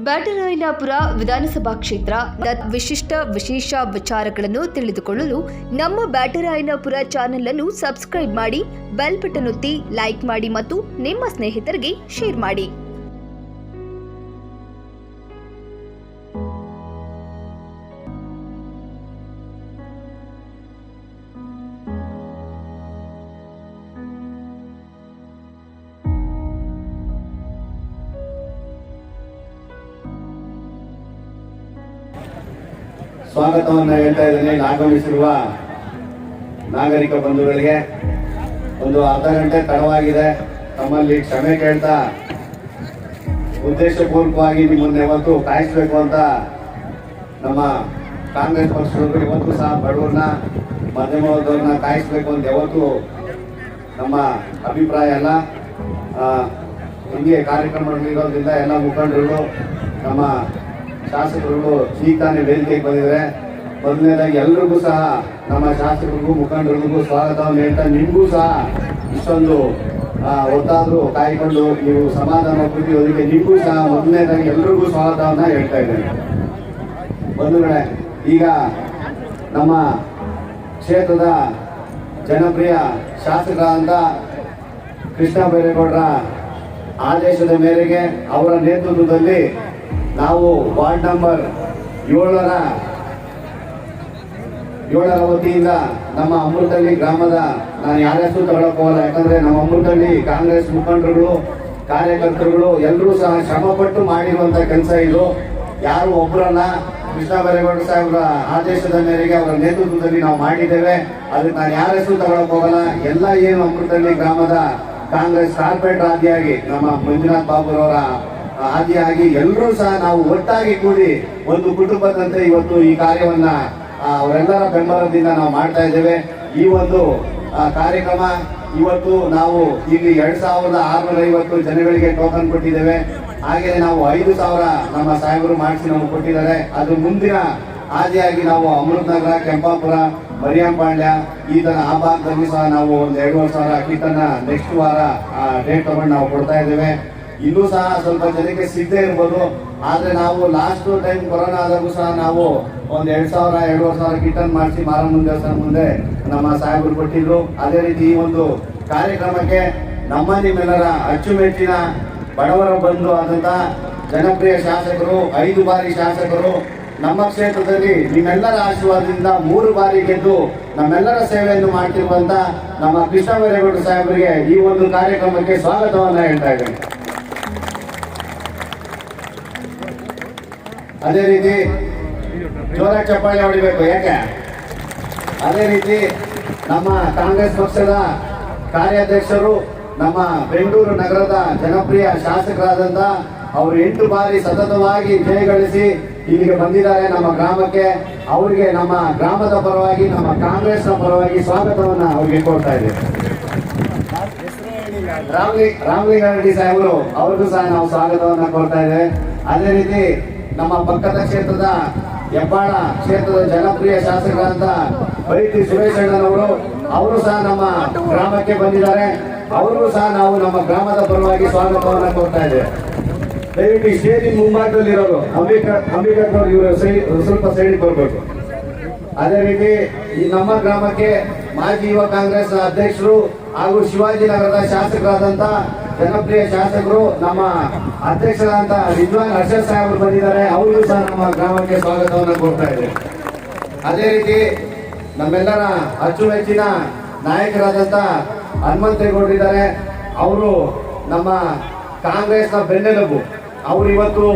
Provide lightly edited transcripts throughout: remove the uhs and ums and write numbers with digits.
ಬ್ಯಾಟರಾಯನಪುರ ವಿಧಾನಸಭಾ ಕ್ಷೇತ್ರ ವಿಶೇಷ ವಿಚಾರಗಳನ್ನು ತಿಳಿದುಕೊಳ್ಳಲು ನಮ್ಮ ಬ್ಯಾಟರಾಯನಪುರ ಚಾನೆಲ್ ಅನ್ನು ಸಬ್ಸ್ಕ್ರೈಬ್ ಮಾಡಿ, ಬೆಲ್ ಬಟನ್ ಒತ್ತಿ, ಲೈಕ್ ಮಾಡಿ ಮತ್ತು ನಿಮ್ಮ ಸ್ನೇಹಿತರಿಗೆ ಶೇರ್ ಮಾಡಿ. ಸ್ವಾಗತವನ್ನು ಹೇಳ್ತಾ ಇದ್ದೇನೆ. ಆಗಮಿಸಿರುವ ನಾಗರಿಕ ಬಂಧುಗಳಿಗೆ ಒಂದು ಅರ್ಧ ಗಂಟೆ ತಡವಾಗಿದೆ, ತಮ್ಮಲ್ಲಿ ಕ್ಷಮೆ ಕೇಳ್ತಾ ಉದ್ದೇಶಪೂರ್ವಕವಾಗಿ ನಿಮ್ಮನ್ನು ಯಾವತ್ತು ಕಾಯಿಸಬೇಕು ಅಂತ ನಮ್ಮ ಕಾಂಗ್ರೆಸ್ ಪಕ್ಷದವರು ಇವತ್ತು ಸಹ ಬಡವರನ್ನ ಮಧ್ಯಮ ವರ್ಗದವ್ರನ್ನ ಕಾಯಿಸಬೇಕು ಅಂತ ಯಾವತ್ತು ನಮ್ಮ ಅಭಿಪ್ರಾಯ ಅಲ್ಲ. ಹಿಂಗೆ ಕಾರ್ಯಕ್ರಮಗಳಿರೋದ್ರಿಂದ ಎಲ್ಲ ಮುಖಂಡರು ನಮ್ಮ ಶಾಸಕರುಗಳು ಈಗ ತಾನೇ ವೇದಿಕೆಗೆ ಬಂದಿದ್ದಾರೆ. ಮೊದಲನೇದಾಗಿ ಎಲ್ರಿಗೂ ಸಹ ನಮ್ಮ ಶಾಸಕರಿಗೂ ಮುಖಂಡರಿಗೂ ಸ್ವಾಗತವನ್ನು ಹೇಳ್ತಾ, ನಿಮಗೂ ಸಹ ಇಷ್ಟೊಂದು ಹೊತ್ತಾದರೂ ಕಾಯ್ಕೊಂಡು ನೀವು ಸಮಾಧಾನ ಕೂತಿರೋದಕ್ಕೆ ನಿಮಗೂ ಸಹ ಮೊದಲನೇದಾಗಿ ಎಲ್ರಿಗೂ ಸ್ವಾಗತವನ್ನು ಹೇಳ್ತಾ ಇದ್ದೇನೆ. ಬಂಧುಗಳೇ, ಈಗ ನಮ್ಮ ಕ್ಷೇತ್ರದ ಜನಪ್ರಿಯ ಶಾಸಕರಾದಂಥ ಕೃಷ್ಣ ಬೈರೇಗೌಡರ ಆದೇಶದ ಮೇರೆಗೆ ಅವರ ನೇತೃತ್ವದಲ್ಲಿ ನಾವು ವಾರ್ಡ್ ನಂಬರ್ 7ರ ವತಿಯಿಂದ ನಮ್ಮ ಅಮೃತಹಳ್ಳಿ ಗ್ರಾಮದ, ನಾನು ಯಾರ ಹೆಸರು ತಗೊಳಕ್ ಹೋಗಲ್ಲ, ಯಾಕಂದ್ರೆ ನಮ್ಮ ಅಮೃತಹಳ್ಳಿ ಕಾಂಗ್ರೆಸ್ ಮುಖಂಡರುಗಳು, ಕಾರ್ಯಕರ್ತರುಗಳು ಎಲ್ಲರೂ ಸಹ ಶ್ರಮಪಟ್ಟು ಮಾಡಿರುವಂತ ಕೆಲಸ ಇದು. ಯಾರು ಒಬ್ಬರಲ್ಲ, ಕೃಷ್ಣ ಬೈರೇಗೌಡ ಸಾಹೇಬರ ಆದೇಶದ ಮೇರೆಗೆ ಅವರ ನೇತೃತ್ವದಲ್ಲಿ ನಾವು ಮಾಡಿದ್ದೇವೆ. ಅದಕ್ಕೆ ನಾನು ಯಾರ ಹೆಸರು ತಗೊಳಕ್ ಹೋಗಲ್ಲ. ಎಲ್ಲ ಏನು ಅಮೃತಹಳ್ಳಿ ಗ್ರಾಮದ ಕಾಂಗ್ರೆಸ್ ಕಾರ್ಪೊರೇಟರ್ ಆದಿಯಾಗಿ ನಮ್ಮ ಮಂಜುನಾಥ್ ಬಾಬುರವರ ಆದಿಯಾಗಿ ಎಲ್ಲರೂ ಸಹ ನಾವು ಒಟ್ಟಾಗಿ ಕೂಡಿ ಒಂದು ಕುಟುಂಬದಂತೆ ಇವತ್ತು ಈ ಕಾರ್ಯವನ್ನ ಅವರೆಲ್ಲರ ಬೆಂಬಲದಿಂದ ನಾವು ಮಾಡ್ತಾ ಇದ್ದೇವೆ. ಈ ಒಂದು ಕಾರ್ಯಕ್ರಮ ಇವತ್ತು ನಾವು ಇಲ್ಲಿ 2650 ಜನಗಳಿಗೆ ಟೋಕನ್ ಕೊಟ್ಟಿದ್ದೇವೆ. ಹಾಗೆ ನಾವು 5000 ನಮ್ಮ ಸಾಹೇಬರು ಮಾಡಿಸಿ ನಾವು ಕೊಟ್ಟಿದ್ದಾರೆ. ಅದು ಮುಂದಿನ ಆದಿಯಾಗಿ ನಾವು ಅಮೃತನಗರ, ಕೆಂಪಾಪುರ, ಮರಿಯಂಪಾಳ್ಯ ಈ ತರ ಆ ಭಾಗದಲ್ಲಿ ಸಹ ನಾವು ಒಂದು 2500 ಕಿಟ್ಟನ್ನ ನೆಕ್ಸ್ಟ್ ವಾರ ಡೇಟ್ ತಗೊಂಡು ನಾವು ಕೊಡ್ತಾ ಇದ್ದೇವೆ. ಇನ್ನೂ ಸಹ ಸ್ವಲ್ಪ ಜನಕ್ಕೆ ಸಿಗದೆ ಇರ್ಬೋದು, ಆದ್ರೆ ನಾವು ಲಾಸ್ಟ್ ಟೈಮ್ ಕೊರೋನಾ ಆದಾಗೂ ಸಹ ನಾವು ಒಂದು 2000-2500 ಕಿಟ್ಟನ್ ಮಾಡಿಸಿ ಮಾರಮ್ಮನ ದೇವಸ್ಥಾನ ಮುಂದೆ ನಮ್ಮ ಸಾಹೇಬರು ಕೊಟ್ಟಿದ್ರು. ಅದೇ ರೀತಿ ಈ ಒಂದು ಕಾರ್ಯಕ್ರಮಕ್ಕೆ ನಿಮ್ಮೆಲ್ಲರ ಅಚ್ಚುಮೆಚ್ಚಿನ ಬಡವರ ಬಂಧು ಆದಂತ ಜನಪ್ರಿಯ ಶಾಸಕರು, 5 ಬಾರಿ ಶಾಸಕರು, ನಮ್ಮ ಕ್ಷೇತ್ರದಲ್ಲಿ ನಿಮ್ಮೆಲ್ಲರ ಆಶೀರ್ವಾದದಿಂದ 3 ಬಾರಿ ಗೆದ್ದು ನಮ್ಮೆಲ್ಲರ ಸೇವೆಯನ್ನು ಮಾಡ್ತಿರುವಂತ ನಮ್ಮ ಕೃಷ್ಣ ಬೈರೇಗೌಡ ಸಾಹೇಬರಿಗೆ ಈ ಒಂದು ಕಾರ್ಯಕ್ರಮಕ್ಕೆ ಸ್ವಾಗತವನ್ನ ಹೇಳ್ತಾ ಇದ್ದೇನೆ. ಅದೇ ರೀತಿ ಜೋರ ಚಪ್ಪಾಳೆ ಹೊಡಿಬೇಕು, ಯಾಕೆ? ಅದೇ ರೀತಿ ನಮ್ಮ ಕಾಂಗ್ರೆಸ್ ಪಕ್ಷದ ಕಾರ್ಯಾಧ್ಯಕ್ಷರು, ನಮ್ಮ ಬೆಂಗಳೂರು ನಗರದ ಜನಪ್ರಿಯ ಶಾಸಕರಾದಂತ ಅವರು 8 ಬಾರಿ ಸತತವಾಗಿ ಜಯಗಳಿಸಿ ಇಲ್ಲಿಗೆ ಬಂದಿದ್ದಾರೆ ನಮ್ಮ ಗ್ರಾಮಕ್ಕೆ. ಅವರಿಗೆ ನಮ್ಮ ಗ್ರಾಮದ ಪರವಾಗಿ, ನಮ್ಮ ಕಾಂಗ್ರೆಸ್ನ ಪರವಾಗಿ ಸ್ವಾಗತವನ್ನ ಅವ್ರಿಗೆ ಕೊಡ್ತಾ ಇದ್ದೇವೆ. ರಾಮಲಿಂಗಾರೆಡ್ಡಿ ಸಾಹೇಬರು ಅವ್ರಿಗೂ ಸಹ ನಾವು ಸ್ವಾಗತವನ್ನ ಕೊಡ್ತಾ ಇದ್ದೇವೆ. ಅದೇ ರೀತಿ ನಮ್ಮ ಪಕ್ಕದ ಕ್ಷೇತ್ರದ ಹೆಬ್ಬಾಳ ಕ್ಷೇತ್ರದ ಜನಪ್ರಿಯ ಶಾಸಕರಾದಂತ ಬೈತಿ ಸುರೇಶ್ ಅಣ್ಣನವರು, ಅವರು ಸಹ ನಮ್ಮ ಗ್ರಾಮಕ್ಕೆ ಬಂದಿದ್ದಾರೆ. ಅವರಿಗೂ ಸಹ ನಾವು ನಮ್ಮ ಗ್ರಾಮದ ಪರವಾಗಿ ಸ್ವಾಗತವನ್ನ ಕೊಡ್ತಾ ಇದ್ದೇವೆ. ದಯವಿಟ್ಟು ಸ್ಟೇಜಿನ ಮುಂಭಾಗದಲ್ಲಿರೋರು ಅಂಬಿಕರ್ ಇವರು ಸ್ವಲ್ಪ ಸೈಡಿಗೆ ಬರಬೇಕು. ಅದೇ ರೀತಿ ಈ ನಮ್ಮ ಗ್ರಾಮಕ್ಕೆ ಮಾಜಿ ಯುವ ಕಾಂಗ್ರೆಸ್ ಅಧ್ಯಕ್ಷರು ಹಾಗೂ ಶಿವಾಜಿನಗರದ ಶಾಸಕರಾದಂತ ಜನಪ್ರಿಯ ಶಾಸಕರು, ನಮ್ಮ ಅಧ್ಯಕ್ಷರಾದಂತ ವಿದ್ವಾನ್ ಹರ್ಷದ್ ಸಾಹೇಬರು ಬಂದಿದ್ದಾರೆ. ಅವರಿಗೂ ಸಹ ನಮ್ಮ ಗ್ರಾಮಕ್ಕೆ ಸ್ವಾಗತವನ್ನು ಕೊಡ್ತಾ ಇದ್ದೇವೆ. ಅದೇ ರೀತಿ ನಮ್ಮೆಲ್ಲರ ಅಚ್ಚುಮೆಚ್ಚಿನ ನಾಯಕರಾದಂತ ಹನುಮಂತೇಗೌಡರಿದ್ದಾರೆ. ಅವರು ನಮ್ಮ ಕಾಂಗ್ರೆಸ್ನ ಬೆನ್ನೆಲುಬು. ಅವರು ಇವತ್ತು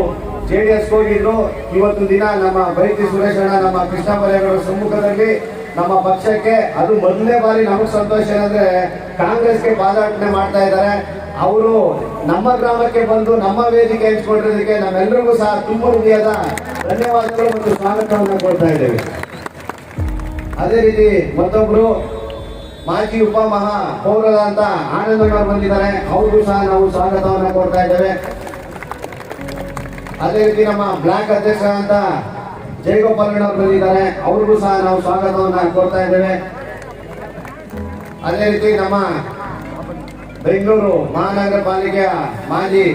JDS ಹೋಗಿದ್ರು. ಇವತ್ತು ದಿನ ನಮ್ಮ ಬೈತಿ ಸುರೇಶ್ ಅಣ್ಣ, ನಮ್ಮ ಕೃಷ್ಣ ಬೈರೇಗೌಡರ ಸಮ್ಮುಖದಲ್ಲಿ ನಮ್ಮ ಪಕ್ಷಕ್ಕೆ, ಅದು ಮೊದಲನೇ ಬಾರಿ ನಮಗೆ ಸಂತೋಷ ಏನಂದ್ರೆ ಕಾಂಗ್ರೆಸ್ಗೆ ಪಾದಾಟನೆ ಮಾಡ್ತಾ ಇದ್ದಾರೆ. ಅವರು ನಮ್ಮ ಗ್ರಾಮಕ್ಕೆ ಬಂದು ನಮ್ಮ ವೇದಿಕೆ ಹಂಚಿಕೊಂಡಿರೋದಕ್ಕೆ ನಮ್ಮೆಲ್ಲರಿಗೂ ಸಹ ತುಂಬ ಹೃದಯದ ಧನ್ಯವಾದಗಳು ಮತ್ತು ಸ್ವಾಗತವನ್ನು ಕೊಡ್ತಾ ಇದ್ದೇವೆ. ಅದೇ ರೀತಿ ಮತ್ತೊಬ್ರು ಮಾಜಿ ಉಪಮಹಾ ಪೌರದಂತ ಆನಂದನವರು ಬಂದಿದ್ದಾರೆ. ಅವ್ರಿಗೂ ಸಹ ನಾವು ಸ್ವಾಗತವನ್ನು ಕೊಡ್ತಾ ಇದ್ದೇವೆ. ಅದೇ ರೀತಿ ನಮ್ಮ ಬ್ಲಾಕ್ ಅಧ್ಯಕ್ಷ ಅಂತ ಜಯಗೋಪಾಲಣ್ಣವರು ಬಂದಿದ್ದಾರೆ. ಅವ್ರಿಗೂ ಸಹ ನಾವು ಸ್ವಾಗತವನ್ನು ಕೊಡ್ತಾ ಇದ್ದೇವೆ. ಅದೇ ರೀತಿ ನಮ್ಮ ಬೆಂಗಳೂರು ಮಹಾನಗರ ಪಾಲಿಕೆಯ ಮಾಜಿ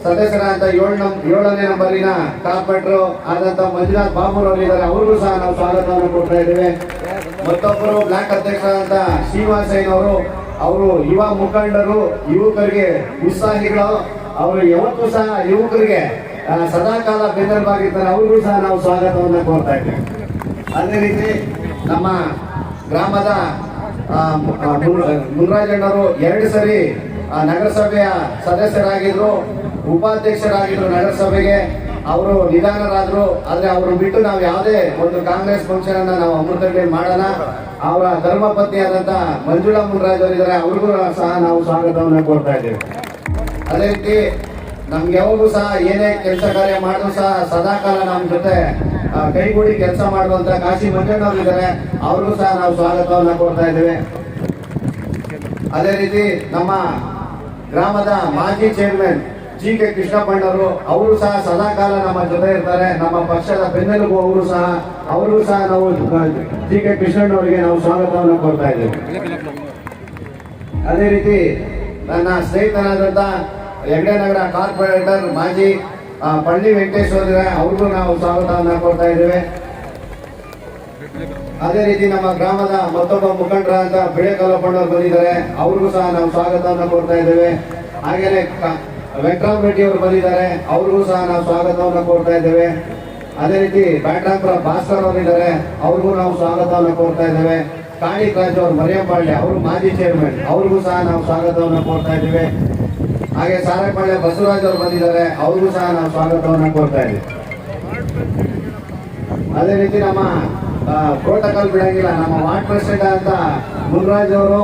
ಸದಸ್ಯರಾದಂತ 7ನೇ ನಂಬರಿನ ಕಾರ್ಪೊರೇಟರ್ ಆದಂತ ಮಂಜುನಾಥ್ ಬಾಬುರ್ ಅವರು ಇದ್ದಾರೆ. ಅವ್ರಿಗೂ ಸಹ ನಾವು ಸ್ವಾಗತವನ್ನು ಕೊಡ್ತಾ ಇದ್ದೇವೆ. ಮತ್ತೊಬ್ಬರು ಬ್ಲಾಕ್ ಅಧ್ಯಕ್ಷರಾದಂತ ಶ್ರೀನಿವಾಸಯ್ಯನವರು, ಅವರು ಯುವ ಮುಖಂಡರು, ಯುವಕರಿಗೆ ಉತ್ಸಾಹಿಗಳು. ಅವರು ಯಾವತ್ತೂ ಸಹ ಯುವಕರಿಗೆ ಸದಾಕಾಲ ಬೆನ್ನೆಲುಬಾಗಿರ್ತಾರೆ. ಅವ್ರಿಗೂ ಸಹ ನಾವು ಸ್ವಾಗತವನ್ನು ಕೋರ್ತಾ ಇದ್ದೇವೆ. ಅದೇ ರೀತಿ ನಮ್ಮ ಗ್ರಾಮದ ಮುನ್ರಾಜಣ್ಣವರು 2 ಸರಿ ನಗರಸಭೆಯ ಸದಸ್ಯರಾಗಿದ್ರು, ಉಪಾಧ್ಯಕ್ಷರಾಗಿದ್ರು ನಗರಸಭೆಗೆ. ಅವರು ನಿಧಾನರಾದ್ರು. ಆದ್ರೆ ಅವರು ಬಿಟ್ಟು ನಾವು ಯಾವುದೇ ಒಂದು ಕಾಂಗ್ರೆಸ್ ಫಂಕ್ಷನ್ ಅನ್ನ ನಾವು ಅಮೃತಹಳ್ಳಿಯಲ್ಲಿ ಮಾಡೋಣ. ಅವರ ಧರ್ಮಪತ್ನಿ ಆದಂತ ಮಂಜುಳಾ ಮುನ್ರಾಜ್ ಅವರಿದ್ದಾರೆ. ಅವ್ರಿಗೂ ಸಹ ನಾವು ಸ್ವಾಗತವನ್ನು ಕೋರ್ತಾ ಇದ್ದೇವೆ. ಅದೇ ರೀತಿ ನಮ್ಗೆ ಯಾವಾಗೂ ಸಹ ಏನೇ ಕೆಲಸ ಕಾರ್ಯ ಮಾಡಿದ್ರು ಸಹ ಸದಾಕಾಲ ನಮ್ಮ ಜೊತೆ ಕೈಗೂಡಿ ಕೆಲಸ ಮಾಡುವಂತ ಕಾಶಿ ಮಂಜಣ್ಣವರು ಇದ್ದಾರೆ. ಅವ್ರಿಗೂ ಸಹ ನಾವು ಸ್ವಾಗತವನ್ನು ಕೋರ್ತಾ ಇದ್ದೇವೆ. ಅದೇ ರೀತಿ ನಮ್ಮ ಗ್ರಾಮದ ಮಾಜಿ ಚೇರ್ಮನ್ ಜಿ ಕೆ ಕೃಷ್ಣಪ್ಪಣ್ಣವರು, ಅವರು ಸಹ ಸದಾಕಾಲ ನಮ್ಮ ಜೊತೆ ಇರ್ತಾರೆ. ನಮ್ಮ ಪಕ್ಷದ ಬೆನ್ನೆಲುಬು ಅವರು ಸಹ. ಅವ್ರಿಗೂ ಸಹ ನಾವು ಜಿ ಕೆ ಕೃಷ್ಣಣ್ಣವರಿಗೆ ನಾವು ಸ್ವಾಗತವನ್ನು ಕೋರ್ತಾ ಇದ್ದೇವೆ. ಅದೇ ರೀತಿ ನನ್ನ ಸ್ನೇಹಿತನಾದಂತ ಹೆಗ್ಡೆ ನಗರ ಕಾರ್ಪೊರೇಟರ್ ಮಾಜಿ ಪಳ್ಳಿ ವೆಂಕಟೇಶ್ವರ, ಅವ್ರಿಗೂ ನಾವು ಸ್ವಾಗತವನ್ನು ಕೋರ್ತಾ ಇದ್ದೇವೆ. ಅದೇ ರೀತಿ ನಮ್ಮ ಗ್ರಾಮದ ಮತ್ತೊಬ್ಬ ಮುಖಂಡರಾದ ಬಿಳೆಕಲ್ಲಪ್ಪಣ್ಣವರು ಬಂದಿದ್ದಾರೆ. ಅವ್ರಿಗೂ ಸಹ ನಾವು ಸ್ವಾಗತವನ್ನು ಕೋರ್ತಾ ಇದ್ದೇವೆ. ಹಾಗೇನೆ ವೆಂಕಟರಾಮ ರೆಡ್ಡಿ ಅವರು ಬಂದಿದ್ದಾರೆ. ಅವ್ರಿಗೂ ಸಹ ನಾವು ಸ್ವಾಗತವನ್ನು ಕೋರ್ತಾ ಇದ್ದೇವೆ. ಅದೇ ರೀತಿ ಬ್ಯಾಟ್ರಾಂಪುರ ಭಾಸ್ಕರ್ ಅವರು ಇದ್ದಾರೆ. ಅವ್ರಿಗೂ ನಾವು ಸ್ವಾಗತವನ್ನು ಕೋರ್ತಾ ಇದ್ದೇವೆ. ಕಾಣಿಕ್ ರಾಜ್ ಅವರು ಮರಿಯಂಪಾಳ್ಯ, ಅವರು ಮಾಜಿ ಚೇರ್ಮನ್, ಅವ್ರಿಗೂ ಸಹ ನಾವು ಸ್ವಾಗತವನ್ನು ಕೋರ್ತಾ ಇದ್ದೇವೆ. ಹಾಗೆ ಸಾರಪಾಳ್ಯ ಬಸವರಾಜ್ ಅವರು ಬಂದಿದ್ದಾರೆ. ಅವ್ರಿಗೂ ಸಹ ನಾವು ಸ್ವಾಗತವನ್ನು ಕೋರ್ತಾ ಇದ್ದೀವಿ. ಅದೇ ರೀತಿ ನಮ್ಮ ಪ್ರೋಟೋಕಾಲ್ ಬಿಡಂಗಿಲ್ಲ, ನಮ್ಮ ವಾರ್ಡ್ ಪ್ರೆಸಿಡೆಂಟ್ ಅಂತ ಮುನ್ರಾಜ್ ಅವರು,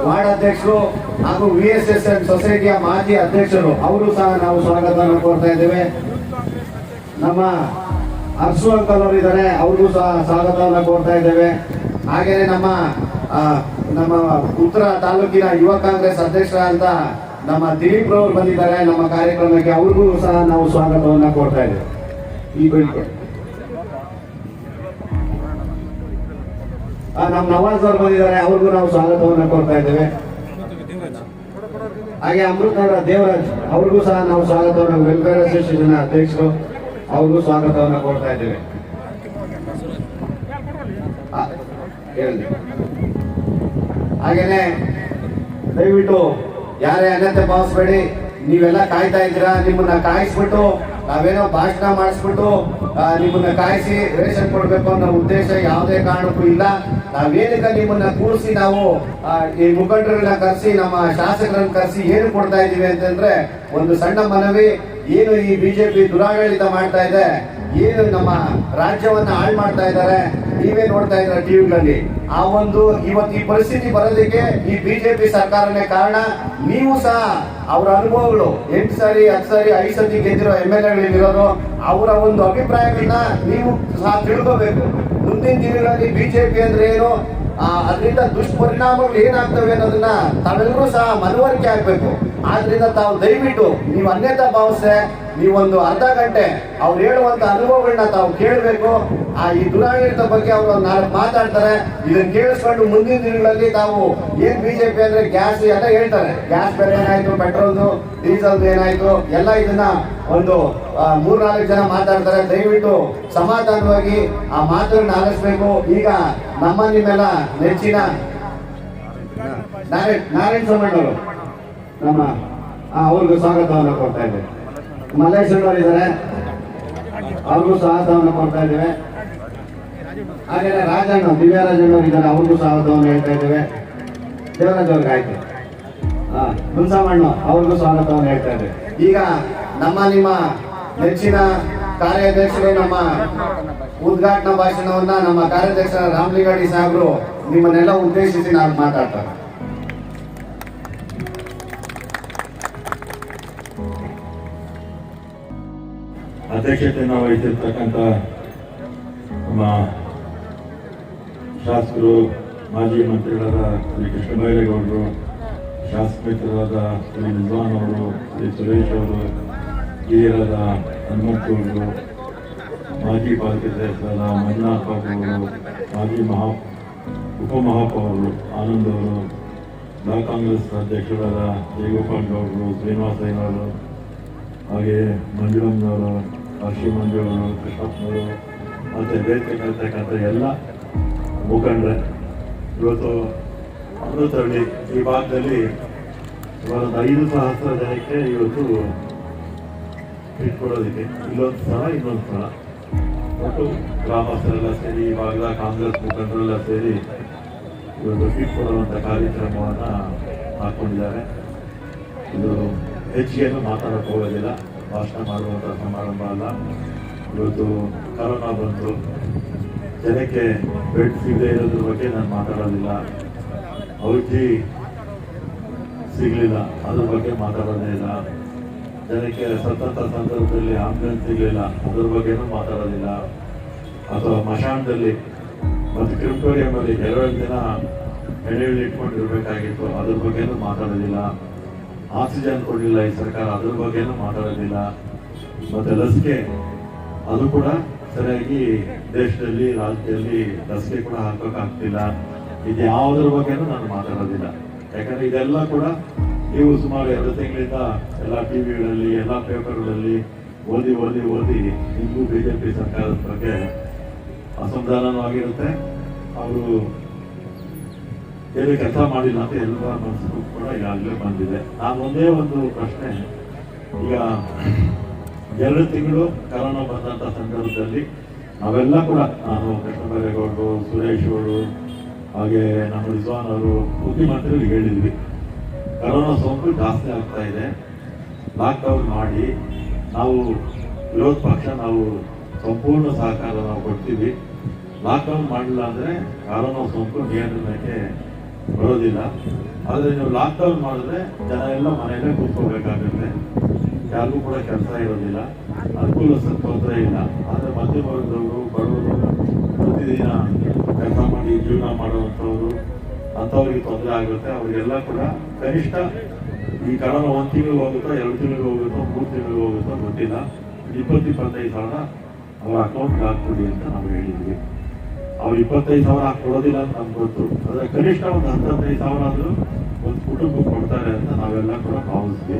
ವಾರ್ಡ್ ಅಧ್ಯಕ್ಷರು ಹಾಗೂ VSSN ಸೊಸೈಟಿಯ ಮಾಜಿ ಅಧ್ಯಕ್ಷರು, ಅವರು ಸಹ ನಾವು ಸ್ವಾಗತವನ್ನು ಕೋರ್ತಾ ಇದ್ದೇವೆ. ನಮ್ಮ ಅರ್ಸು ಅಂಕಲ್ ಅವರು ಇದ್ದಾರೆ. ಅವ್ರಿಗೂ ಸಹ ಸ್ವಾಗತವನ್ನು ಕೋರ್ತಾ ಇದ್ದೇವೆ. ಹಾಗೆಯೇ ನಮ್ಮ ಉತ್ತರ ತಾಲೂಕಿನ ಯುವ ಕಾಂಗ್ರೆಸ್ ಅಧ್ಯಕ್ಷರಾದಂತ ನಮ್ಮ ದಿಲೀಪ್ ರವರು ಬಂದಿದ್ದಾರೆ ನಮ್ಮ ಕಾರ್ಯಕ್ರಮಕ್ಕೆ. ಅವ್ರಿಗೂ ಸಹ ನಾವು ಸ್ವಾಗತವನ್ನು ಕೋರ್ತಾ ಇದ್ದೇವೆ. ಈ ನಮ್ಮ ನವಾಜ್ ಅವರು ಬಂದಿದ್ದಾರೆ. ಅವ್ರಿಗೂ ನಾವು ಸ್ವಾಗತವನ್ನು ಕೋರ್ತಾ ಇದ್ದೇವೆ. ಹಾಗೆ ಅಮೃತ ಅವರ ದೇವರಾಜ್, ಅವ್ರಿಗೂ ಸಹ ನಾವು ಸ್ವಾಗತವನ್ನು, ವೆಲ್ಫೇರ್ ಅಸೋಸಿಯೇಷನ್ ಅಧ್ಯಕ್ಷರು, ಅವ್ರಿಗೂ ಸ್ವಾಗತವನ್ನು ಕೋರ್ತಾ ಇದ್ದೇವೆ. ಹಾಗೇನೆ ದಯವಿಟ್ಟು ಯಾರೇ ಅನ್ಯತೆ ಭಾವಿಸ್ಬೇಡಿ. ನೀವೆಲ್ಲ ಕಾಯ್ತಾ ಇದ್ದೀರಾ. ನಿಮ್ಮನ್ನ ಕಾಯಿಸ್ಬಿಟ್ಟು ನಾವೇನೋ ಭಾಷಣ ಮಾಡಿಸ್ಬಿಟ್ಟು ನಿಮ್ಮನ್ನ ಕಾಯಿಸಿ ರೇಷನ್ ಕೊಡ್ಬೇಕು ಅನ್ನೋ ಉದ್ದೇಶ ಯಾವುದೇ ಕಾರಣಕ್ಕೂ ಇಲ್ಲ. ನಾವೇನಕ್ಕೆ ನಿಮ್ಮನ್ನ ಕೂರಿಸಿ ನಾವು ಈ ಮುಖಂಡರನ್ನ ಕರೆಸಿ, ನಮ್ಮ ಶಾಸಕರನ್ನ ಕರೆಸಿ ಏನು ಕೊಡ್ತಾ ಇದ್ದೀವಿ ಅಂತಂದ್ರೆ, ಒಂದು ಸಣ್ಣ ಮನವಿ. ಏನು ಈ ಬಿಜೆಪಿ ದುರಾಡಳಿತ ಮಾಡ್ತಾ ಇದೆ, ಏನು ನಮ್ಮ ರಾಜ್ಯವನ್ನ ಹಾಳು ಮಾಡ್ತಾ ಇದ್ದಾರೆ, ನೀವೇ ನೋಡ್ತಾ ಇದ್ರ ಟಿವಿಗಳಲ್ಲಿ. ಆ ಒಂದು ಇವತ್ತು ಈ ಪರಿಸ್ಥಿತಿ ಬರೋದಕ್ಕೆ ಈ ಬಿಜೆಪಿ ಸರ್ಕಾರನೇ ಕಾರಣ. ನೀವು ಸಹ ಅವರ ಅನುಭವಗಳು 8 ಸಾರಿ 10 ಸಾರಿ 5 ಸತಿ ಗೆದ್ದಿರೋ MLAಗಳಿರೋರು, ಅವರ ಒಂದು ಅಭಿಪ್ರಾಯಗಳನ್ನ ನೀವು ಸಹ ತಿಳ್ಕೋಬೇಕು. ಮುಂದಿನ ದಿನಗಳಲ್ಲಿ ಬಿಜೆಪಿ ಅಂದ್ರೆ ಏನು, ಅದರಿಂದ ದುಷ್ಪರಿಣಾಮಗಳು ಏನಾಗ್ತವೆ ಅನ್ನೋದನ್ನ ತಾವೆಲ್ಲರೂ ಸಹ ಮನವರಿಕೆ ಆಗ್ಬೇಕು. ಆದ್ರಿಂದ ತಾವು ದಯವಿಟ್ಟು ನೀವು ಅನ್ಯತಾ ಭಾವಿಸ್ರೆ ನೀವೊಂದು ಅರ್ಧ ಗಂಟೆ ಅವ್ರು ಹೇಳುವಂತ ಅನುಭವಗಳನ್ನ ತಾವು ಕೇಳಬೇಕು. ಈ ದುರಾಡಳಿತ ಬಗ್ಗೆ ಅವರು 4 ಮಾತಾಡ್ತಾರೆ. ಇದನ್ನ ಕೇಳಿಸ್ಕೊಂಡು ಮುಂದಿನ ದಿನಗಳಲ್ಲಿ ತಾವು ಏನ್ ಬಿಜೆಪಿ ಅಂದ್ರೆ ಗ್ಯಾಸ್ ಎಲ್ಲ ಹೇಳ್ತಾರೆ. ಗ್ಯಾಸ್ ಬೆಲೆ ಏನಾಯ್ತು, ಪೆಟ್ರೋಲ್ದು ಡೀಸೆಲ್ದು ಏನಾಯ್ತು, ಎಲ್ಲ ಇದನ್ನ ಒಂದು 3-4 ಜನ ಮಾತಾಡ್ತಾರೆ. ದಯವಿಟ್ಟು ಸಮಾಧಾನವಾಗಿ ಆ ಮಾತುಗಳನ್ನ ಆಲಿಸ್ಬೇಕು. ಈಗ ನಿಮ್ಮೆಲ್ಲ ನೆಚ್ಚಿನ ನಾರಾಯಣ ಸೋಮಣ್ಣವರು ನಮ್ಮ ಅವ್ರಿಗೂ ಸ್ವಾಗತವನ್ನು ಕೊಡ್ತಾ ಇದ್ದೇವೆ. ಮಲ್ಲೇಶ್ವರವರು ಇದ್ದಾರೆ, ಅವ್ರಿಗೂ ಸ್ವಾಗತವನ್ನು ಕೊಡ್ತಾ ಇದ್ದೇವೆ. ಹಾಗೆಯೇ ರಾಜಣ್ಣ ದಿವ್ಯರಾಜಣ್ಣವರು ಇದ್ದಾರೆ, ಅವ್ರಿಗೂ ಸ್ವಾಗತವನ್ನು ಹೇಳ್ತಾ ಇದ್ದೇವೆ. ದೇವರಾಜ್ ಅವ್ರಿಗೆ ಆಯ್ತು. ಮುನ್ಸಾಮಣ್ಣ ಅವ್ರಿಗೂ ಸ್ವಾಗತವನ್ನು ಹೇಳ್ತಾ ಇದ್ದೇವೆ. ಈಗ ನಿಮ್ಮ ನೆಚ್ಚಿನ ಕಾರ್ಯಾಧ್ಯಕ್ಷರು ನಮ್ಮ ಉದ್ಘಾಟನಾ ಭಾಷಣವನ್ನ ನಮ್ಮ ಕಾರ್ಯಾಧ್ಯಕ್ಷರ ರಾಮಲಿಂಗಾಡಿ ಸಾಹೇಬರು ನಿಮ್ಮನ್ನೆಲ್ಲ ಉದ್ದೇಶಿಸಿ ನಾನು ಮಾತಾಡ್ತಾರೆ. ಅಧ್ಯಕ್ಷತೆಯನ್ನು ವಹಿಸಿರ್ತಕ್ಕಂಥ ನಮ್ಮ ಶಾಸಕರು, ಮಾಜಿ ಮಂತ್ರಿಗಳಾದ ಶ್ರೀ ಕೃಷ್ಣ ಬೈರೇಗೌಡರು, ಶಾಸಕ ಮಿತ್ರರಾದ ಶ್ರೀ ನಿಜವಾನ್ ಅವರು, ಶ್ರೀ ಸುರೇಶ್ ಅವರು, ಹಿರಿಯರಾದ ಹನುಮಂತವರು, ಮಾಜಿ ಪಾಲಿಕೆ ಸದಸ್ಯರಾದ ಮಂಜುನಾಥ್ ಬಾಬು ಅವರು, ಮಾಜಿ ಉಪಮಹಾಪೌರರು ಆನಂದ್ ಅವರು, ಬ್ಲಾಕ್ ಕಾಂಗ್ರೆಸ್ ಅಧ್ಯಕ್ಷರಾದ ಜಯಗೋಪಾಲ್ ಗೌಡರು, ಶ್ರೀನಿವಾಸಯ್ಯನವರು, ಹಾಗೆ ಮಂಜುಳಮ್ಮನವರು, ಹರ್ಷಿ ಮಂಜುವರು, ಕೃಷ್ಣಪ್ಪನವರು ಮತ್ತು ವೇದಿಕೆಗಿರ್ತಕ್ಕಂಥ ಎಲ್ಲ ಮುಖಂಡರೆ ಇವತ್ತು ಅಮೃತಹಳ್ಳಿ ಈ ಭಾಗದಲ್ಲಿ ಸುಮಾರು 5,000 ಜನಕ್ಕೆ ಇವತ್ತು ಕಿಟ್ ಕೊಡೋದಕ್ಕೆ ಇಲ್ಲೊಂದು ಸ್ಥಳ ಇನ್ನೊಂದು ಸ್ಥಳ ಒಟ್ಟು ಗ್ರಾಮಸ್ಥರೆಲ್ಲ ಸೇರಿ ಈ ಭಾಗದ ಕಾಂಗ್ರೆಸ್ ಮುಖಂಡರೆಲ್ಲ ಸೇರಿ ಇವತ್ತು ಕಿಟ್ ಕೊಡುವಂಥ ಕಾರ್ಯಕ್ರಮವನ್ನು ಹಾಕ್ಕೊಂಡಿದ್ದಾರೆ. ಇದು ಹೆಚ್ಚಿಗೆಯನ್ನು ಮಾತಾಡೋಕೆ ಹೋಗೋದಿಲ್ಲ, ಭಾಷಣ ಮಾಡುವಂಥ ಸಮಾರಂಭ ಅಲ್ಲ. ಇವತ್ತು ಕರೋನಾ ಬಂತು, ಜನಕ್ಕೆ ಬೆಡ್ ಸಿಗದೆ ಇರೋದ್ರ ಬಗ್ಗೆ ನಾನು ಮಾತಾಡೋದಿಲ್ಲ. ಔಷಧಿ ಸಿಗಲಿಲ್ಲ ಅದ್ರ ಬಗ್ಗೆ ಮಾತಾಡೋದೇ ಇಲ್ಲ. ಜನಕ್ಕೆ ಸತತ ಸಂದರ್ಭದಲ್ಲಿ ಆಂಬ್ಯುಲೆನ್ಸ್ ಸಿಗಲಿಲ್ಲ ಅದ್ರ ಬಗ್ಗೆನೂ ಮಾತಾಡೋದಿಲ್ಲ. ಅಥವಾ ಮಶಾಣದಲ್ಲಿ ಮತ್ತು ಕ್ರಿಮಿಟೋರಿಯಮಲ್ಲಿ 2 ದಿನ ಎಡೆಯಲ್ಲಿ ಇಟ್ಕೊಂಡಿರ್ಬೇಕಾಗಿತ್ತು ಅದ್ರ ಬಗ್ಗೆನೂ ಮಾತಾಡೋದಿಲ್ಲ. ಆಕ್ಸಿಜನ್ ಕೊಡಲಿಲ್ಲ ಈ ಸರ್ಕಾರ ಅದ್ರ ಬಗ್ಗೆನೂ ಮಾತಾಡೋದಿಲ್ಲ. ಮತ್ತು ಲಸಿಕೆ ಅದು ಕೂಡ ಸರಿಯಾಗಿ ದೇಶದಲ್ಲಿ ರಾಜ್ಯದಲ್ಲಿ ಲಸಿಕೆ ಕೂಡ ಹಾಕೋಕ್ಕಾಗ್ತಿಲ್ಲ. ಇದು ಯಾವುದ್ರ ಬಗ್ಗೆನೂ ನಾನು ಮಾತಾಡೋದಿಲ್ಲ. ಯಾಕಂದರೆ ಇದೆಲ್ಲ ಕೂಡ ನೀವು ಸುಮಾರು 2 ತಿಂಗಳಿಂದ ಎಲ್ಲ ಟಿವಿಗಳಲ್ಲಿ ಎಲ್ಲ ಪೇಪರ್ಗಳಲ್ಲಿ ಓದಿ ನಿಮಗೂ BJP ಸರ್ಕಾರದ ಬಗ್ಗೆ ಅಸಮಾಧಾನವೂ ಆಗಿರುತ್ತೆ. ಅವರು ಏನು ಕೆಲಸ ಮಾಡಿಲ್ಲ ಅಂತ ಎಲ್ಲರ ಮನಸ್ಸು ಕೂಡ ಈಗಾಗಲೇ ಬಂದಿದೆ. ನಾನು ಒಂದೇ ಒಂದು ಪ್ರಶ್ನೆ, ಈಗ 2 ತಿಂಗಳು ಕರೋನಾ ಬಂದಂಥ ಸಂದರ್ಭದಲ್ಲಿ ನಾವೆಲ್ಲ ಕೂಡ, ನಾನು ಕೃಷ್ಣಬೈರೇಗೌಡರು, ಸುರೇಶ್ ಅವರು, ಹಾಗೆ ನಮ್ಮ ರಿಜ್ವಾನ್ ಅವರು ಮುಖ್ಯಮಂತ್ರಿಗಳು ಹೇಳಿದ್ವಿ, ಕರೋನಾ ಸೋಂಕು ಜಾಸ್ತಿ ಆಗ್ತಾ ಇದೆ, ಲಾಕ್ಡೌನ್ ಮಾಡಿ ನಾವು ವಿರೋಧ ಪಕ್ಷ ನಾವು ಸಂಪೂರ್ಣ ಸಹಕಾರ ನಾವು ಕೊಡ್ತೀವಿ. ಲಾಕ್ಡೌನ್ ಮಾಡಿಲ್ಲ ಅಂದರೆ ಕರೋನಾ ಸೋಂಕು ನಿಯಂತ್ರಣಕ್ಕೆ ಬರೋದಿಲ್ಲ. ಆದರೆ ನೀವು ಲಾಕ್ಡೌನ್ ಮಾಡಿದ್ರೆ ಜನ ಎಲ್ಲ ಮನೆಯಲ್ಲೇ ಕೂತ್ಕೋಬೇಕಾಗುತ್ತೆ, ಯಾರಿಗೂ ಕೂಡ ಕೆಲಸ ಇರೋದಿಲ್ಲ, ಅನುಕೂಲಸ್ಥರು ತೊಂದರೆ ಇಲ್ಲ. ಆದರೆ ಮಧ್ಯಮ ವರ್ಗದವರು, ಬಡವರು, ಪ್ರತಿದಿನ ಕೆಲಸ ಮಾಡಿ ಜೀವನ ಮಾಡುವಂಥವ್ರು ಅಂಥವ್ರಿಗೆ ತೊಂದರೆ ಆಗುತ್ತೆ. ಅವರಿಗೆಲ್ಲ ಕೂಡ ಕನಿಷ್ಠ ಈ ಕರೋನಾ 1 ತಿಂಗಳು ಹೋಗುತ್ತೋ, 2 ತಿಂಗಳು ಹೋಗುತ್ತೋ, 3 ತಿಂಗಳು ಹೋಗುತ್ತೋ ಗೊತ್ತಿಲ್ಲ, 20-25 ಸಾವಿರ ಅವ್ರ ಅಕೌಂಟ್ಗೆ ಹಾಕ್ಕೊಡಿ ಅಂತ ನಾವು ಹೇಳಿದ್ವಿ. ಅವ್ರು 25 ಸಾವಿರ ಹಾಕ್ಕೊಡೋದಿಲ್ಲ ಅಂತ ನಮ್ಗೆ ಗೊತ್ತು. ಆದರೆ ಕನಿಷ್ಠ ಒಂದು 10-15 ಸಾವಿರ ಆದರೂ ಒಂದು ಕುಟುಂಬಕ್ಕೆ ಕೊಡ್ತಾರೆ ಅಂತ ನಾವೆಲ್ಲ ಕೂಡ ಭಾವಿಸ್ತೀವಿ.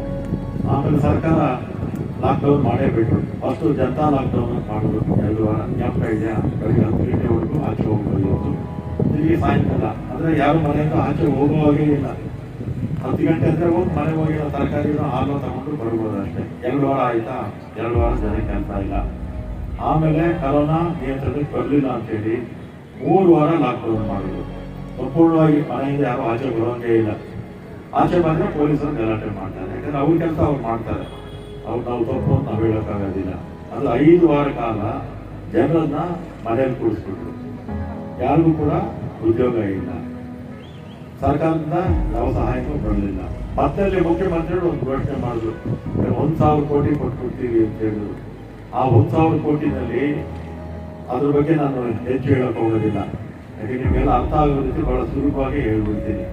ಆಮೇಲೆ ಸರ್ಕಾರ ಲಾಕ್ಡೌನ್ ಮಾಡೇ ಬಿಟ್ರು. ಫಸ್ಟು ಜನತಾ ಲಾಕ್ಡೌನ್ ಮಾಡೋದು 2 ವಾರ, ಜ್ಞಾಪಕ ಇದೆಯಾ? ಬೆಳಗ್ಗೆ 10 ಗಂಟೆವರೆಗೂ ಆಚೆ ಹೋಗ್ಬೋದು ಇತ್ತು, ತಿರುಗಿ ಸಾಯಂಕಾಲ. ಅಂದರೆ ಯಾರು ಮನೆಯಿಂದ ಆಚೆ ಹೋಗುವಾಗೇ ಇಲ್ಲ. 10 ಗಂಟೆ ಅಂದರೆ ಹೋಗಿ ಮನೆಗೆ ಹೋಗಿರೋ ತರಕಾರಿನೋ ಹಾಲು ತಗೊಂಡು ಬರ್ಬೋದು ಅಷ್ಟೇ. 2 ವಾರ ಆಯಿತಾ? 2 ವಾರ ಜನಕ್ಕೆ ಕೆಲಸ ಇಲ್ಲ. ಆಮೇಲೆ ಕರೋನಾ ನಿಯಂತ್ರಣಕ್ಕೆ ಬರಲಿಲ್ಲ ಅಂತೇಳಿ 3 ವಾರ ಲಾಕ್ಡೌನ್ ಮಾಡೋದು. ಸಂಪೂರ್ಣವಾಗಿ ಮನೆಯಿಂದ ಯಾರು ಆಚೆ ಬರೋಂಗೇ ಇಲ್ಲ. ಆಚೆ ಬಂದರೆ ಪೊಲೀಸರು ಗಲಾಟೆ ಮಾಡ್ತಾರೆ. ಯಾಕಂದರೆ ಅವ್ರ ಕೆಲಸ ಅವ್ರು ಮಾಡ್ತಾರೆ, ಅವ್ರು ನಾವು ತಪ್ಪು ಅಂತ ನಾವು ಹೇಳೋಕ್ಕಾಗೋದಿಲ್ಲ. ಅದು 5 ವಾರ ಕಾಲ ಜನರನ್ನ ಮನೆಯಲ್ಲಿ ಕೂಡಿಸ್ಬಿಟ್ರು. ಯಾರಿಗೂ ಕೂಡ ಉದ್ಯೋಗ ಇಲ್ಲ, ಸರ್ಕಾರದಿಂದ ಯಾವ ಸಹಾಯಕ್ಕೂ ಬರಲಿಲ್ಲ. ಮತ್ತೆ ಮುಖ್ಯಮಂತ್ರಿಗಳು ಒಂದು ಘೋಷಣೆ ಮಾಡಿದ್ರು, 1,000 ಕೋಟಿ ಕೊಟ್ಬಿಡ್ತೀವಿ ಅಂತ ಹೇಳಿದ್ರು. ಆ 1,000 ಕೋಟಿನಲ್ಲಿ ಅದ್ರ ಬಗ್ಗೆ ನಾನು ಹೆಚ್ಚು ಹೇಳೋಕೆ ಹೋಗೋದಿಲ್ಲ, ಯಾಕೆ ನಿಮಗೆಲ್ಲ ಅರ್ಥ ಆಗೋ ರೀತಿ ಬಹಳ ಸುಲಭವಾಗಿ ಹೇಳ್ಬಿಡ್ತೀನಿ.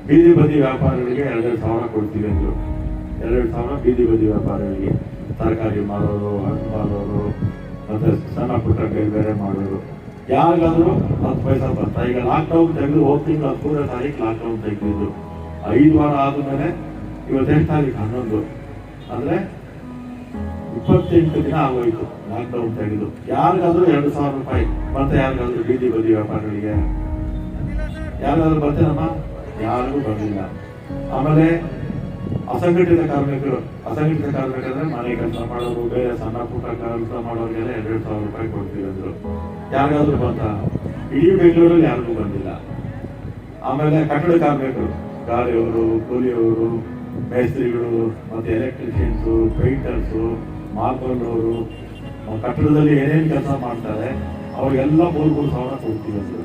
ಬೀದಿ ಬದಿ ವ್ಯಾಪಾರಿಗಳಿಗೆ 2,000 ಸಾವಿರ ಕೊಡ್ತೀವಿ ಅಂದರು. 2,000 ಸಾವಿರ ಬೀದಿ ಬದಿ ವ್ಯಾಪಾರಿಗಳಿಗೆ, ತರಕಾರಿ ಮಾರೋರು, ಹಣ್ಣು ಮಾರೋರು, ಮತ್ತು ಸಣ್ಣ ಪುಟ್ಟ ಬೇರೆ ಮಾಡೋರು, ಯಾರಿಗಾದರೂ 10 ಪೈಸಾ ಬರ್ತಾ. ಈಗ ಲಾಕ್ಡೌನ್ ತೆಗೆದು ಹೋಗ್ತಿದ್ರು, 13ನೇ ತಾರೀಕು ಲಾಕ್ಡೌನ್ ತೆಗೆದಿದ್ರು. 5 ವಾರ ಆದಮೇಲೆ ಇವತ್ತೆಷ್ಟು ತಾರೀಕು? 11. ಅಂದರೆ 28 ದಿನ ಆಗೋಯ್ತು ಲಾಕ್ಡೌನ್ ತೆಗೆದು. ಯಾರಿಗಾದ್ರೂ 2,000 ರೂಪಾಯಿ ಮತ್ತೆ ಯಾರಿಗಾದ್ರೂ ಬೀದಿ ಬದಿ ವ್ಯಾಪಾರಿಗಳಿಗೆ ಯಾರಿಗಾದ್ರೂ ಬರ್ತೇನಮ್ಮ? ಯಾರಿಗೂ ಬರಲಿಲ್ಲ. ಆಮೇಲೆ ಅಸಂಘಟಿತ ಕಾರ್ಮಿಕರು ಅಂದರೆ ಮನೆ ಕೆಲಸ ಮಾಡೋರು, ಬೇರೆ ಸಣ್ಣ ಪುಟ್ಟ ಕೆಲಸ ಮಾಡೋರಿಗೆಲ್ಲ 2,000 ರೂಪಾಯಿ ಕೊಡ್ತೀವಿ ಅಂದರು. ಯಾರಿಗಾದ್ರೂ ಬಂತ? ಇಡೀ ಬೆಂಗಳೂರಲ್ಲಿ ಯಾರಿಗೂ ಬಂದಿಲ್ಲ. ಆಮೇಲೆ ಕಟ್ಟಡ ಕಾರ್ಮಿಕರು, ಗಾಳಿಯವರು, ಕೂಲಿಯವರು, ಮೇಸ್ತ್ರಿಗಳು, ಮತ್ತು ಎಲೆಕ್ಟ್ರಿಷಿಯನ್ಸು, ಪೇಂಟರ್ಸು, ಮಾರ್ಬಲ್ನವರು, ಕಟ್ಟಡದಲ್ಲಿ ಏನೇನು ಕೆಲಸ ಮಾಡ್ತಾರೆ ಅವ್ರಿಗೆಲ್ಲ 3,000 ಸಾವಿರ ಕೊಡ್ತೀವಿ ಅಂದರು.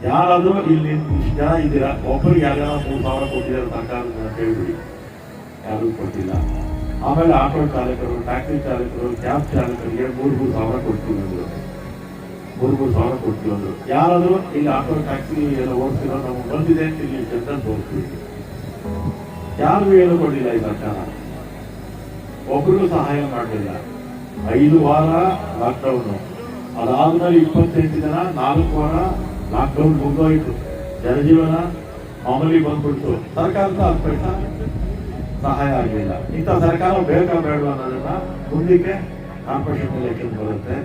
ಯಾರಾದರೂ ಇಲ್ಲಿ ಇಷ್ಟು ಜನ ಇದ್ದೀರಾ, ಒಬ್ಬರಿಗೆ ಯಾರ್ಯಾರ 3,000 ಕೊಟ್ಟಿದ್ದಾರೆ ಸರ್ಕಾರ ಅಂತ ಹೇಳ್ಬಿಡಿ, ಯಾರಿಗೂ ಕೊಟ್ಟಿಲ್ಲ. ಆಮೇಲೆ ಆಟೋ ಚಾಲಕರು, ಟ್ಯಾಕ್ಸಿ ಚಾಲಕರು, ಕ್ಯಾಬ್ ಚಾಲಕರಿಗೆ 3,000 ಸಾವಿರ ಕೊಡ್ತೀವಿ ಅಂದರು. 3,000 ಸಾವಿರ ಕೊಡ್ತೀವಿ ಅಂದರು. ಯಾರಾದರೂ ಇಲ್ಲಿ ಆಟೋ ಟ್ಯಾಕ್ಸಿ ಎಲ್ಲ ಓಡಿಸಿರೋ ನಮಗೆ ಬಂದಿದೆ ಅಂತ ಇಲ್ಲಿ ಜನರನ್ನು ತೋರಿಸ್ತೀವಿ. ಯಾರಿಗೂ ಏನು ಕೊಡಲಿಲ್ಲ ಈ ಸರ್ಕಾರ, ಒಬ್ಬರಿಗೂ ಸಹಾಯ ಮಾಡಲಿಲ್ಲ. 5 ವಾರ ಲಾಕ್ಡೌನು, ಅದಾದ್ಮೇಲೆ 28 ದಿನ 4 ವಾರ ಲಾಕ್ಡೌನ್ ಮುಗಿದೋಯ್ತು. ಜನಜೀವನ ಮಾಮೂಲಿ ಬಂದ್ಬಿಟ್ಟು ಸರ್ಕಾರದ 10 ಪೈಸಾ ಸಹಾಯ ಆಗಲಿಲ್ಲ. ಇಂಥ ಸರ್ಕಾರ ಬೇಕಾ ಬೇಡ ಅನ್ನೋದನ್ನ ಮುಂದಕ್ಕೆ ಕಾರ್ಪೊರೇಷನ್ ಎಲೆಕ್ಷನ್ ಬರುತ್ತೆ,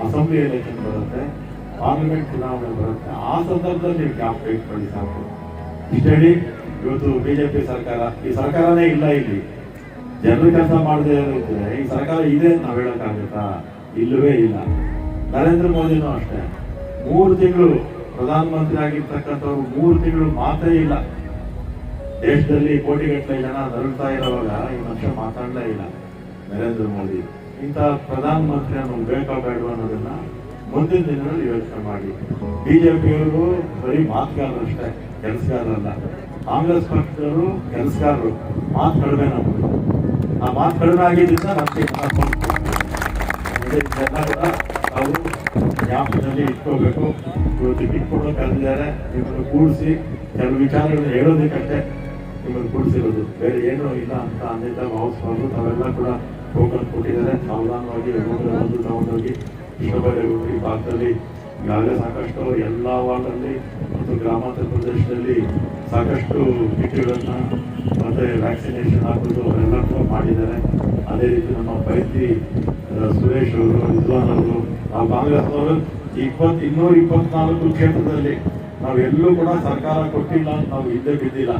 ಅಸೆಂಬ್ಲಿ ಎಲೆಕ್ಷನ್ ಬರುತ್ತೆ, ಪಾರ್ಲಿಮೆಂಟ್ ಚುನಾವಣೆ ಬರುತ್ತೆ. ಆ ಸಂದರ್ಭದಲ್ಲಿ ನೀವು ಜ್ಞಾಪಕ ಇಟ್ಕೊಳ್ಳಿ ಸಾಕು. ಇಷ್ಟೇಳಿ ಇವತ್ತು ಬಿಜೆಪಿ ಸರ್ಕಾರ, ಈ ಸರ್ಕಾರನೇ ಇಲ್ಲ, ಇಲ್ಲಿ ಜನರು ಕೆಲಸ ಮಾಡದೇ ಇರುತ್ತೆ. ಈ ಸರ್ಕಾರ ಇದೆ ಅಂತ ನಾವು ಹೇಳಕ್ಕಾಗುತ್ತಾ? ಇಲ್ಲವೇ ಇಲ್ಲ. ನರೇಂದ್ರ ಮೋದಿನೂ ಅಷ್ಟೇ 3 ತಿಂಗಳು ಪ್ರಧಾನಮಂತ್ರಿ ಆಗಿರ್ತಕ್ಕಂಥವ್ರು 3 ತಿಂಗಳು ಮಾತೇ ಇಲ್ಲ. ದೇಶದಲ್ಲಿ ಕೋಟಿಗಟ್ಟಲೆ ಜನ ನರಳ್ತಾ ಇರೋವಾಗ ಈ ಮನುಷ್ಯ ಮಾತಾಡಲೇ ಇಲ್ಲ ನರೇಂದ್ರ ಮೋದಿ. ಇಂಥ ಪ್ರಧಾನಮಂತ್ರಿ ಅನ್ನೋದು ಬೇಕಾ ಬೇಡ ಅನ್ನೋದನ್ನ ಮುಂದಿನ ದಿನಗಳಲ್ಲಿ ಯೋಚನೆ ಮಾಡಿ. ಬಿಜೆಪಿಯವರು ಬರೀ ಮಾತುಗಾರರಷ್ಟೇ, ಕೆಲಸಗಾರರಲ್ಲ. ಕಾಂಗ್ರೆಸ್ ಪಕ್ಷದವರು ಕೆಲಸಗಾರರು, ಮಾತು ಕಡಿಮೆ ನಮ್ಮದು. ಆ ಮಾತು ಕಡಿಮೆ ಆಗಿದ್ದರಿಂದ ನಮಗೆ ಇದೆಲ್ಲ ಕೂಡ ನಾವು ಜ್ಞಾಪಕದಲ್ಲಿ ಇಟ್ಕೋಬೇಕು. ಇವತ್ತು ಕಿಟ್ಕೊಂಡು ಕರೆದಿದ್ದಾರೆ, ನಿಮ್ಮನ್ನು ಕೂಡಿಸಿ ಕೆಲವು ವಿಚಾರಗಳನ್ನ ಹೇಳೋದಕ್ಕಷ್ಟೇ ನಿಮ್ಮನ್ನು ಕೂಡಿಸಿರೋದು, ಬೇರೆ ಏನೂ ಇಲ್ಲ ಅಂತ ಅನ್ನಿದ್ದ ಭಾವಿಸ್ಬಾರ್ದು. ನಾವೆಲ್ಲ ಕೂಡ ಟೋಕನ್ ಕೊಟ್ಟಿದ್ದಾರೆ, ಸಾವಧಾನವಾಗಿ ಒಂದು ತಗೊಂಡೋಗಿ ಈ ಭಾಗದಲ್ಲಿ ಈಗಾಗಲೇ ಸಾಕಷ್ಟು ಎಲ್ಲ ವಾರ್ಡಲ್ಲಿ ಮತ್ತು ಗ್ರಾಮಾಂತರ ಪ್ರದೇಶದಲ್ಲಿ ಸಾಕಷ್ಟು ಕಿಟ್ಗಳನ್ನ ಮತ್ತೆ ವ್ಯಾಕ್ಸಿನೇಷನ್ ಹಾಕೋದು ಅವರೆಲ್ಲ ಕೂಡ ಮಾಡಿದ್ದಾರೆ. ಅದೇ ರೀತಿ ನಮ್ಮ ಪೈತ್ರಿ ಸುರೇಶ್ ಅವರು, ವಿದ್ವಾನ್ ಅವರು, ನಾವು ಕಾಂಗ್ರೆಸ್ನವರು 224 ಕ್ಷೇತ್ರದಲ್ಲಿ ನಾವೆಲ್ಲೂ ಕೂಡ ಸರ್ಕಾರ ಕೊಟ್ಟಿಲ್ಲ ಅಂತ ನಾವು ಹಿಂದೆ ಬಿದ್ದಿಲ್ಲ.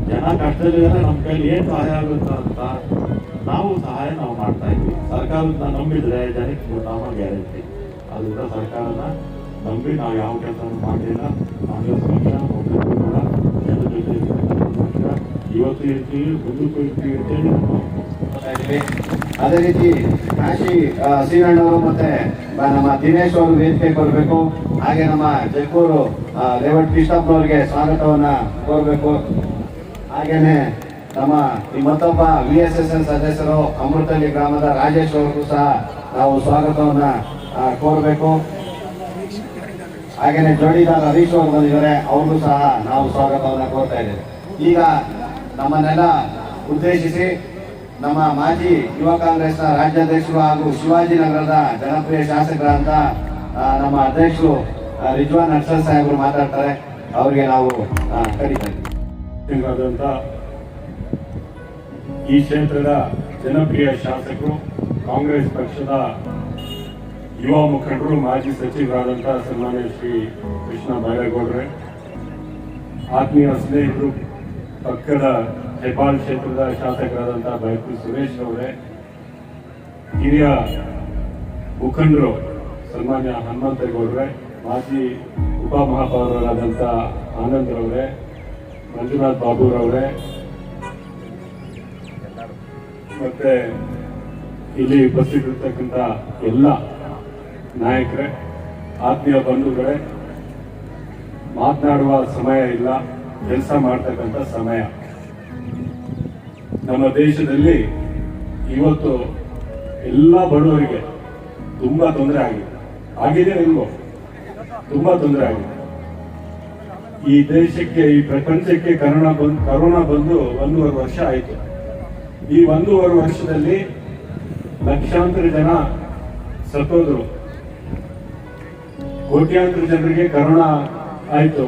ಜನ ಕಷ್ಟದಲ್ಲಿದ್ದಾರೆ, ನಮ್ಮ ಕೈಲಿ ಏನು ಸಹಾಯ ಆಗುತ್ತೆ ಅಂತ ನಾವು ಸಹಾಯ ಮಾಡ್ತಾ ಇದ್ವಿ. ಸರ್ಕಾರದಿಂದ ನಂಬಿದ್ರೆ ಜನಕ್ಕೆ ನಮ್ಮ ಗ್ಯಾರಂಟಿ. ಅದರಿಂದ ಸರ್ಕಾರನ ನಂಬಿ ನಾವು ಯಾವ ಕೆಲಸವನ್ನು ಮಾಡಲಿಲ್ಲ. ಕಾಂಗ್ರೆಸ್ ಪಕ್ಷ ಕೂಡ ಜನ ಜೊತೆ ಇವತ್ತು ಇರ್ತೀವಿ, ಮುಂದಕ್ಕೂ ಇರ್ತೀವಿ ಅಂತೇಳಿ ಇದ್ದೀವಿ. ಅದೇ ರೀತಿ ಕಾಶಿ ಶ್ರೀನಣ್ಣವರು ಮತ್ತೆ ನಮ್ಮ ದಿನೇಶ್ ಅವರು ವೇದಿಕೆ ಬರಬೇಕು. ಹಾಗೆ ನಮ್ಮ ಜೈಪೂರು ರೇವಟ್ ಕೃಷ್ಣಪ್ಪನವರಿಗೆ ಸ್ವಾಗತವನ್ನ ಕೋರಬೇಕು. ಹಾಗೇನೆ ನಮ್ಮ ಈ ಮತ್ತೊಬ್ಬ VSSN ಸದಸ್ಯರು ಅಮೃತಹಳ್ಳಿ ಗ್ರಾಮದ ರಾಜೇಶ್ ಅವ್ರಿಗೂ ಸಹ ನಾವು ಸ್ವಾಗತವನ್ನ ಕೋರಬೇಕು. ಹಾಗೇನೆ ಜೋಡಿದಾರ ಹರೀಶ್ ಅವರು ಬಂದಿದ್ದಾರೆ, ಅವ್ರಿಗೂ ಸಹ ನಾವು ಸ್ವಾಗತವನ್ನ ಕೋರ್ತಾ ಇದ್ದೇವೆ. ಈಗ ನಮ್ಮನ್ನೆಲ್ಲ ಉದ್ದೇಶಿಸಿ ನಮ್ಮ ಮಾಜಿ ಯುವ ಕಾಂಗ್ರೆಸ್ನ ರಾಜ್ಯಾಧ್ಯಕ್ಷರು ಹಾಗೂ ಶಿವಾಜಿನಗರದ ಜನಪ್ರಿಯ ಶಾಸಕರಂತ ನಮ್ಮ ಅಧ್ಯಕ್ಷರು ರಿಜ್ವಾನ್ ಅರ್ಸಲ್ ಸಾಹೇಬರು ಮಾತಾಡ್ತಾರೆ. ಅವರಿಗೆ ನಾವು ಕರೀತಾ ಇದ್ದೀವಿ. ಈ ಕ್ಷೇತ್ರದ ಜನಪ್ರಿಯ ಶಾಸಕರು, ಕಾಂಗ್ರೆಸ್ ಪಕ್ಷದ ಯುವ ಮುಖಂಡರು, ಮಾಜಿ ಸಚಿವರಾದಂಥ ಸನ್ಮಾನ್ಯ ಶ್ರೀ ಕೃಷ್ಣ ಬೈರೇಗೌಡರೇ, ಆತ್ಮೀಯ ಸ್ನೇಹಿತರು, ಪಕ್ಕದ ಹೆಬ್ಬಾಳ್ ಕ್ಷೇತ್ರದ ಶಾಸಕರಾದಂಥ ಬೈಕು ಸುರೇಶ್ ಅವರೇ, ಹಿರಿಯ ಮುಖಂಡರು ಸನ್ಮಾನ್ಯ ಹನುಮಂತೇಗೌಡರೇ, ಮಾಜಿ ಉಪಮಹಾಪೌರರಾದಂಥ ಆನಂದ್ರವರೇ, ಮಂಜುನಾಥ್ ಬಾಬುರವರೇ, ಮತ್ತೆ ಇಲ್ಲಿ ಉಪಸ್ಥಿತರಿರ್ತಕ್ಕಂಥ ಎಲ್ಲ ನಾಯಕರೇ, ಆತ್ಮೀಯ ಬಂಧುಗಳೇ, ಮಾತನಾಡುವ ಸಮಯ ಇಲ್ಲ, ಕೆಲಸ ಮಾಡ್ತಕ್ಕಂಥ ಸಮಯ. ನಮ್ಮ ದೇಶದಲ್ಲಿ ಇವತ್ತು ಎಲ್ಲ ಬಡವರಿಗೆ ತುಂಬಾ ತೊಂದರೆ ಆಗಿದೆ ಇಲ್ವೋ? ತುಂಬಾ ತೊಂದರೆ ಆಗಿದೆ. ಈ ದೇಶಕ್ಕೆ, ಈ ಪ್ರಪಂಚಕ್ಕೆ ಕರೋನಾ ಬಂದು 1.5 ವರ್ಷ ಆಯಿತು. ಈ 1.5 ವರ್ಷದಲ್ಲಿ ಲಕ್ಷಾಂತರ ಜನ ಸತ್ತೋದ್ರು, ಕೋಟ್ಯಾಂತರ ಜನರಿಗೆ ಕರೋನಾ ಆಯ್ತು,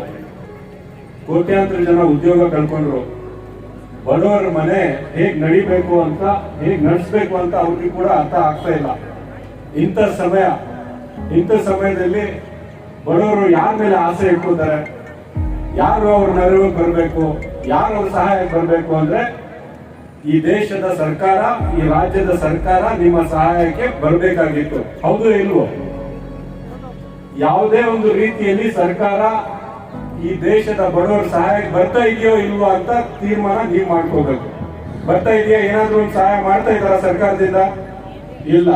ಕೋಟ್ಯಾಂತರ ಜನ ಉದ್ಯೋಗ ಕಳ್ಕೊಂಡ್ರು. ಬಡವರ ಮನೆ ಹೇಗ್ ನಡಿಬೇಕು ಅಂತ, ಹೇಗ್ ನಡೆಸಬೇಕು ಅಂತ ಅವ್ರಿಗೆ ಕೂಡ ಅರ್ಥ ಆಗ್ತಾ ಇಲ್ಲ. ಇಂಥ ಸಮಯದಲ್ಲಿ ಬಡವರು ಯಾರ ಮೇಲೆ ಆಸೆ ಇಟ್ಕೋತಾರೆ? ಯಾರು ಅವ್ರ ನೆರವಿಗೆ ಬರಬೇಕು, ಯಾರು ಅವ್ರ ಸಹಾಯಕ್ಕೆ ಬರಬೇಕು ಅಂದ್ರೆ ಈ ದೇಶದ ಸರ್ಕಾರ, ಈ ರಾಜ್ಯದ ಸರ್ಕಾರ ನಿಮ್ಮ ಸಹಾಯಕ್ಕೆ ಬರಬೇಕಾಗಿತ್ತು. ಹೌದು ಇಲ್ವೋ? ಯಾವುದೇ ಒಂದು ರೀತಿಯಲ್ಲಿ ಸರ್ಕಾರ ಈ ದೇಶದ ಬಡವರ ಸಹಾಯಕ್ಕೆ ಬರ್ತಾ ಇದೆಯೋ ಇಲ್ವೋ ಅಂತ ತೀರ್ಮಾನ ನೀವು ಮಾಡ್ಕೋಬೇಕು. ಬರ್ತಾ ಇದೆಯಾ? ಏನಾದ್ರೂ ಒಂದು ಸಹಾಯ ಮಾಡ್ತಾ ಇದ್ದಾರ ಸರ್ಕಾರದಿಂದ? ಇಲ್ಲ.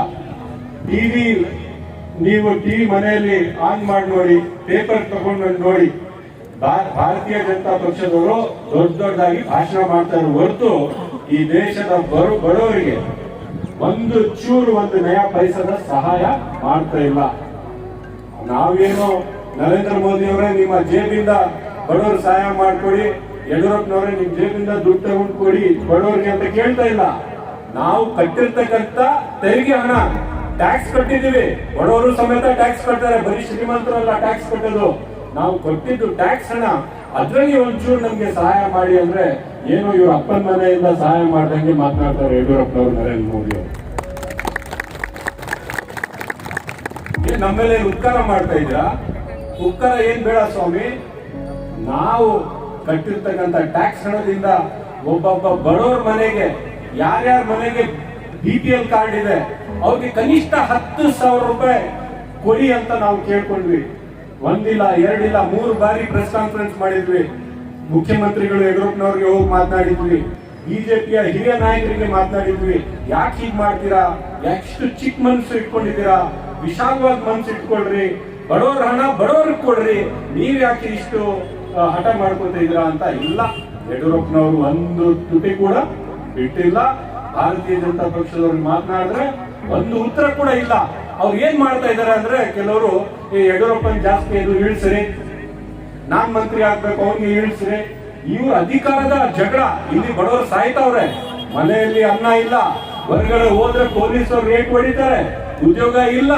ನೀವು ಟಿವಿ ಮನೆಯಲ್ಲಿ ಆನ್ ಮಾಡಿ ನೋಡಿ, ಪೇಪರ್ ತಗೊಂಡು ನೋಡಿ, ಭಾರತೀಯ ಜನತಾ ಪಕ್ಷದವರು ದೊಡ್ಡದಾಗಿ ಭಾಷಣ ಮಾಡ್ತಾರೆ ಹೊರತು ಈ ದೇಶದ ಬಡವರಿಗೆ ಒಂದು ನಯಾ ಪೈಸದ ಸಹಾಯ ಮಾಡ್ತಾ ಇಲ್ಲ. ನಾವೇನೋ ನರೇಂದ್ರ ಮೋದಿ ಅವರೇ ನಿಮ್ಮ ಜೇಬಿಂದ ಬಡವರು ಸಹಾಯ ಮಾಡ್ಕೊಡಿ, ಯಡಿಯೂರಪ್ಪನವರೇ ನಿಮ್ ಜೇಬಿಂದ ದುಡ್ಡು ತಗೊಂಡು ಕೊಡಿ ಬಡವರಿಗೆ ಅಂತ ಕೇಳ್ತಾ ಇಲ್ಲ. ನಾವು ಕಟ್ಟಿರ್ತಕ್ಕಂಥ ತೆರಿಗೆ ಹಣ, ಟ್ಯಾಕ್ಸ್ ಕಟ್ಟಿದೀವಿ. ಬಡವರು ಸಮೇತ ಟ್ಯಾಕ್ಸ್ ಕಟ್ತಾರೆ, ಬರೀ ಶ್ರೀಮಂತರಲ್ಲ ಟ್ಯಾಕ್ಸ್ ಕಟ್ಟೋದು. ನಾವು ಕೊಟ್ಟಿದ್ದು ಟ್ಯಾಕ್ಸ್ ಹಣ ಅದ್ರಲ್ಲಿ ಒಂಚೂರು ನಮ್ಗೆ ಸಹಾಯ ಮಾಡಿ ಅಂದ್ರೆ ಏನೋ ಇವ್ರ ಅಪ್ಪನ ಮನೆಯಿಂದ ಸಹಾಯ ಮಾಡ್ದಂಗೆ ಮಾತನಾಡ್ತಾರೆ ಯಡಿಯೂರಪ್ಪನವರು, ನರೇಂದ್ರ ಮೋದಿ ಅವರು. ನಮ್ಮ ಮೇಲೆ ಉಪಕಾರ ಮಾಡ್ತಾ ಇದ್ದೀರಾ? ಉಪಕಾರ ಏನ್ ಬೇಡ ಸ್ವಾಮಿ, ನಾವು ಕಟ್ಟಿರ್ತಕ್ಕಂಥ ಟ್ಯಾಕ್ಸ್ ಹಣದಿಂದ ಒಬ್ಬೊಬ್ಬ ಬಡವರ ಮನೆಗೆ, ಯಾರ್ಯಾರ ಮನೆಗೆ BPL ಕಾರ್ಡ್ ಇದೆ ಅವ್ರಿಗೆ ಕನಿಷ್ಠ 10,000 ರೂಪಾಯಿ ಕೊಡಿ ಅಂತ ನಾವು ಕೇಳ್ಕೊಂಡ್ವಿ. ಒಂದಿಲ್ಲ, ಎರಡಿಲ್ಲ, 3 ಬಾರಿ ಪ್ರೆಸ್ ಕಾನ್ಫರೆನ್ಸ್ ಮಾಡಿದ್ವಿ. ಮುಖ್ಯಮಂತ್ರಿಗಳು ಯಡಿಯೂರಪ್ಪನವ್ರಿಗೆ ಹೋಗಿ ಮಾತನಾಡಿದ್ವಿ, ಬಿಜೆಪಿಯ ಹಿರಿಯ ನಾಯಕರಿಗೆ ಮಾತನಾಡಿದ್ವಿ. ಯಾಕೆ ಹೀಗ್ ಮಾಡ್ತೀರಾ? ಎಷ್ಟು ಚಿಕ್ಕ ಮನಸ್ಸು ಇಟ್ಕೊಂಡಿದ್ದೀರಾ? ವಿಶಾಲವಾದ ಮನಸ್ಸು ಇಟ್ಕೊಳ್ರಿ, ಬಡವರ ಹಣ ಬಡವರಿಗೆ ಕೊಡ್ರಿ, ನೀವ್ ಯಾಕೆ ಇಷ್ಟು ಹಠ ಮಾಡ್ಕೊತಾ ಇದ್ದೀರಾ ಅಂತ. ಇಲ್ಲ, ಯಡಿಯೂರಪ್ಪನವರು ಒಂದು ತುಟಿ ಕೂಡ ಬಿಟ್ಟಿಲ್ಲ. ಭಾರತೀಯ ಜನತಾ ಪಕ್ಷದವ್ರಿಗೆ ಮಾತನಾಡಿದ್ರೆ ಒಂದು ಉತ್ತರ ಕೂಡ ಇಲ್ಲ. ಅವ್ರು ಏನ್ ಮಾಡ್ತಾ ಇದಾರೆ ಅಂದ್ರೆ, ಕೆಲವರು ಈ ಯಡಿಯೂರಪ್ಪನ್ ಜಾಸ್ತಿ ಇದು ಇಳಿಸ್ರಿ, ನಾನ್ ಮಂತ್ರಿ ಆಗ್ಬೇಕು, ಅವ್ನಿಗೆ ಇಳಿಸ್ರಿ. ಇವ್ರ ಅಧಿಕಾರದ ಜಗಳ. ಇಲ್ಲಿ ಬಡವರು ಸಾಯ್ತಾವ್ರೆ, ಮನೆಯಲ್ಲಿ ಅನ್ನ ಇಲ್ಲ, ಹೊರಗಡೆ ಹೋದ್ರೆ ಪೊಲೀಸರು ರೇಟ್ ಹೊಡಿತಾರೆ, ಉದ್ಯೋಗ ಇಲ್ಲ,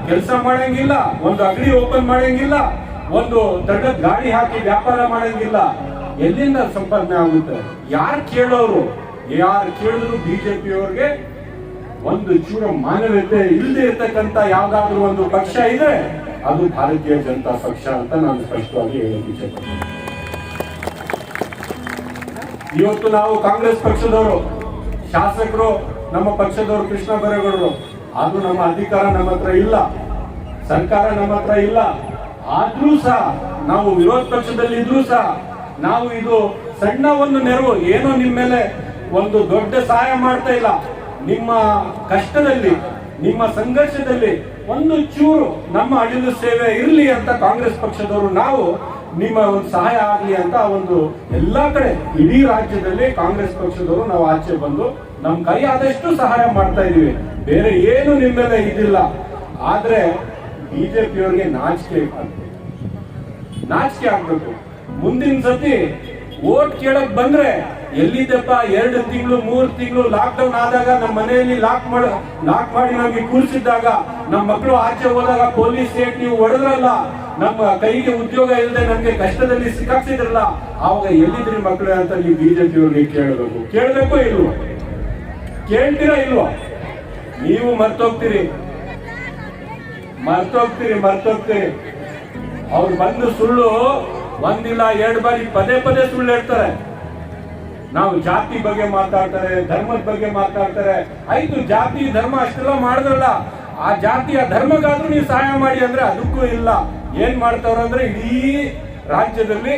ಕೆಲಸ ಮಾಡಂಗಿಲ್ಲ, ಒಂದು ಅಂಗಡಿ ಓಪನ್ ಮಾಡಂಗಿಲ್ಲ, ಒಂದು ದೊಡ್ಡ ಗಾಡಿ ಹಾಕಿ ವ್ಯಾಪಾರ ಮಾಡಂಗಿಲ್ಲ. ಎಲ್ಲಿಂದ ಸಂಪಾದನೆ ಆಗುತ್ತೆ? ಯಾರು ಕೇಳೋರು? ಯಾರು ಕೇಳಿದ್ರು ಬಿಜೆಪಿಯವ್ರಿಗೆ ಒಂದು ಚೂರ ಮಾನವೀಯತೆ ಇಲ್ಲದೆ ಇರ್ತಕ್ಕಂಥ ಯಾವ್ದಾದ್ರು ಒಂದು ಪಕ್ಷ ಇದೆ, ಅದು ಭಾರತೀಯ ಜನತಾ ಪಕ್ಷ ಅಂತ ನಾನು ಸ್ಪಷ್ಟವಾಗಿ ಹೇಳಕ್ಕೆ ಇಚ್ಛೆಪಡ್ತೀನಿ. ಇವತ್ತು ನಾವು ಕಾಂಗ್ರೆಸ್ ಪಕ್ಷದವರು, ಶಾಸಕರು ನಮ್ಮ ಪಕ್ಷದವರು, ಕೃಷ್ಣ ಬೈರೇಗೌಡರು, ಆದ್ರೂ ನಮ್ಮ ಅಧಿಕಾರ ನಮ್ಮ ಹತ್ರ ಇಲ್ಲ, ಸರ್ಕಾರ ನಮ್ಮ ಹತ್ರ ಇಲ್ಲ. ಆದ್ರೂ ಸಹ ನಾವು ವಿರೋಧ ಪಕ್ಷದಲ್ಲಿ ಇದ್ರೂ ಸಹ ನಾವು ಇದು ಸಣ್ಣ ಒಂದು ನೆರವು, ಏನೋ ನಿಮ್ಮ ಮೇಲೆ ಒಂದು ದೊಡ್ಡ ಸಹಾಯ ಮಾಡ್ತಾ ಇಲ್ಲ. ನಿಮ್ಮ ಕಷ್ಟದಲ್ಲಿ, ನಿಮ್ಮ ಸಂಘರ್ಷದಲ್ಲಿ ಒಂದು ಚೂರು ನಮ್ಮ ಅಳಿಲು ಸೇವೆ ಇರಲಿ ಅಂತ ಕಾಂಗ್ರೆಸ್ ಪಕ್ಷದವರು ನಾವು ನಿಮ್ಮ ಒಂದು ಸಹಾಯ ಆಗಲಿ ಅಂತ ಒಂದು ಎಲ್ಲಾ ಕಡೆ ಇಡೀ ರಾಜ್ಯದಲ್ಲಿ ಕಾಂಗ್ರೆಸ್ ಪಕ್ಷದವರು ನಾವು ಆಚೆ ಬಂದು ನಮ್ಮ ಕೈ ಆದಷ್ಟು ಸಹಾಯ ಮಾಡ್ತಾ ಇದೀವಿ. ಬೇರೆ ಏನು ನಿಮ್ಮ ಮೇಲೆ ಇದಿಲ್ಲ. ಆದ್ರೆ ಬಿಜೆಪಿಯವರಿಗೆ ನಾಚಿಕೆ ಆಗ್ಬೇಕು. ಮುಂದಿನ ಸತಿ ವೋಟ್ ಕೇಳಕ್ ಬಂದ್ರೆ ಎಲ್ಲಿದ್ದಪ್ಪ 2 ತಿಂಗಳು 3 ತಿಂಗಳು ಲಾಕ್ಡೌನ್ ಆದಾಗ ನಮ್ಮ ಮನೆಯಲ್ಲಿ ಲಾಕ್ ಮಾಡಿ ನಮ್ಗೆ ಕೂರಿಸಿದ್ದಾಗ, ನಮ್ಮ ಮಕ್ಕಳು ಆಚೆ ಹೋದಾಗ ಪೊಲೀಸ್ ಸ್ಟೇಟ್ ನೀವು ಹೊಡೆದ್ರಲ್ಲ, ನಮ್ಮ ಕೈಗೆ ಉದ್ಯೋಗ ಇಲ್ಲದೆ ನಮ್ಗೆ ಕಷ್ಟದಲ್ಲಿ ಸಿಕ್ಕಾಕ್ಸಿದ್ರಲ್ಲ, ಆವಾಗ ಎಲ್ಲಿದ್ರಿ ಮಕ್ಕಳು ಅಂತ ನೀವು ಬಿಜೆಪಿಯವ್ರಿಗೆ ಕೇಳಬೇಕು ಇಲ್ವೋ? ಕೇಳ್ತೀರಾ ಇಲ್ವೋ? ನೀವು ಮರ್ತೋಗ್ತೀರಿ. ಅವ್ರು ಬಂದು ಸುಳ್ಳು ಒಂದಿಲ್ಲ 2 ಬಾರಿ ಪದೇ ಸುಳ್ಳು ಹೇಳ್ತಾರೆ. ನಾವು ಜಾತಿ ಬಗ್ಗೆ ಮಾತಾಡ್ತಾರೆ, ಧರ್ಮದ ಬಗ್ಗೆ ಮಾತಾಡ್ತಾರೆ. ಆಯ್ತು, ಜಾತಿ ಧರ್ಮ ಅಷ್ಟೆಲ್ಲ ಮಾಡಿದ್ರಲ್ಲ, ಆ ಜಾತಿಯ ಧರ್ಮಕ್ಕಾದ್ರೂ ನೀವು ಸಹಾಯ ಮಾಡಿ ಅಂದ್ರೆ ಅದಕ್ಕೂ ಇಲ್ಲ. ಏನ್ ಮಾಡ್ತಾವ್ರ ಅಂದ್ರೆ ಇಡೀ ರಾಜ್ಯದಲ್ಲಿ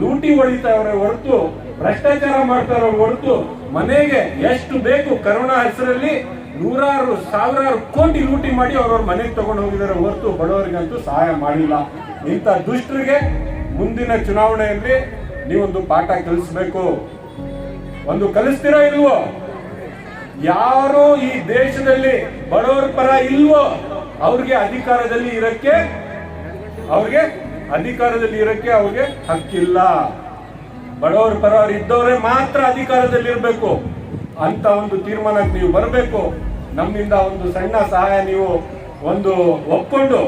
ಲೂಟಿ ಹೊಡಿತಾವ್ರೆ ಹೊರತು, ಭ್ರಷ್ಟಾಚಾರ ಮಾಡ್ತಾರ ಹೊರತು, ಮನೆಗೆ ಎಷ್ಟು ಬೇಕು ಕರೋನಾ ಹೆಸರಲ್ಲಿ 100,000 ಕೋಟಿ ಲೂಟಿ ಮಾಡಿ ಅವ್ರವ್ರ ಮನೆಗೆ ತಗೊಂಡು ಹೋಗಿದ್ದಾರೆ ಹೊರತು ಬಡವರಿಗಂತೂ ಸಹಾಯ ಮಾಡಿಲ್ಲ. ಇಂಥ ದುಷ್ಟರಿಗೆ ಮುಂದಿನ ಚುನಾವಣೆಯಲ್ಲಿ ನೀವೊಂದು ಪಾಠ ಕಲಿಸ್ಬೇಕು. ಒಂದು ಕಲಿಸ್ತೀರೋ ಇಲ್ವೋ? ಯಾರು ಈ ದೇಶದಲ್ಲಿ ಬಡವರ ಪರ ಇಲ್ವೋ ಅವ್ರಿಗೆ ಅಧಿಕಾರದಲ್ಲಿ ಇರಕ್ಕೆ ಅವ್ರಿಗೆ ಹಕ್ಕಿಲ್ಲ. ಬಡವರ ಪರ ಇದ್ದವರೇ ಮಾತ್ರ ಅಧಿಕಾರದಲ್ಲಿ ಇರಬೇಕು ಅಂತ ಒಂದು ತೀರ್ಮಾನಕ್ಕೆ ನೀವು ಬರಬೇಕು. ನಮ್ಮಿಂದ ಒಂದು ಸಣ್ಣ ಸಹಾಯ ನೀವು ಒಂದು ಒಪ್ಕೊಂಡು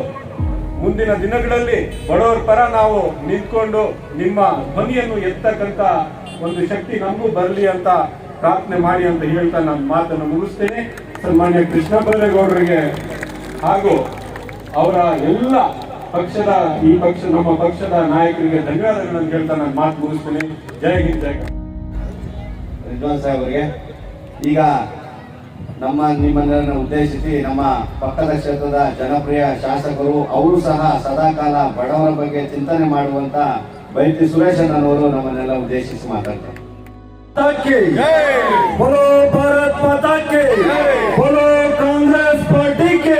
ಮುಂದಿನ ದಿನಗಳಲ್ಲಿ ಬಡವರ ಪರ ನಾವು ನಿಂತ್ಕೊಂಡು ನಿಮ್ಮ ಧ್ವನಿಯನ್ನು ಎತ್ತಕ್ಕಂತ ಒಂದು ಶಕ್ತಿ ನಮಗೂ ಬರಲಿ ಅಂತ ಪ್ರಾರ್ಥನೆ ಮಾಡಿ ಅಂತ ಹೇಳ್ತಾ ನಾನು ಮಾತನ್ನು ಮುಗಿಸ್ತೇನೆ. ಸನ್ಮಾನ್ಯ ಕೃಷ್ಣ ಬೈರೇಗೌಡರಿಗೆ ಹಾಗೂ ಅವರ ಎಲ್ಲ ನಮ್ಮ ಪಕ್ಷದ ನಾಯಕರಿಗೆ ಧನ್ಯವಾದಗಳನ್ನು ಹೇಳ್ತಾ ನಾನು ಮಾತು ಮುಗಿಸ್ತೇನೆ. ಜೈ ಹಿಂದ್, ಜೈ ಕರ್ನಾಟಕ. ರಿಜ್ವಾನ್ ಸಾಹೇಬರಿಗೆ ಈಗ ನಿಮ್ಮನ್ನು ಉದ್ದೇಶಿಸಿ ನಮ್ಮ ಪಕ್ಕದ ಕ್ಷೇತ್ರದ ಜನಪ್ರಿಯ ಶಾಸಕರು, ಅವರು ಸಹ ಸದಾಕಾಲ ಬಡವರ ಬಗ್ಗೆ ಚಿಂತನೆ ಮಾಡುವಂತ ಬೈತಿ ಸುರೇಶಣ್ಣನವರು ನಮ್ಮನ್ನೆಲ್ಲ ಉದ್ದೇಶಿಸಿ ಮಾತಾಡ್ತಾರೆ. बोलो भारत माता के, बोलो कांग्रेस पार्टी के,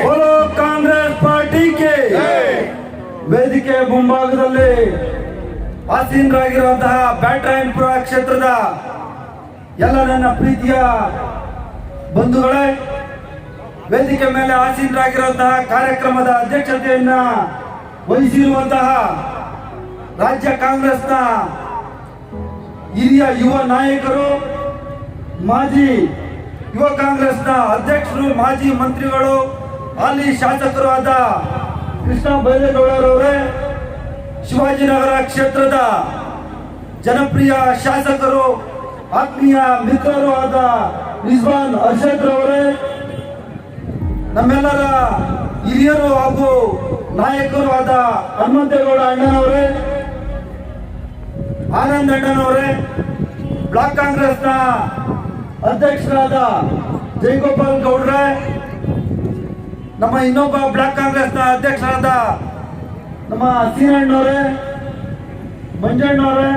बोलो कांग्रेस पार्टी के. ವೇದಿಕೆ ಮುಂಭಾಗದಲ್ಲಿ ಆಸೀನರಾಗಿರುವಂತಹ ಬ್ಯಾಟರಾಯನಪುರ ಕ್ಷೇತ್ರದ ಎಲ್ಲ ನನ್ನ ಪ್ರೀತಿಯ ಬಂಧುಗಳೇ, ವೇದಿಕೆ ಮೇಲೆ ಆಸೀನರಾಗಿರುವಂತಹ ಕಾರ್ಯಕ್ರಮದ ಅಧ್ಯಕ್ಷತೆಯನ್ನ ವಹಿಸಿರುವಂತಹ ರಾಜ್ಯ ಕಾಂಗ್ರೆಸ್ನ ಹಿರಿಯ ಯುವ ನಾಯಕರು, ಮಾಜಿ ಯುವ ಕಾಂಗ್ರೆಸ್ನ ಅಧ್ಯಕ್ಷರು, ಮಾಜಿ ಮಂತ್ರಿಗಳು, ಹಾಲಿ ಶಾಸಕರು ಆದ ಕೃಷ್ಣ ಬೈರೇಗೌಡರವರೇ, ಶಿವಾಜಿನಗರ ಕ್ಷೇತ್ರದ ಜನಪ್ರಿಯ ಶಾಸಕರು, ಆತ್ಮೀಯ ಮಿತ್ರರು ಆದ ರಿಜ್ವಾನ್ ಅರ್ಷದ್ ರವರೇ, ನಮ್ಮೆಲ್ಲರ ಹಿರಿಯರು ಹಾಗೂ ನಾಯಕರು ಆದ ಹನುಮಂತೇಗೌಡ ಅಣ್ಣನವರೇ, ಆನಂದ್ ಅಣ್ಣನವರೇ, ಬ್ಲಾಕ್ ಕಾಂಗ್ರೆಸ್ನ ಅಧ್ಯಕ್ಷರಾದ ಜಯಗೋಪಾಲ್ ಗೌಡ್ರೆ, ನಮ್ಮ ಇನ್ನೊಬ್ಬ ಬ್ಲಾಕ್ ಕಾಂಗ್ರೆಸ್ನ ಅಧ್ಯಕ್ಷರಾದ ನಮ್ಮ ಸೀನಣ್ಣವರೇ, ಮಂಜಣ್ಣವರೇ,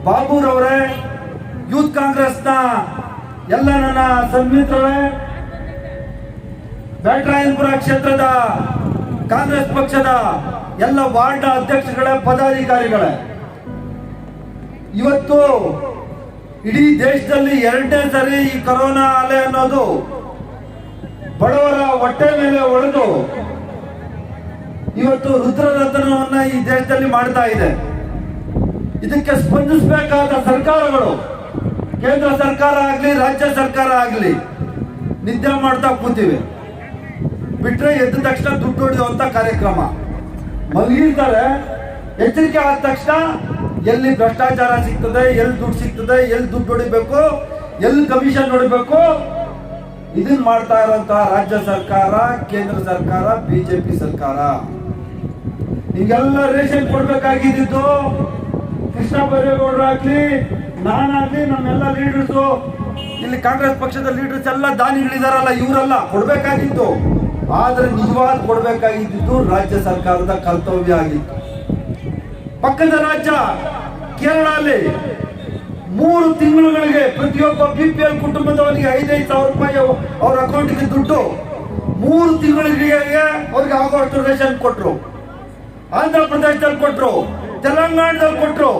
ಬಾಬುರವರೇ, ಯೂತ್ ಕಾಂಗ್ರೆಸ್ನ ಎಲ್ಲ ನನ್ನ ಸನ್ಮಿತ್ರರೇ, ಬ್ಯಾಟರಾಯನಪುರ ಕ್ಷೇತ್ರದ ಕಾಂಗ್ರೆಸ್ ಪಕ್ಷದ ಎಲ್ಲ ವಾರ್ಡ್ ಅಧ್ಯಕ್ಷಗಳೇ, ಪದಾಧಿಕಾರಿಗಳೇ, ಇವತ್ತು ಇಡೀ ದೇಶದಲ್ಲಿ ಎರಡನೇ ಸರಿ ಈ ಕೊರೋನಾ ಅಲೆ ಅನ್ನೋದು ಬಡವರ ಹೊಟ್ಟೆ ಮೇಲೆ ಹೊಡೆದು ಇವತ್ತು ರುದ್ರರತನವನ್ನ ಈ ದೇಶದಲ್ಲಿ ಮಾಡ್ತಾ ಇದೆ. ಇದಕ್ಕೆ ಸ್ಪಂದಿಸಬೇಕಾದ ಸರ್ಕಾರಗಳು, ಕೇಂದ್ರ ಸರ್ಕಾರ ಆಗ್ಲಿ ರಾಜ್ಯ ಸರ್ಕಾರ ಆಗ್ಲಿ, ನಿದ್ದೆ ಮಾಡ್ತಾ ಕೂತಿವೆ. ಬಿಟ್ರೆ ಎದ್ದ ತಕ್ಷಣ ದುಡ್ಡು ಹೊಡೆಯುವಂತ ಕಾರ್ಯಕ್ರಮ ಮಲಗಿರ್ತಾರೆ. ಎಚ್ಚರಿಕೆ ಆದ ತಕ್ಷಣ ಎಲ್ಲಿ ಭ್ರಷ್ಟಾಚಾರ ಸಿಗ್ತದೆ, ಎಲ್ಲಿ ದುಡ್ಡು ಸಿಗ್ತದೆ, ಎಲ್ಲಿ ದುಡ್ಡು ಹೊಡಿಬೇಕು, ಎಲ್ಲಿ ಕಮಿಷನ್ ಹೊಡಿಬೇಕು, ಇದನ್ನ ಮಾಡ್ತಾ ಇರುವಂತಹ ರಾಜ್ಯ ಸರ್ಕಾರ, ಕೇಂದ್ರ ಸರ್ಕಾರ, ಬಿಜೆಪಿ ಸರ್ಕಾರ. ನಿಮ್ಗೆಲ್ಲ ರೇಷನ್ ಕೊಡ್ಬೇಕಾಗಿದ್ದು ಕೃಷ್ಣ ಬೈರೇಗೌಡರಾಗ್ಲಿ, ನಾನಾಗ್ಲಿ, ನಮ್ಮೆಲ್ಲ ಲೀಡರ್ಸು, ಇಲ್ಲಿ ಕಾಂಗ್ರೆಸ್ ಪಕ್ಷದ ಲೀಡರ್ಸ್ ಎಲ್ಲ ದಾನಿಗಳಿದಾರಲ್ಲ, ಇವರೆಲ್ಲ ಕೊಡ್ಬೇಕಾಗಿತ್ತು. ಆದ್ರೆ ನಿಜವಾದ ಕೊಡ್ಬೇಕಾಗಿದ್ದು ರಾಜ್ಯ ಸರ್ಕಾರದ ಕರ್ತವ್ಯ ಆಗಿತ್ತು. ಪಕ್ಕದ ರಾಜ್ಯ ಕೇರಳ ಅಲ್ಲಿ 3 ತಿಂಗಳುಗಳಿಗೆ ಪ್ರತಿಯೊಬ್ಬ BPL ಕುಟುಂಬದವರಿಗೆ 5,000 ರೂಪಾಯಿ ಅವ್ರ ಅಕೌಂಟ್ಗೆ ದುಡ್ಡು 3 ತಿಂಗಳಿಗೆ ಅವ್ರಿಗೆ ಆಗೋಷ್ಟು ರೇಷನ್ ಕೊಟ್ರು. ಆಂಧ್ರ ಪ್ರದೇಶದಲ್ಲಿ ಕೊಟ್ರು, ತೆಲಂಗಾಣದಲ್ಲಿ ಕೊಟ್ರು.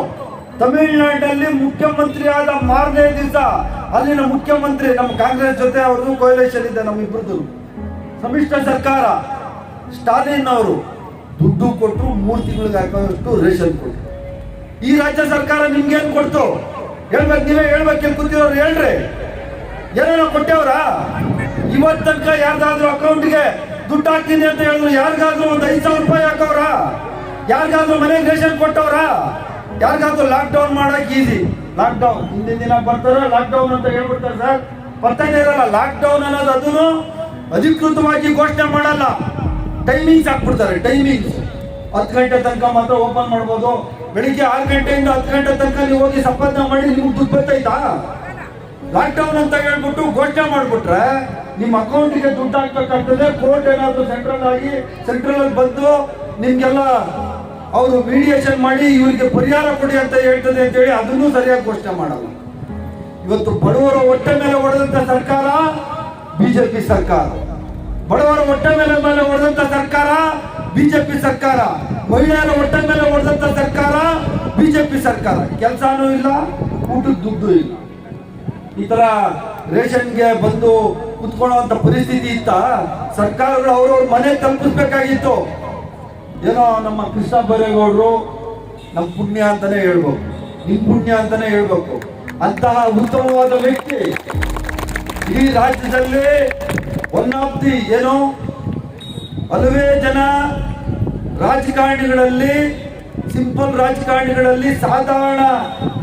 ತಮಿಳುನಾಡಿನಲ್ಲಿ ಮುಖ್ಯಮಂತ್ರಿ ಆದ ಮಾರನೇ ದಿವಸ ಅಲ್ಲಿನ ಮುಖ್ಯಮಂತ್ರಿ, ನಮ್ಮ ಕಾಂಗ್ರೆಸ್ ಜೊತೆ ಅವ್ರದ್ದು ಕೊಯಲೇಷನ್ ಇದೆ, ನಮ್ಮಿಬ್ಬರದು ಸಮ್ಮಿಶ್ರ ಸರ್ಕಾರ, ಸ್ಟಾಲಿನ್ ಅವರು ದುಡ್ಡು ಕೊಟ್ಟು 3 ತಿಂಗಳಿಗೆ ಹಾಕೋಷ್ಟು ರೇಷನ್ ಕೊಟ್ಟು. ಈ ರಾಜ್ಯ ಸರ್ಕಾರ ನಿಮ್ಗೇನ್ ಕೊಡ್ತು ಹೇಳ್ಬೇಕು, ನೀವೇ ಹೇಳ್ಬೇಕು. ಕೂತಿರೋರು ಹೇಳ್ರಿ, ಏನೇನೋ ಕೊಟ್ಟೆವ್ರ? ಇವತ್ತು ತನಕ ಯಾರ್ದಾದ್ರೂ ಅಕೌಂಟ್ಗೆ ದುಡ್ಡು ಹಾಕ್ತೀನಿ ಅಂತ ಹೇಳಿದ್ರು ಯಾರಿಗಾದ್ರೂ ಒಂದು 5,000 ರೂಪಾಯಿ ಹಾಕವ್ರ? ಯಾರಿಗಾದ್ರೂ ಮನೆಗೆ ರೇಷನ್ ಕೊಟ್ಟವ್ರ? ಯಾರಿಗಾದ್ರೂ ಲಾಕ್ ಡೌನ್ ಮಾಡಕ್ ಈಸಿ. ಲಾಕ್ ಡೌನ್ ಹಿಂದಿನ ದಿನ ಬರ್ತಾರೆ, ಲಾಕ್ ಡೌನ್ ಅಂತ ಹೇಳ್ಬಿಡ್ತಾರೆ ಸರ್, ಪತ್ತಾನೆ ಇರಲ್ಲ. ಲಾಕ್ ಡೌನ್ ಅನ್ನೋದು ಅದನ್ನು ಅಧಿಕೃತವಾಗಿ ಘೋಷಣೆ ಮಾಡಲ್ಲ, ಟೈಮಿಂಗ್ಸ್ ಹಾಕ್ಬಿಡ್ತಾರೆ. ಟೈಮಿಂಗ್ಸ್ 10 ಗಂಟೆ ತನಕ ಮಾತ್ರ ಓಪನ್ ಮಾಡ್ಬೋದು. ಬೆಳಿಗ್ಗೆ 6 ಗಂಟೆಯಿಂದ 10 ಗಂಟೆ ತನಕ ನೀವು ಹೋಗಿ ಸಂಪಾದನೆ ಮಾಡಿ ನಿಮ್ಗೆ ದುಡ್ಡು ಬರ್ತಾಯ್ತಾ? ಲಾಕ್ ಡೌನ್ ಅಂತ ಹೇಳ್ಬಿಟ್ಟು ಘೋಷಣೆ ಮಾಡ್ಬಿಟ್ರೆ ನಿಮ್ಮ ಅಕೌಂಟಿಗೆ ದುಡ್ಡು ಹಾಕ್ಬೇಕಾಗ್ತದೆ. ಕೋರ್ಟ್ ಏನಾದ್ರು ಸೆಂಟ್ರಲ್ ಅಲ್ಲಿ ಬಂದು ನಿಮ್ಗೆಲ್ಲ ಅವರು ಮೀಡಿಯೇಷನ್ ಮಾಡಿ ಇವರಿಗೆ ಪರಿಹಾರ ಕೊಡಿ ಅಂತ ಹೇಳ್ತದೆ ಅಂತ ಹೇಳಿ ಅದನ್ನು ಸರಿಯಾಗಿ ಘೋಷಣೆ ಮಾಡಲ್ಲ. ಇವತ್ತು ಬಡವರ ಹೊಟ್ಟೆ ಮೇಲೆ ಹೊಡೆದಂತ ಸರ್ಕಾರ ಬಿಜೆಪಿ ಸರ್ಕಾರ, ಬಡವರ ಹೊಟ್ಟೆ ಮೇಲೆ ಹೊಡೆದಂತ ಸರ್ಕಾರ ಬಿಜೆಪಿ ಸರ್ಕಾರ, ಮಹಿಳೆಯರ ಹೊಟ್ಟೆ ಮೇಲೆ ಹೊಡೆದಂತ ಸರ್ಕಾರ ಬಿಜೆಪಿ ಸರ್ಕಾರ. ಕೆಲಸನೂ ಇಲ್ಲ, ಊಟದ ದುಡ್ಡು ಇಲ್ಲ. ಈ ತರ ರೇಷನ್ಗೆ ಬಂದು ಕುತ್ಕೊಳ್ಳುವಂತ ಪರಿಸ್ಥಿತಿ ಇತ್ತ? ಸರ್ಕಾರಗಳು ಅವ್ರವ್ರ ಮನೆ ತಲುಪಿಸ್ಬೇಕಾಗಿತ್ತು. ಏನೋ ನಮ್ಮ ಕೃಷ್ಣ ಬೈರೇಗೌಡರು ನಮ್ಮ ಪುಣ್ಯ ಅಂತಾನೆ ಹೇಳ್ಬೇಕು, ನಿಮ್ ಪುಣ್ಯ ಅಂತಾನೆ ಹೇಳ್ಬೇಕು. ಅಂತಹ ಉತ್ತಮವಾದ ವ್ಯಕ್ತಿ ಈ ರಾಜ್ಯದಲ್ಲಿ ಒನ್ ಆಫ್ ದಿ ಏನೋ ಹಲವೇ ಜನ ರಾಜಕಾರಣಿಗಳಲ್ಲಿ, ಸಿಂಪಲ್ ರಾಜಕಾರಣಿಗಳಲ್ಲಿ ಸಾಧಾರಣ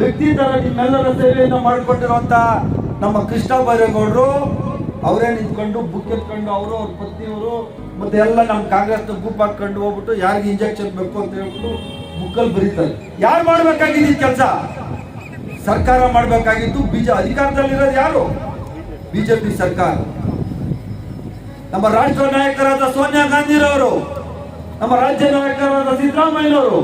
ವ್ಯಕ್ತಿ ತರ ನಿಮ್ಮೆಲ್ಲರ ಸೇವೆಯನ್ನು ಮಾಡಿಕೊಂಡಿರುವಂತ ನಮ್ಮ ಕೃಷ್ಣ ಬೈರೇಗೌಡರು ಅವರೇ ನಿಂತ್ಕೊಂಡು ಬುಕ್ ಎತ್ಕೊಂಡು ಅವರು, ಅವ್ರ ಪತ್ನಿಯವರು ಮತ್ತೆ ಎಲ್ಲ ನಮ್ಮ ಕಾಂಗ್ರೆಸ್ ಗುಂಪು ಹಾಕೊಂಡು ಹೋಗ್ಬಿಟ್ಟು ಯಾರಿಗೆ ಇಂಜೆಕ್ಷನ್ ಬೇಕು ಅಂತ ಹೇಳ್ಬಿಟ್ಟು ಬುಕ್ಕಲ್ಲಿ ಬರೀತಾರೆ. ಯಾರು ಮಾಡ್ಬೇಕಾಗಿದ್ದು ಕೆಲಸ? ಸರ್ಕಾರ ಮಾಡ್ಬೇಕಾಗಿದ್ದು. ಅಧಿಕಾರದಲ್ಲಿರೋದು ಯಾರು? ಬಿಜೆಪಿ ಸರ್ಕಾರ. ನಮ್ಮ ರಾಷ್ಟ್ರ ನಾಯಕರಾದ ಸೋನಿಯಾ ಗಾಂಧಿರವರು, ನಮ್ಮ ರಾಜ್ಯ ನಾಯಕರಾದ ಸಿದ್ದರಾಮಯ್ಯನವರು,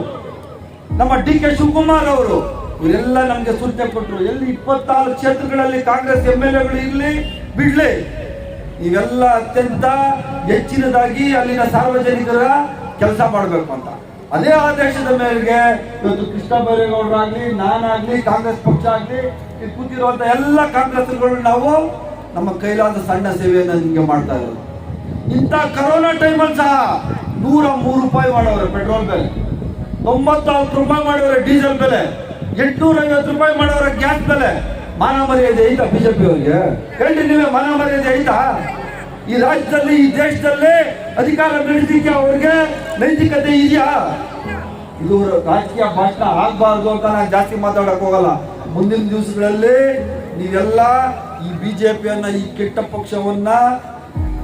ನಮ್ಮ DK ಶಿವಕುಮಾರ್ ಅವರು, ಇವರೆಲ್ಲ ನಮ್ಗೆ ಸೂಚನೆ ಕೊಟ್ಟರು. ಎಲ್ಲಿ 24 ಕ್ಷೇತ್ರಗಳಲ್ಲಿ ಕಾಂಗ್ರೆಸ್ MLAಗಳು ಇರ್ಲಿ ಬಿಡ್ಲಿ, ಇವೆಲ್ಲ ಅತ್ಯಂತ ಹೆಚ್ಚಿನದಾಗಿ ಅಲ್ಲಿನ ಸಾರ್ವಜನಿಕರ ಕೆಲಸ ಮಾಡಬೇಕು ಅಂತ. ಅದೇ ಆದೇಶದ ಮೇರೆಗೆ ಇವತ್ತು ಕೃಷ್ಣ ಬೈರೇಗೌಡರಾಗ್ಲಿ, ನಾನಾಗ್ಲಿ, ಕಾಂಗ್ರೆಸ್ ಪಕ್ಷ ಆಗ್ಲಿ, ಇಲ್ಲಿ ಕೂತಿರುವಂತ ಎಲ್ಲ ಕಾಂಗ್ರೆಸ್ಗಳು ನಾವು ನಮ್ಮ ಕೈಲಾದ ಸಣ್ಣ ಸೇವೆಯನ್ನು ನಿಮಗೆ ಮಾಡ್ತಾ ಇರೋದು. ಇಂಥ ಕರೋನಾ ಟೈಮಲ್ಲಿ ಸಹ 103 ರೂಪಾಯಿ ಮಾಡೋರು ಪೆಟ್ರೋಲ್ ಬೆಲೆ, 94 ರೂಪಾಯಿ ಮಾಡೋರೆ ಡೀಸೆಲ್ ಬೆಲೆ, 850 ರೂಪಾಯಿ ಮಾಡೋರೆ ಗ್ಯಾಸ್ ಬೆಲೆ. ಮಾನ ಮರ್ಯಾದೆ ಐತಾ ಬಿಜೆಪಿ ಅವರಿಗೆ? ಹೇಳಿ ನೀವೇ, ಮಾನ ಮರ್ಯಾದೆ ಐತಾ? ಈ ರಾಜ್ಯದಲ್ಲಿ, ಈ ದೇಶದಲ್ಲಿ ಅಧಿಕಾರ ನಡೆಸಲಿಕ್ಕೆ ಅವ್ರಿಗೆ ನೈತಿಕತೆ ಇದೆಯಾ? ಇದು ರಾಜಕೀಯ ಭಾಷಣ ಆಗಬಾರ್ದು ಅಂತ ನಾನು ಜಾಸ್ತಿ ಮಾತಾಡಕ್ ಹೋಗಲ್ಲ. ಮುಂದಿನ ದಿವಸಗಳಲ್ಲಿ ನೀವೆಲ್ಲ ಈ ಬಿಜೆಪಿಯನ್ನ, ಈ ಕೆಟ್ಟ ಪಕ್ಷವನ್ನ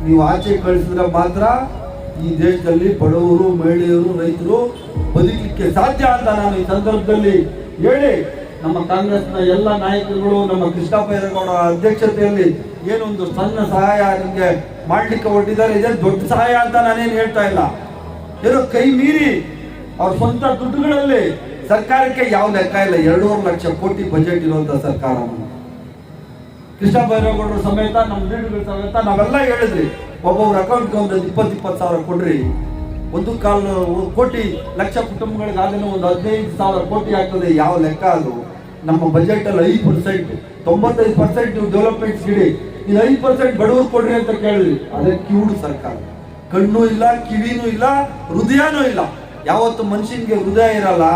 ನೀವು ಆಚೆ ಕಳಿಸಿದ್ರೆ ಮಾತ್ರ ಈ ದೇಶದಲ್ಲಿ ಬಡವರು, ಮಹಿಳೆಯರು, ರೈತರು ಬದುಕಲಿಕ್ಕೆ ಸಾಧ್ಯ ಅಂತ ನಾನು ಈ ಸಂದರ್ಭದಲ್ಲಿ ಹೇಳಿ, ನಮ್ಮ ಕಾಂಗ್ರೆಸ್ನ ಎಲ್ಲ ನಾಯಕರುಗಳು ನಮ್ಮ ಕೃಷ್ಣ ಬೈರೇಗೌಡ ಅಧ್ಯಕ್ಷತೆಯಲ್ಲಿ ಏನೊಂದು ಸಣ್ಣ ಸಹಾಯ ನಿಮಗೆ ಮಾಡ್ಲಿಕ್ಕೆ ಹೊರಟಿದ್ದಾರೆ. ಇದೇ ದೊಡ್ಡ ಸಹಾಯ ಅಂತ ನಾನೇನು ಹೇಳ್ತಾ ಇಲ್ಲ. ಏನೋ ಕೈ ಮೀರಿ ಅವ್ರ ಸ್ವಂತ ದುಡ್ಡುಗಳಲ್ಲಿ, ಸರ್ಕಾರಕ್ಕೆ ಯಾವ ಲೆಕ್ಕ ಇಲ್ಲ, 2.5 ಲಕ್ಷ ಕೋಟಿ ಬಜೆಟ್ ಇರುವಂತ ಸರ್ಕಾರ. ಕೃಷ್ಣ ಬೈರೇಗೌಡರು ಸಮೇತ ನಮ್ಮ ಲೀಡರ್ಗಳ ಸಮೇತ ನಾವೆಲ್ಲ ಹೇಳಿದ್ರಿ, ಒಬ್ಬೊಬ್ರ ಅಕೌಂಟ್ಗೆ ಒಂದು 20-20 ಸಾವಿರ ಕೊಡ್ರಿ, 1.25 ಕೋಟಿ ಲಕ್ಷ ಕುಟುಂಬಗಳಿಗೆ ಅದನ್ನು ಒಂದು 15,000 ಕೋಟಿ ಆಗ್ತದೆ. ಯಾವ ಲೆಕ್ಕ ಅದು? ನಮ್ಮ ಬಜೆಟ್ ಅಲ್ಲಿ 5%, 95% ನೀವು ಡೆವಲಪ್ಮೆಂಟ್ಸ್ ಇಡಿ, ನೀವು 5% ಬಡವರು ಕೊಡ್ರಿ ಅಂತ ಕೇಳಿದ್ರಿ. ಅದೇ ಕಿವುಡು ಸರ್ಕಾರ. ಕಣ್ಣು ಇಲ್ಲ, ಕಿವಿನೂ ಇಲ್ಲ, ಹೃದಯನೂ ಇಲ್ಲ. ಯಾವತ್ತು ಮನುಷ್ಯನಿಗೆ ಹೃದಯ ಇರಲ್ಲ,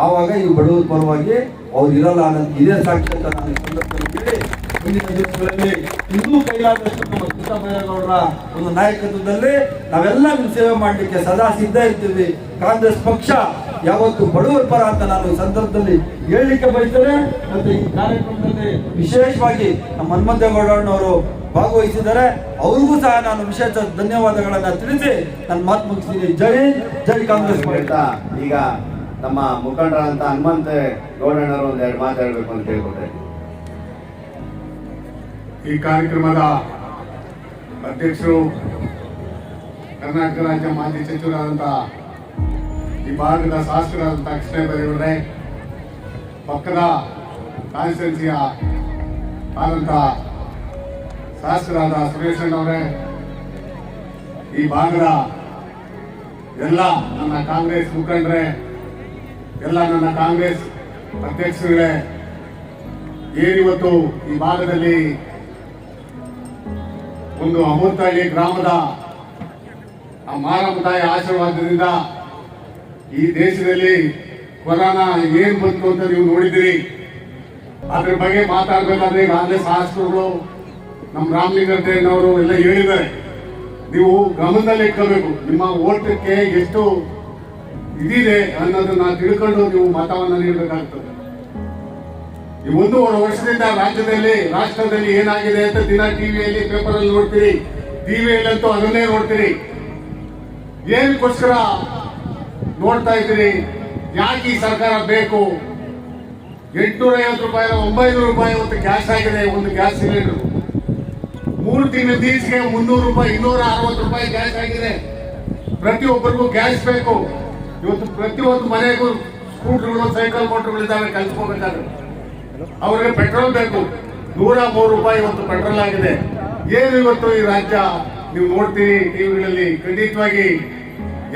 ಆವಾಗ ಈ ಬಡವರ ಪರವಾಗಿ ಅವ್ರು ಇರಲ್ಲ ಅನ್ನೋದು ಇದೇ ಸಾಕ್ಷಿ ಅಂತ ನಾನು ಈ ಸಂದರ್ಭದಲ್ಲಿ ಕೇಳಿ, ಮುಂದಿನ ದಿವಸಗಳಲ್ಲಿ ಇನ್ನೂ ಕೈಲಾದಷ್ಟು ನಮ್ಮ ಕೃಷ್ಣ ಬೈರೇಗೌಡರ ಒಂದು ನಾಯಕತ್ವದಲ್ಲಿ ನಾವೆಲ್ಲ ನಿಮ್ಮ ಸೇವೆ ಮಾಡಲಿಕ್ಕೆ ಸದಾ ಸಿದ್ಧ ಇರ್ತೀವಿ. ಕಾಂಗ್ರೆಸ್ ಪಕ್ಷ ಯಾವತ್ತು ಬಡವರ ಪರ ಅಂತ ನಾನು ಈ ಸಂದರ್ಭದಲ್ಲಿ ಹೇಳಲಿಕ್ಕೆ ಬಯಸ್ತೇನೆ. ಮತ್ತೆ ಈ ಕಾರ್ಯಕ್ರಮದಲ್ಲಿ ವಿಶೇಷವಾಗಿ ನಮ್ಮ ಹನುಮಂತೇಗೌಡನವರು ಭಾಗವಹಿಸಿದ್ದಾರೆ. ಅವ್ರಿಗೂ ಸಹ ನಾನು ವಿಶೇಷ ಧನ್ಯವಾದಗಳನ್ನ ತಿಳಿಸಿ ನನ್ನ ಮಾತು ಮುಗಿಸ್ತೀನಿ. ಜೈ ಹಿಂದ್, ಜೈ ಕಾಂಗ್ರೆಸ್. ಈಗ ನಮ್ಮ ಮುಖಂಡರಂತ ಹನುಮಂತೇಗೌಡನವರು ಒಂದೆರಡು ಮಾತಾಡಬೇಕು ಅಂತ ಕೇಳ್ಕೊಳ್ತೇನೆ. ಈ ಕಾರ್ಯಕ್ರಮದ ಅಧ್ಯಕ್ಷರು, ಕರ್ನಾಟಕ ರಾಜ್ಯ ಮಾಜಿ ಸಚಿವರಾದಂಥ ಈ ಭಾಗದ ಶಾಸಕರಾದಂಥ ಕೃಷ್ಣ ಬೈರೇಗೌಡರೇ, ಪಕ್ಕದ ಕಾನ್ಸ್ಟಿಟ್ಯೂನ್ಸಿಯ ಆದಂಥ ಶಾಸಕರಾದ ಸುರೇಶಣ್ಣವರೇ, ಈ ಭಾಗದ ಎಲ್ಲ ನನ್ನ ಕಾಂಗ್ರೆಸ್ ಮುಖಂಡರೇ, ಎಲ್ಲ ನನ್ನ ಕಾಂಗ್ರೆಸ್ ಅಧ್ಯಕ್ಷರುಗಳೇ, ಏನಿವತ್ತು ಈ ಭಾಗದಲ್ಲಿ ಒಂದು ಅಮೃತಹಳ್ಳಿ ಗ್ರಾಮದ ಆ ಮಾರಮ್ಮ ತಾಯಿ ಆಶೀರ್ವಾದದಿಂದ ಈ ದೇಶದಲ್ಲಿ ಕೊರೋನಾ ಏನ್ ಬಂತು ಅಂತ ನೀವು ನೋಡಿದಿರಿ. ಅದ್ರ ಬಗ್ಗೆ ಮಾತಾಡ್ಬೇಕಾದ್ರೆ ಈಗಾಗಲೇ ಶಾಸಕರುಗಳು ನಮ್ಮ ರಾಮಲಿಂಗಾರೆಡ್ಡಿಯವರು ಎಲ್ಲ ಹೇಳಿದ್ದಾರೆ. ನೀವು ಗಮನದಲ್ಲಿ ಇಟ್ಕೋಬೇಕು, ನಿಮ್ಮ ಓಟಕ್ಕೆ ಎಷ್ಟು ಇದಿದೆ ಅನ್ನೋದನ್ನ ತಿಳ್ಕೊಂಡು ನೀವು ಮತವನ್ನ ನೀಡಬೇಕಾಗ್ತದೆ. ಈ 1.5 ವರ್ಷದಿಂದ ರಾಷ್ಟ್ರದಲ್ಲಿ ಏನಾಗಿದೆ ಅಂತ ದಿನ ಟಿವಿಯಲ್ಲಿ, ಪೇಪರ್ ಅಲ್ಲಿ ನೋಡ್ತೀರಿ. ಟಿವಿಯಲ್ಲಂತೂ ಅದನ್ನೇ ನೋಡ್ತೀರಿ. ಏನಕ್ಕೋಸ್ಕರ ನೋಡ್ತಾ ಇದ್ದೀರಿ? ಯಾಕೆ ಈ ಸರ್ಕಾರ ಬೇಕು? 850 ರೂಪಾಯಿ 900 ರೂಪಾಯಿ ಇವತ್ತು ಗ್ಯಾಸ್ ಆಗಿದೆ. ಒಂದು ಗ್ಯಾಸ್ ಸಿಲಿಂಡರ್ 3 ತಿಂಗಳ ದಿವಸಕ್ಕೆ 300 ರೂಪಾಯಿ, 260 ರೂಪಾಯಿ ಗ್ಯಾಸ್ ಆಗಿದೆ. ಪ್ರತಿಯೊಬ್ಬರಿಗೂ ಗ್ಯಾಸ್ ಬೇಕು. ಇವತ್ತು ಪ್ರತಿಯೊಂದು ಮನೆಗೂ ಸ್ಕೂಟರ್ಗಳು, ಸೈಕಲ್, ಮೋಟರ್ಗಳಿದ್ದಾವೆ ಕಲ್ಸ್ಕೋಬೇಕಾದ್ರೆ. ಅವ್ರಿಗೆ ಪೆಟ್ರೋಲ್ ಬೇಕು. 103 ರೂಪಾಯಿ ಇವತ್ತು ಪೆಟ್ರೋಲ್ ಆಗಿದೆ. ಏನು ಇವತ್ತು ಈ ರಾಜ್ಯ ನೀವು ನೋಡ್ತೀರಿ ಟಿವಿಗಳಲ್ಲಿ. ಖಂಡಿತವಾಗಿ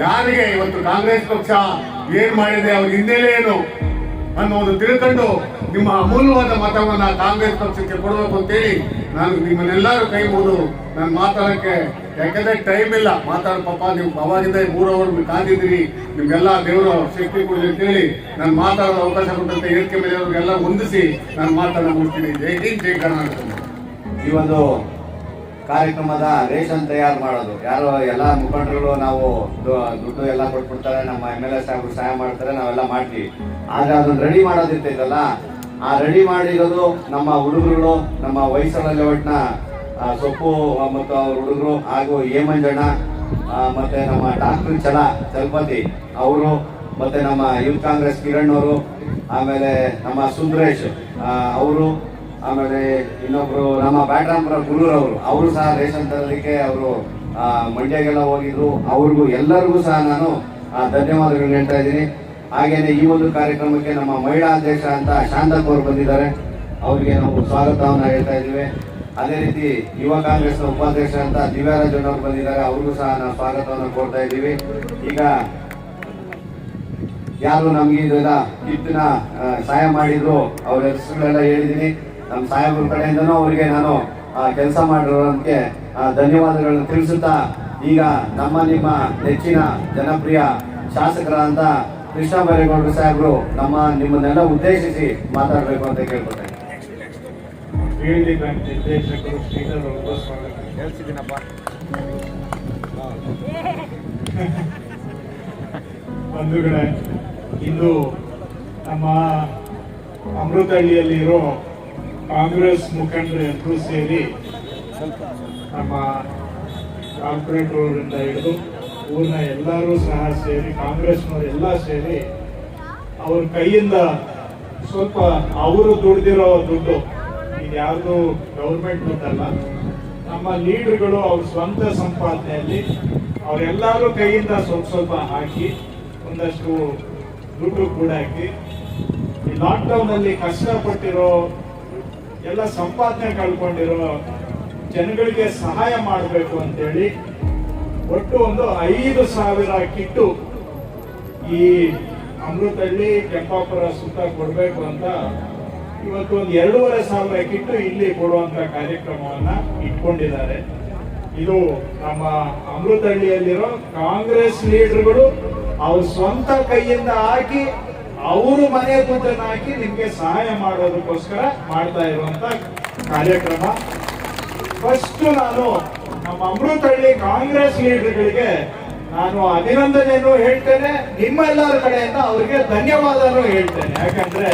ಯಾರಿಗೆ ಇವತ್ತು ಕಾಂಗ್ರೆಸ್ ಪಕ್ಷ ಏನ್ ಮಾಡಿದೆ, ಅವ್ರ ಹಿನ್ನೆಲೆ ಏನು ಅನ್ನೋದು ತಿಳ್ಕೊಂಡು ನಿಮ್ಮ ಅಮೂಲ್ಯವಾದ ಮತವನ್ನ ಕಾಂಗ್ರೆಸ್ ಪಕ್ಷಕ್ಕೆ ಕೊಡಬೇಕು ಅಂತೇಳಿ ನಾನು ನಿಮ್ಮನ್ನೆಲ್ಲರೂ ಕೈ ಮುಗಿದು ನಾನು ಮಾತಾಡಕ್ಕೆ, ಯಾಕಂದ್ರೆ ಟೈಮ್ ಇಲ್ಲ ಮಾತಾಡೋ. ಪಾಪ ನೀವು ಅವಾಗಿಂದ 3 ಅವರ್ ಕಾದಿದ್ದೀರಿ. ನಿಮ್ಗೆಲ್ಲ ದೇವರು ಶಕ್ತಿ ಕೊಡಲಿ ಅಂತೇಳಿ ನಾನು ಮಾತಾಡೋ ಅವಕಾಶ ಕೊಟ್ಟಂತ ಹೇಳಿಕೆ ಮೇಲೆ ಅವ್ರಿಗೆಲ್ಲ ಹೊಂದಿಸಿ ನಾನು ಮಾತಾಡ ಮುಗಿಸ್ತೀನಿ. ಜೈ ಹಿಂದ್, ಜೈ ಕರ್ನಾಟಕ. ಈ ಒಂದು ಕಾರ್ಯಕ್ರಮದ ರೇಷನ್ ತಯಾರು ಮಾಡೋದು ಯಾರು ಎಲ್ಲ ಮುಖಂಡರುಗಳು ನಾವು ದುಡ್ಡು ಎಲ್ಲ ಕೊಟ್ಬಿಡ್ತಾರೆ, ನಮ್ಮ MLA ಸಾಹೇಬರು ಸಹಾಯ ಮಾಡ್ತಾರೆ, ನಾವೆಲ್ಲ ಮಾಡ್ತೀವಿ. ಆದ್ರೆ ಅದನ್ನ ರೆಡಿ ಮಾಡೋದಿರ್ತೈತಲ್ಲ, ಆ ರೆಡಿ ಮಾಡಿರೋದು ನಮ್ಮ ಹುಡುಗರುಗಳು, ನಮ್ಮ ವಯಸ್ಸಳ ಲೇಔಟ್ನ ಸೊಪ್ಪು ಮತ್ತು ಅವ್ರ ಹುಡುಗರು ಹಾಗೂ ಮಂಜಣ್ಣ, ಮತ್ತೆ ನಮ್ಮ ಡಾಕ್ಟರ್ ಚಲಪತಿ ಅವರು, ಮತ್ತೆ ನಮ್ಮ ಯೂತ್ ಕಾಂಗ್ರೆಸ್ ಕಿರಣ್ ಅವರು, ಆಮೇಲೆ ನಮ್ಮ ಸುಂದರೇಶ್ ಅವರು, ಆಮೇಲೆ ಇನ್ನೊಬ್ರು ನಮ್ಮ ಬ್ಯಾಟ್ರಾಂಪುರ ಗುರೂರವರು, ಅವರು ಸಹ ರೇಷನ್ ತರಲಿಕ್ಕೆ ಅವರು ಮಂಡ್ಯಗೆಲ್ಲ ಹೋಗಿದ್ರು. ಅವ್ರಿಗೂ ಎಲ್ಲರಿಗೂ ಸಹ ನಾನು ಧನ್ಯವಾದಗಳು ಹೇಳ್ತಾ ಇದ್ದೀನಿ. ಹಾಗೇನೆ ಈ ಒಂದು ಕಾರ್ಯಕ್ರಮಕ್ಕೆ ನಮ್ಮ ಮಹಿಳಾ ಅಧ್ಯಕ್ಷ ಅಂತ ಶಾಂತಕ್ ಅವರು ಬಂದಿದ್ದಾರೆ, ಅವರಿಗೆ ನಾವು ಸ್ವಾಗತವನ್ನ ಹೇಳ್ತಾ ಇದ್ದೀವಿ. ಅದೇ ರೀತಿ ಯುವ ಕಾಂಗ್ರೆಸ್ನ ಉಪಾಧ್ಯಕ್ಷ ಅಂತ ದಿವ್ಯರಾಜಣ್ಣವ್ರು ಬಂದಿದ್ದಾರೆ, ಅವ್ರಿಗೂ ಸಹ ನಾವು ಸ್ವಾಗತವನ್ನು ಕೊಡ್ತಾ ಇದ್ದೀವಿ. ಈಗ ಯಾರು ನಮ್ಗೆ ಇದೆಲ್ಲ ಕಿತ್ತಿನ ಸಹಾಯ ಮಾಡಿದ್ರು ಅವ್ರ ಹೆಸರುಗಳೆಲ್ಲ ಹೇಳಿದ್ದೀನಿ. ನಮ್ಮ ಸಾಹೇಬ್ರ ಕಡೆಯಿಂದನೂ ಅವರಿಗೆ ನಾನು ಕೆಲಸ ಮಾಡಿರೋದಕ್ಕೆ ಧನ್ಯವಾದಗಳನ್ನು ತಿಳಿಸುತ್ತಾ, ಈಗ ನಿಮ್ಮ ನೆಚ್ಚಿನ ಜನಪ್ರಿಯ ಶಾಸಕರಾದಂತ ಕೃಷ್ಣ ಬೈರೇಗೌಡರು ಸಾಹೇಬರು ನಿಮ್ಮನ್ನೆಲ್ಲ ಉದ್ದೇಶಿಸಿ ಮಾತಾಡಬೇಕು ಅಂತ ಕೇಳ್ಕೊಳ್ತೇನೆ. ನಿರ್ದೇಶಕರು ಶ್ರೀಧರ್ ಅವರು ಹೇಳ್ತಿದ್ದೀನಪ್ಪ. ಬಂಧುಗಳೇ, ಇಂದು ನಮ್ಮ ಅಮೃತಹಳ್ಳಿಯಲ್ಲಿರೋ ಕಾಂಗ್ರೆಸ್ ಮುಖಂಡರೆಲ್ಲರೂ ಸೇರಿ ನಮ್ಮ ಕಾರ್ಪೊರೇಟರ್ಗಳಿಂದ ಹಿಡಿದು ಊರಿನ ಎಲ್ಲರೂ ಸಹ ಸೇರಿ ಕಾಂಗ್ರೆಸ್ನವರೆಲ್ಲ ಸೇರಿ ಅವ್ರ ಕೈಯಿಂದ ಸ್ವಲ್ಪ ಅವರು ದುಡ್ದಿರೋ ದುಡ್ಡು ಇದ್ಯಾವುದು ಗೌರ್ಮೆಂಟ್ ದುಡ್ಡಲ್ಲ, ನಮ್ಮ ಲೀಡರ್ಗಳು ಅವ್ರ ಸ್ವಂತ ಸಂಪಾದನೆಯಲ್ಲಿ ಅವರೆಲ್ಲರೂ ಕೈಯಿಂದ ಸ್ವಲ್ಪ ಹಾಕಿ ಒಂದಷ್ಟು ದುಡ್ಡು ಕೂಡ ಹಾಕಿ ಈ ಲಾಕ್ಡೌನ್ ಅಲ್ಲಿ ಕಷ್ಟಪಟ್ಟಿರೋ ಎಲ್ಲ ಸಂಪಾದನೆ ಕಳ್ಕೊಂಡಿರೋ ಜನಗಳಿಗೆ ಸಹಾಯ ಮಾಡಬೇಕು ಅಂತೇಳಿ ಒಟ್ಟು ಒಂದು 5,000 ಕಿಟ್ಟು ಈ ಅಮೃತಹಳ್ಳಿ ಕೆಂಪಾಪುರ ಸುತ್ತ ಕೊಡಬೇಕು ಅಂತ ಇವತ್ತು ಒಂದು 2,500 ಕಿಟ್ಟು ಇಲ್ಲಿ ಕೊಡುವಂತ ಕಾರ್ಯಕ್ರಮವನ್ನ ಇಟ್ಕೊಂಡಿದ್ದಾರೆ. ಇದು ನಮ್ಮ ಅಮೃತಹಳ್ಳಿಯಲ್ಲಿರೋ ಕಾಂಗ್ರೆಸ್ ಲೀಡರ್ಗಳು ಅವ್ರ ಸ್ವಂತ ಕೈಯಿಂದ ಹಾಕಿ ಅವರು ಮನೆ ದುಡ್ಡನ್ನು ಹಾಕಿ ನಿಮ್ಗೆ ಸಹಾಯ ಮಾಡೋದಕ್ಕೋಸ್ಕರ ಮಾಡ್ತಾ ಇರುವಂತ ಕಾರ್ಯಕ್ರಮ. ಫಸ್ಟ್ ನಾನು ನಮ್ಮ ಅಮೃತಹಳ್ಳಿ ಕಾಂಗ್ರೆಸ್ ಲೀಡರ್ಗಳಿಗೆ ನಾನು ಅಭಿನಂದನೆಯನ್ನು ಹೇಳ್ತೇನೆ, ನಿಮ್ಮೆಲ್ಲರ ಕಡೆಯಿಂದ ಅವ್ರಿಗೆ ಧನ್ಯವಾದನೂ ಹೇಳ್ತೇನೆ. ಯಾಕಂದ್ರೆ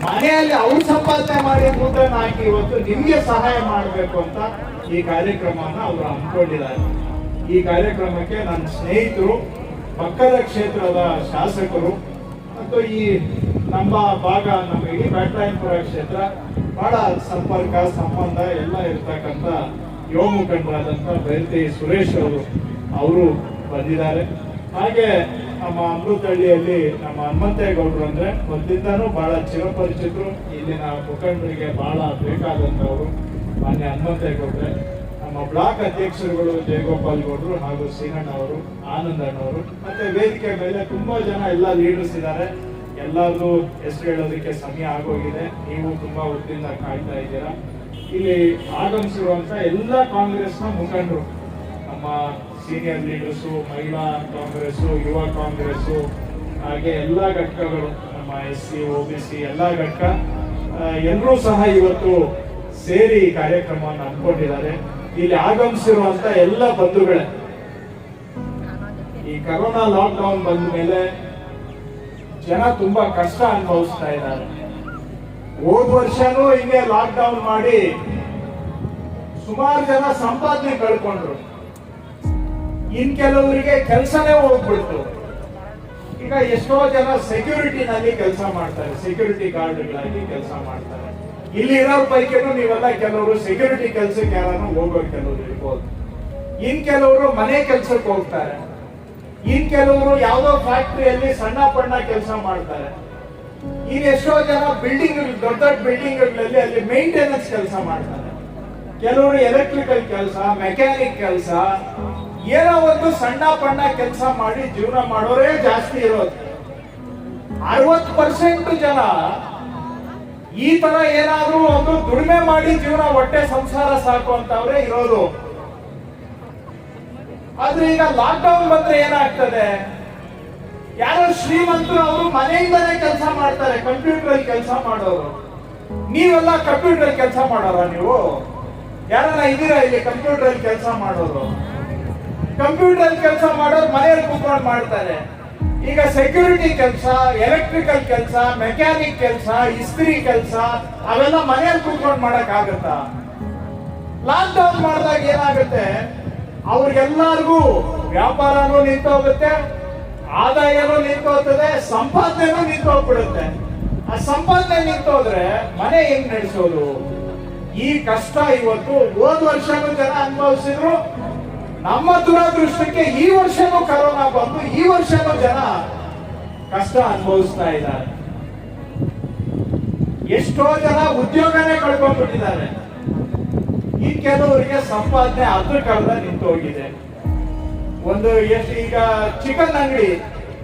ಮನೆಯಲ್ಲಿ ಅವ್ರು ಸಂಪಾದನೆ ಮಾಡಿ ದುಡ್ಡನ್ನು ಹಾಕಿ ಇವತ್ತು ನಿಮ್ಗೆ ಸಹಾಯ ಮಾಡಬೇಕು ಅಂತ ಈ ಕಾರ್ಯಕ್ರಮನ ಅವರು ಹಮ್ಮಿಕೊಂಡಿದ್ದಾರೆ. ಈ ಕಾರ್ಯಕ್ರಮಕ್ಕೆ ನನ್ನ ಸ್ನೇಹಿತರು, ಪಕ್ಕದ ಕ್ಷೇತ್ರದ ಶಾಸಕರು ಮತ್ತು ಈ ನಮ್ಮ ಭಾಗ, ನಮ್ಮ ಇಡೀ ಬ್ಯಾಟರಾಯನಪುರ ಕ್ಷೇತ್ರ ಬಹಳ ಸಂಪರ್ಕ ಸಂಬಂಧ ಎಲ್ಲ ಇರ್ತಕ್ಕಂಥ ಯುವ ಮುಖಂಡರಾದಂಥ ಬೈರತಿ ಸುರೇಶ್ ಅವರು ಬಂದಿದ್ದಾರೆ. ಹಾಗೆ ನಮ್ಮ ಅಮೃತಹಳ್ಳಿಯಲ್ಲಿ ನಮ್ಮ ಹನುಮಂತೇಗೌಡರು ಅಂದ್ರೆ ಮೊದಲಿಂದಾನು ಬಹಳ ಚಿರಪರಿಚಿತರು, ಇಲ್ಲಿನ ಮುಖಂಡರಿಗೆ ಬಹಳ ಬೇಕಾದಂತವರು ಮಾನ್ಯ ಹನುಮಂತೇಗೌಡ್ರೆ. ನಮ್ಮ ಬ್ಲಾಕ್ ಅಧ್ಯಕ್ಷರುಗಳು ಜಯಗೋಪಾಲ್ ಗೌಡರು ಹಾಗೂ ಸೀನಣ್ಣ ಅವರು, ಆನಂದ್ ಅಣ್ಣವರು, ಮತ್ತೆ ವೇದಿಕೆ ಮೇಲೆ ತುಂಬಾ ಜನ ಎಲ್ಲ ಲೀಡರ್ಸ್ ಇದ್ದಾರೆ. ಎಲ್ಲರೂ ಹೆಸರು ಹೇಳೋದಕ್ಕೆ ಸಮಯ ಆಗೋಗಿದೆ, ನೀವು ತುಂಬಾ ಹೊತ್ತಿಂದ ಕಾಯ್ತಾ ಇದ್ದೀರಾ. ಇಲ್ಲಿ ಆಗಮಿಸಿರುವಂತ ಎಲ್ಲ ಕಾಂಗ್ರೆಸ್ನ ಮುಖಂಡರು, ನಮ್ಮ ಸೀನಿಯರ್ ಲೀಡರ್ಸು, ಮಹಿಳಾ ಕಾಂಗ್ರೆಸ್ಸು, ಯುವ ಕಾಂಗ್ರೆಸ್ಸು, ಹಾಗೆ ಎಲ್ಲ ಘಟಕಗಳು, ನಮ್ಮ SC OBC ಎಲ್ಲ ಘಟಕ ಎಲ್ಲರೂ ಸಹ ಇವತ್ತು ಸೇರಿ ಈ ಕಾರ್ಯಕ್ರಮವನ್ನು ಹಮ್ಮಿಕೊಂಡಿದ್ದಾರೆ. ಇಲ್ಲಿ ಆಗಮಿಸಿರುವಂತ ಎಲ್ಲ ಬಂಧುಗಳೇ, ಈ ಕರೋನಾ ಲಾಕ್ ಡೌನ್ ಬಂದ ಮೇಲೆ ಜನ ತುಂಬಾ ಕಷ್ಟ ಅನುಭವಿಸ್ತಾ ಇದ್ದಾರೆ. ಹೋದ ವರ್ಷನೂ ಹಿಂಗೆ ಲಾಕ್ ಡೌನ್ ಮಾಡಿ ಸುಮಾರು ಜನ ಸಂಪಾದನೆ ಕಳ್ಕೊಂಡ್ರು. ಇನ್ ಕೆಲವರಿಗೆ ಕೆಲಸನೇ ಹೋಗ್ಬಿಡ್ತು. ಈಗ ಎಷ್ಟೋ ಜನ ಸೆಕ್ಯೂರಿಟಿನಲ್ಲಿ ಕೆಲಸ ಮಾಡ್ತಾರೆ, ಸೆಕ್ಯೂರಿಟಿ ಗಾರ್ಡ್ಗಳಾಗಿ ಕೆಲಸ ಮಾಡ್ತಾರೆ. ಇಲ್ಲಿ ಇರೋ ಪೈಕಿನೂ ನೀವೆಲ್ಲ ಕೆಲವರು ಸೆಕ್ಯೂರಿಟಿ ಕೆಲಸಕ್ಕೆ ಯಾರನ್ನು ಹೋಗೋರು ಕೆಲವರು ಇರ್ಬೋದು. ಇನ್ ಕೆಲವರು ಮನೆ ಕೆಲಸಕ್ಕೆ ಹೋಗ್ತಾರೆ. ಇನ್ ಕೆಲವರು ಯಾವ್ದೋ ಫ್ಯಾಕ್ಟರಿಯಲ್ಲಿ ಸಣ್ಣ ಪಣ್ಣ ಕೆಲಸ ಮಾಡ್ತಾರೆ. ಇನ್ ಎಷ್ಟೋ ಜನ ಬಿಲ್ಡಿಂಗ್, ದೊಡ್ಡ ದೊಡ್ಡ ಬಿಲ್ಡಿಂಗ್ಗಳಲ್ಲಿ ಅಲ್ಲಿ ಮೇಂಟೆನೆನ್ಸ್ ಕೆಲಸ ಮಾಡ್ತಾರೆ. ಕೆಲವರು ಎಲೆಕ್ಟ್ರಿಕಲ್ ಕೆಲಸ, ಮೆಕ್ಯಾನಿಕ್ ಕೆಲಸ, ಏನೋ ಒಂದು ಸಣ್ಣ ಪಣ್ಣ ಕೆಲಸ ಮಾಡಿ ಜೀವನ ಮಾಡೋರೇ ಜಾಸ್ತಿ ಇರೋದು. 60% ಜನ ಈ ತರ ಏನಾದ್ರೂ ಒಂದು ದುಡಿಮೆ ಮಾಡಿ ಜೀವನ ಹೊಟ್ಟೆ ಸಂಸಾರ ಸಾಕು ಅಂತವ್ರೆ ಇರೋದು. ಆದ್ರೆ ಈಗ ಲಾಕ್ ಡೌನ್ ಬಂದ್ರೆ ಏನಾಗ್ತದೆ, ಯಾರೋ ಶ್ರೀಮಂತರು ಅವರು ಮನೆಯಿಂದಲೇ ಕೆಲಸ ಮಾಡ್ತಾರೆ, ಕಂಪ್ಯೂಟರ್ ಅಲ್ಲಿ ಕೆಲಸ ಮಾಡೋರು. ನೀವೆಲ್ಲ ಕಂಪ್ಯೂಟರ್ ಅಲ್ಲಿ ಕೆಲಸ ಮಾಡೋರ? ನೀವು ಯಾರನ್ನ ಇದ್ದೀರಾ ಇಲ್ಲಿ ಕಂಪ್ಯೂಟರ್ ಅಲ್ಲಿ ಕೆಲಸ ಮಾಡೋರು? ಕಂಪ್ಯೂಟರ್ ಅಲ್ಲಿ ಕೆಲಸ ಮಾಡೋರು ಮನೆಯಲ್ಲಿ ಕೂತ್ಕೊಂಡು ಮಾಡ್ತಾರೆ. ಈಗ ಸೆಕ್ಯೂರಿಟಿ ಕೆಲಸ, ಎಲೆಕ್ಟ್ರಿಕಲ್ ಕೆಲಸ, ಮೆಕ್ಯಾನಿಕ್ ಕೆಲಸ, ಇಸ್ತ್ರಿ ಕೆಲಸ ಅವೆಲ್ಲ ಮನೆಯಲ್ಲಿ ಕೂತ್ಕೊಂಡು ಮಾಡಕ್ ಆಗತ್ತಾ? ಲಾಕ್ ಡೌನ್ ಮಾಡಿದಾಗ ಏನಾಗುತ್ತೆ, ಅವ್ರಿಗೆಲ್ಲರಿಗೂ ವ್ಯಾಪಾರನೂ ನಿಂತೋಗುತ್ತೆ, ಆದಾಯನೂ ನಿಂತೋಗ್ತದೆ, ಸಂಪಾದನೆನೂ ನಿಂತೋಗ್ಬಿಡುತ್ತೆ. ಆ ಸಂಪಾದನೆ ನಿಂತೋದ್ರೆ ಮನೆ ಹೆಂಗ್ ನಡೆಸೋದು? ಈ ಕಷ್ಟ ಇವತ್ತು ಹೋದ ವರ್ಷನೂ ಜನ ಅನುಭವಿಸಿದ್ರು. ನಮ್ಮ ದುರದೃಷ್ಟಕ್ಕೆ ಈ ವರ್ಷನೂ ಕರೋನಾ ಬಂದು ಈ ವರ್ಷನೂ ಜನ ಕಷ್ಟ ಅನುಭವಿಸ್ತಾ ಇದ್ದಾರೆ. ಎಷ್ಟೋ ಜನ ಉದ್ಯೋಗನೇ ಕಳ್ಕೊಂಡ್ಬಿಟ್ಟಿದ್ದಾರೆ. ಈ ಕೆಲವರಿಗೆ ಸಂಪಾದನೆ ಅರ್ಧಕ್ಕರ್ಧ ನಿಂತು ಹೋಗಿದೆ. ಒಂದು ಈಗ ಚಿಕನ್ ಅಂಗಡಿ,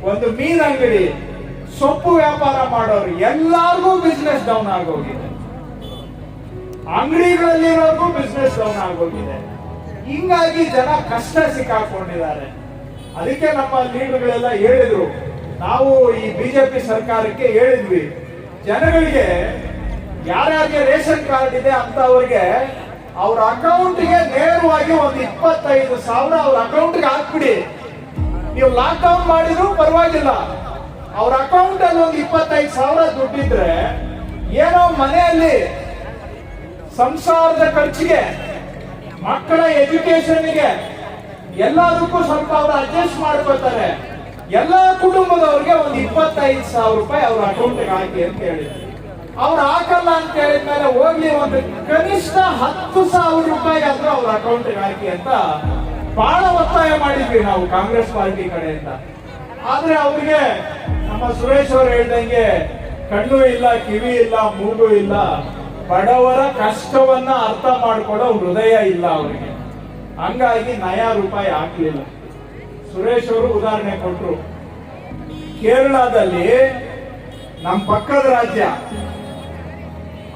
ಒಂದು ಮೀನ್ ಅಂಗಡಿ, ಸೊಪ್ಪು ವ್ಯಾಪಾರ ಮಾಡೋರು ಎಲ್ಲಾರ್ಗೂ ಬಿಸ್ನೆಸ್ ಡೌನ್ ಆಗೋಗಿದೆ. ಅಂಗಡಿಗಳಲ್ಲಿರೋರ್ಗೂ ಬಿಸ್ನೆಸ್ ಡೌನ್ ಆಗೋಗಿದೆ. ಹಿಂಗಾಗಿ ಜನ ಕಷ್ಟ ಸಿಕ್ಕಾಕೊಂಡಿದ್ದಾರೆ. ಅದಕ್ಕೆ ನಮ್ಮ ಲೀಡರ್ಗಳೆಲ್ಲ ಹೇಳಿದ್ರು, ನಾವು ಈ ಬಿಜೆಪಿ ಸರ್ಕಾರಕ್ಕೆ ಹೇಳಿದ್ವಿ, ಜನಗಳಿಗೆ ಯಾರ್ಯಾರಿಗೆ ರೇಷನ್ ಕಾರ್ಡ್ ಇದೆ ಅಂತವರಿಗೆ ಅವ್ರ ಅಕೌಂಟ್ಗೆ ನೇರವಾಗಿ ಒಂದು 25,000 ಅವ್ರ ಅಕೌಂಟ್ಗೆ ಹಾಕ್ಬಿಡಿ. ನೀವು ಲಾಕ್ ಡೌನ್ ಮಾಡಿದ್ರು ಪರವಾಗಿಲ್ಲ, ಅವ್ರ ಅಕೌಂಟ್ ಅಲ್ಲಿ ಒಂದು 25,000 ದುಡ್ಡಿದ್ರೆ ಏನೋ ಮನೆಯಲ್ಲಿ ಸಂಸಾರದ ಖರ್ಚಿಗೆ, ಮಕ್ಕಳ ಎಜುಕೇಶನ್ಗೆ ಎಲ್ಲದಕ್ಕೂ ಸ್ವಲ್ಪ ಅವ್ರು ಅಡ್ಜಸ್ಟ್ ಮಾಡ್ಕೋತಾರೆ. ಎಲ್ಲ ಕುಟುಂಬದವ್ರಿಗೆ ಒಂದು 25,000 ರೂಪಾಯಿ ಅವ್ರ ಅಕೌಂಟ್ಗೆ ಹಾಕಿ ಅಂತ ಹೇಳಿದ್ರು. ಅವ್ರು ಹಾಕಲ್ಲ ಅಂತ ಹೇಳಿದ್ಮೇಲೆ ಹೋಗ್ಲಿ ಒಂದು ಕನಿಷ್ಠ 10,000 ರೂಪಾಯಿ ಆದ್ರೂ ಅವ್ರ ಅಕೌಂಟ್ಗೆ ಹಾಕಿ ಅಂತ ಬಹಳ ಒತ್ತಾಯ ಮಾಡಿದ್ವಿ ನಾವು ಕಾಂಗ್ರೆಸ್ ಪಾರ್ಟಿ ಕಡೆಯಿಂದ. ಆದ್ರೆ ಅವ್ರಿಗೆ ನಮ್ಮ ಸುರೇಶ್ ಅವರು ಹೇಳ್ದಂಗೆ ಕಣ್ಣು ಇಲ್ಲ, ಕಿವಿ ಇಲ್ಲ, ಮೂಗು ಇಲ್ಲ, ಬಡವರ ಕಷ್ಟವನ್ನ ಅರ್ಥ ಮಾಡ್ಕೊಳ್ಳೋ ಹೃದಯ ಇಲ್ಲ ಅವರಿಗೆ. ಹಂಗಾಗಿ ನಯಾ ರೂಪಾಯಿ ಹಾಕ್ಲಿಲ್ಲ. ಸುರೇಶ್ ಅವರು ಉದಾಹರಣೆ ಕೊಟ್ರು. ಕೇರಳದಲ್ಲಿ ನಮ್ಮ ಪಕ್ಕದ ರಾಜ್ಯ,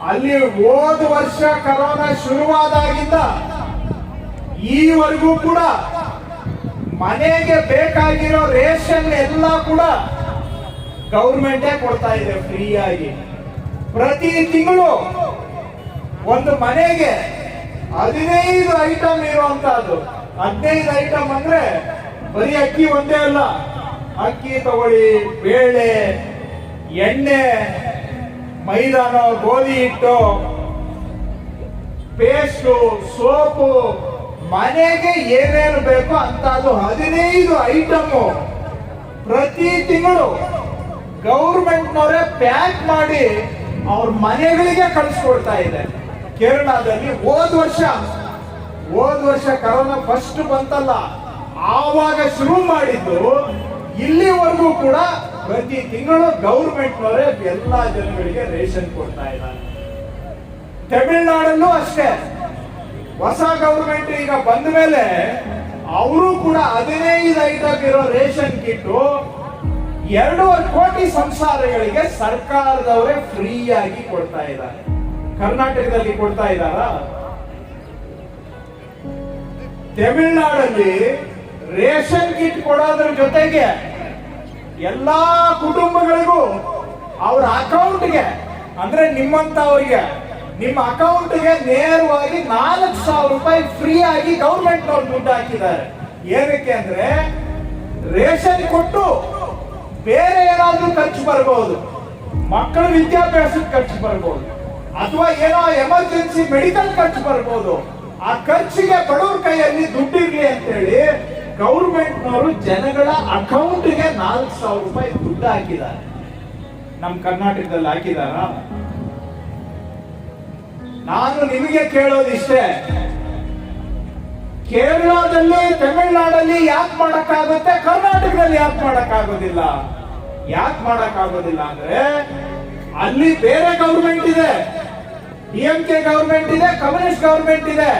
ಅಲ್ಲಿ ಹೋದ ವರ್ಷ ಕರೋನಾ ಶುರುವಾದಾಗಿಂದ ಈವರೆಗೂ ಕೂಡ ಮನೆಗೆ ಬೇಕಾಗಿರೋ ರೇಷನ್ ಎಲ್ಲ ಕೂಡ ಗೌರ್ಮೆಂಟೇ ಕೊಡ್ತಾ ಇದೆ ಫ್ರೀ ಆಗಿ. ಪ್ರತಿ ತಿಂಗಳು ಒಂದು ಮನೆಗೆ 15 ಐಟಮ್ ಇರುವಂತಹದ್ದು. 15 ಐಟಮ್ ಅಂದ್ರೆ ಬರೀ ಅಕ್ಕಿ ಒಂದೇ ಅಲ್ಲ, ಅಕ್ಕಿ ತಗೊಳ್ಳಿ, ಬೇಳೆ, ಎಣ್ಣೆ, ಮೈದಾನ, ಗೋಧಿ ಹಿಟ್ಟು, ಪೇಸ್ಟು, ಸೋಪು, ಮನೆಗೆ ಏನೇನು ಬೇಕೋ ಅಂತದ್ದು 15 ಐಟಮ್ ಪ್ರತಿ ತಿಂಗಳು ಗೌರ್ಮೆಂಟ್ನವರೇ ಪ್ಯಾಕ್ ಮಾಡಿ ಅವ್ರ ಮನೆಗಳಿಗೆ ಕಳಿಸ್ಕೊಡ್ತಾ ಇದೆ. ಕೇರಳದಲ್ಲಿ ಹೋದ ವರ್ಷ ಕರೋನಾ ಫಸ್ಟ್ ಬಂತಲ್ಲ, ಆವಾಗ ಶುರು ಮಾಡಿದ್ದು, ಇಲ್ಲಿವರೆಗೂ ಕೂಡ ಪ್ರತಿ ತಿಂಗಳು ಗೌರ್ಮೆಂಟ್ನವರೇ ಎಲ್ಲಾ ಜನಗಳಿಗೆ ರೇಷನ್ ಕೊಡ್ತಾ ಇದ್ದಾರೆ. ತಮಿಳುನಾಡಲ್ಲೂ ಅಷ್ಟೇ, ಹೊಸ ಗೌರ್ಮೆಂಟ್ ಈಗ ಬಂದ ಮೇಲೆ ಅವರು ಕೂಡ 15 ಐಟಮ್ ಇರೋ ರೇಷನ್ ಕಿಟ್ಟು 2.5 ಕೋಟಿ ಸಂಸಾರಗಳಿಗೆ ಸರ್ಕಾರದವರೇ ಫ್ರೀ ಆಗಿ ಕೊಡ್ತಾ ಇದ್ದಾರೆ. ಕರ್ನಾಟಕದಲ್ಲಿ ಕೊಡ್ತಾ ಇದ್ದಾರ? ತಮಿಳುನಾಡಲ್ಲಿ ರೇಷನ್ ಕಿಟ್ ಕೊಡೋದ್ರ ಜೊತೆಗೆ ಎಲ್ಲಾ ಕುಟುಂಬಗಳಿಗೂ ಅವ್ರ ಅಕೌಂಟ್ಗೆ, ಅಂದ್ರೆ ನಿಮ್ಮಂತವರಿಗೆ ನಿಮ್ಮ ಅಕೌಂಟ್ಗೆ ನೇರವಾಗಿ 4,000 ರೂಪಾಯಿ ಫ್ರೀ ಆಗಿ ಗೌರ್ಮೆಂಟ್ನವ್ರು ದುಡ್ಡು ಹಾಕಿದ್ದಾರೆ. ಏನಕ್ಕೆ ಅಂದ್ರೆ ರೇಷನ್ ಕೊಟ್ಟು ಬೇರೆ ಏನಾದ್ರೂ ಖರ್ಚು ಬರ್ಬೋದು, ಮಕ್ಕಳ ವಿದ್ಯಾಭ್ಯಾಸಕ್ಕೆ ಖರ್ಚು ಬರ್ಬೋದು, ಅಥವಾ ಏನೋ ಎಮರ್ಜೆನ್ಸಿ ಮೆಡಿಕಲ್ ಖರ್ಚು ಬರ್ಬೋದು. ಆ ಖರ್ಚಿಗೆ ಬಡವ್ರ ಕೈಯಲ್ಲಿ ದುಡ್ಡಿರ್ಲಿ ಅಂತೇಳಿ ಗೌರ್ಮೆಂಟ್ನವರು ಜನಗಳ ಅಕೌಂಟ್ಗೆ 4,000 ರೂಪಾಯಿ ದುಡ್ಡು ಹಾಕಿದ್ದಾರೆ. ನಮ್ ಕರ್ನಾಟಕದಲ್ಲಿ ಹಾಕಿದಾರ? ನಾನು ನಿಮಗೆ ಕೇಳೋದಿಷ್ಟೇ, ಕೇರಳದಲ್ಲಿ, ತಮಿಳುನಾಡಲ್ಲಿ ಯಾಕೆ ಮಾಡಕ್ಕಾಗುತ್ತೆ, ಕರ್ನಾಟಕದಲ್ಲಿ ಯಾಕೆ ಮಾಡಕ್ಕಾಗೋದಿಲ್ಲ? ಯಾಕೆ ಮಾಡಕ್ಕಾಗೋದಿಲ್ಲ ಅಂದ್ರೆ ಅಲ್ಲಿ ಬೇರೆ ಗೌರ್ಮೆಂಟ್ ಇದೆ, DMK ಗೌರ್ಮೆಂಟ್ ಇದೆ, ಕಮ್ಯುನಿಸ್ಟ್ ಗೌರ್ಮೆಂಟ್ ಇದೆ,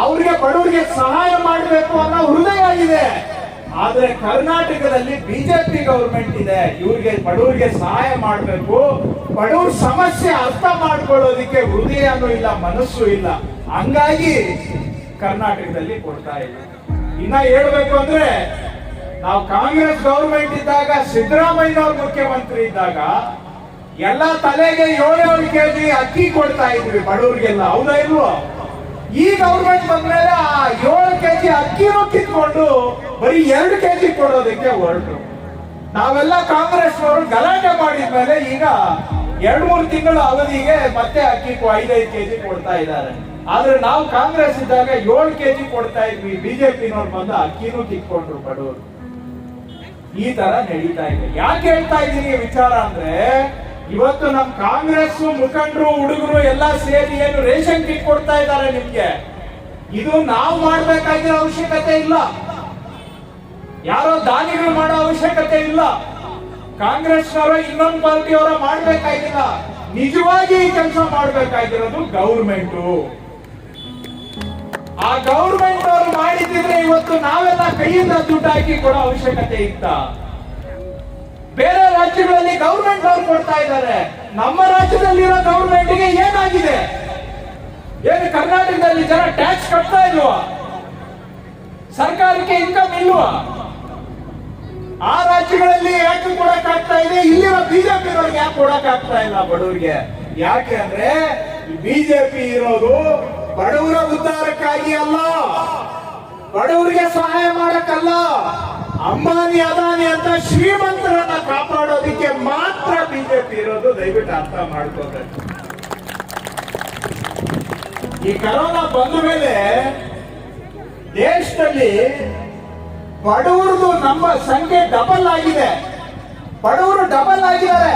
ಅವ್ರಿಗೆ ಬಡವರಿಗೆ ಸಹಾಯ ಮಾಡಬೇಕು ಅನ್ನೋ ಹೃದಯ ಇದೆ. ಆದ್ರೆ ಕರ್ನಾಟಕದಲ್ಲಿ ಬಿಜೆಪಿ ಗೌರ್ಮೆಂಟ್ ಇದೆ, ಇವ್ರಿಗೆ ಬಡವರಿಗೆ ಸಹಾಯ ಮಾಡಬೇಕು, ಬಡವ್ರ ಸಮಸ್ಯೆ ಅರ್ಥ ಮಾಡ್ಕೊಳ್ಳೋದಿಕ್ಕೆ ಹೃದಯನೂ ಇಲ್ಲ, ಮನಸ್ಸು ಇಲ್ಲ. ಹಂಗಾಗಿ ಕರ್ನಾಟಕದಲ್ಲಿ ಕೊಡ್ತಾ ಇಲ್ಲ. ಇನ್ನ ಹೇಳ್ಬೇಕು ಅಂದ್ರೆ ನಾವು ಕಾಂಗ್ರೆಸ್ ಗೌರ್ಮೆಂಟ್ ಇದ್ದಾಗ, ಸಿದ್ದರಾಮಯ್ಯನವ್ರು ಮುಖ್ಯಮಂತ್ರಿ ಇದ್ದಾಗ ಎಲ್ಲ ತಲೆಗೆ 7 ಕೆಜಿ ಅಕ್ಕಿ ಕೊಡ್ತಾ ಇದ್ವಿ ಬಡವರಿಗೆಲ್ಲ, ಹೌದಾ ಇಲ್ವೋ? ಈ ಗೌರ್ಮೆಂಟ್ ಬಂದ್ಮೇಲೆ ಆ 7 ಕೆಜಿ ಅಕ್ಕಿನೂ ಕಿತ್ಕೊಂಡು ಬರೀ 2 ಕೆಜಿ ಕೊಡೋದಕ್ಕೆ ಹೊರಟು. ನಾವೆಲ್ಲ ಕಾಂಗ್ರೆಸ್ ಅವರು ಗಲಾಟೆ ಮಾಡಿದ್ಮೇಲೆ ಈಗ 2-3 ತಿಂಗಳ ಅವಧಿಗೆ ಮತ್ತೆ ಅಕ್ಕಿ 5-5 ಕೆಜಿ ಕೊಡ್ತಾ ಇದ್ದಾರೆ. ಆದ್ರೆ ನಾವು ಕಾಂಗ್ರೆಸ್ ಇದ್ದಾಗ 7 ಕೆಜಿ ಕೊಡ್ತಾ ಇದ್ವಿ, ಬಿಜೆಪಿನವ್ರು ಬಂದ ಅಕ್ಕಿನೂ ಕಿತ್ಕೊಂಡ್ರು ಬಡವರು. ಈ ತರ ನಡೀತಾ ಇದೆ. ಯಾಕೆ ಹೇಳ್ತಾ ಇದ್ದೀನಿ ವಿಚಾರ ಅಂದ್ರೆ, ಇವತ್ತು ನಮ್ ಕಾಂಗ್ರೆಸ್ ಮುಖಂಡರು, ಹುಡುಗರು ಎಲ್ಲ ಸೇರಿ ಏನು ರೇಷನ್ ಕಿಟ್ ಕೊಡ್ತಾ ಇದ್ದಾರೆ ನಿಮ್ಗೆ, ಇದು ನಾವು ಮಾಡ್ಬೇಕಾಗಿರೋ ಅವಶ್ಯಕತೆ ಇಲ್ಲ, ಯಾರೋ ದಾನಿಗಳು ಮಾಡೋ ಅವಶ್ಯಕತೆ ಇಲ್ಲ, ಕಾಂಗ್ರೆಸ್ನವರ ಇನ್ನೊಂದು ಪಾರ್ಟಿಯವರ ಮಾಡ್ಬೇಕಾಗಿಲ್ಲ. ನಿಜವಾಗಿ ಈ ಕೆಲಸ ಮಾಡ್ಬೇಕಾಗಿರೋದು ಗೌರ್ಮೆಂಟ್. ಆ ಗೌರ್ಮೆಂಟ್ ಅವರು ಮಾಡಿದ್ರೆ ಇವತ್ತು ನಾವೆಲ್ಲ ಕೈಯಿಂದ ದುಡ್ಡು ಹಾಕಿ ಕೊಡೋ ಅವಶ್ಯಕತೆ ಇತ್ತ? ಬೇರೆ ರಾಜ್ಯಗಳಲ್ಲಿ ಗೌರ್ಮೆಂಟ್ ಅವರು ಕೊಡ್ತಾ ಇದ್ದಾರೆ, ನಮ್ಮ ರಾಜ್ಯದಲ್ಲಿರೋ ಗೌರ್ಮೆಂಟ್ಗೆ ಏನಾಗಿದೆ? ಏನು ಕರ್ನಾಟಕದಲ್ಲಿ ಜನ ಟ್ಯಾಕ್ಸ್ ಕಟ್ತಾ ಇಲ್ವಾ? ಸರ್ಕಾರಕ್ಕೆ ಇನ್ಕಮ್ ಇಲ್ವಾ? ಆ ರಾಜ್ಯಗಳಲ್ಲಿ ಯಾಕೆ ಕೊಡಕ್ ಆಗ್ತಾ ಇದೆ, ಇಲ್ಲಿರೋ ಬಿಜೆಪಿ ಅವ್ರಿಗೆ ಯಾಕೆ ಕೊಡಕ್ ಆಗ್ತಾ ಇಲ್ಲ ಬಡವರಿಗೆ? ಯಾಕೆ ಅಂದ್ರೆ ಬಿಜೆಪಿ ಇರೋದು ಬಡವರ ಉದ್ಧಾರಕ್ಕಾಗಿ ಅಲ್ಲ, ಬಡವರಿಗೆ ಸಹಾಯ ಮಾಡಕ್ಕಲ್ಲ. ಅಂಬಾನಿ ಅದಾನಿ ಅಂತ ಶ್ರೀಮಂತರನ್ನ ಕಾಪಾಡೋದಿಕ್ಕೆ ಮಾತ್ರ ಬಿಜೆಪಿ ಇರೋದು, ದಯವಿಟ್ಟು ಅರ್ಥ ಮಾಡ್ಕೋಬೇಕು. ಈ ಕರೋನಾ ಬಂದ ಮೇಲೆ ದೇಶದಲ್ಲಿ ಬಡವರದು ನಮ್ಮ ಸಂಖ್ಯೆ ಡಬಲ್ ಆಗಿದೆ. ಬಡವರು ಡಬಲ್ ಆಗಿದ್ದಾರೆ.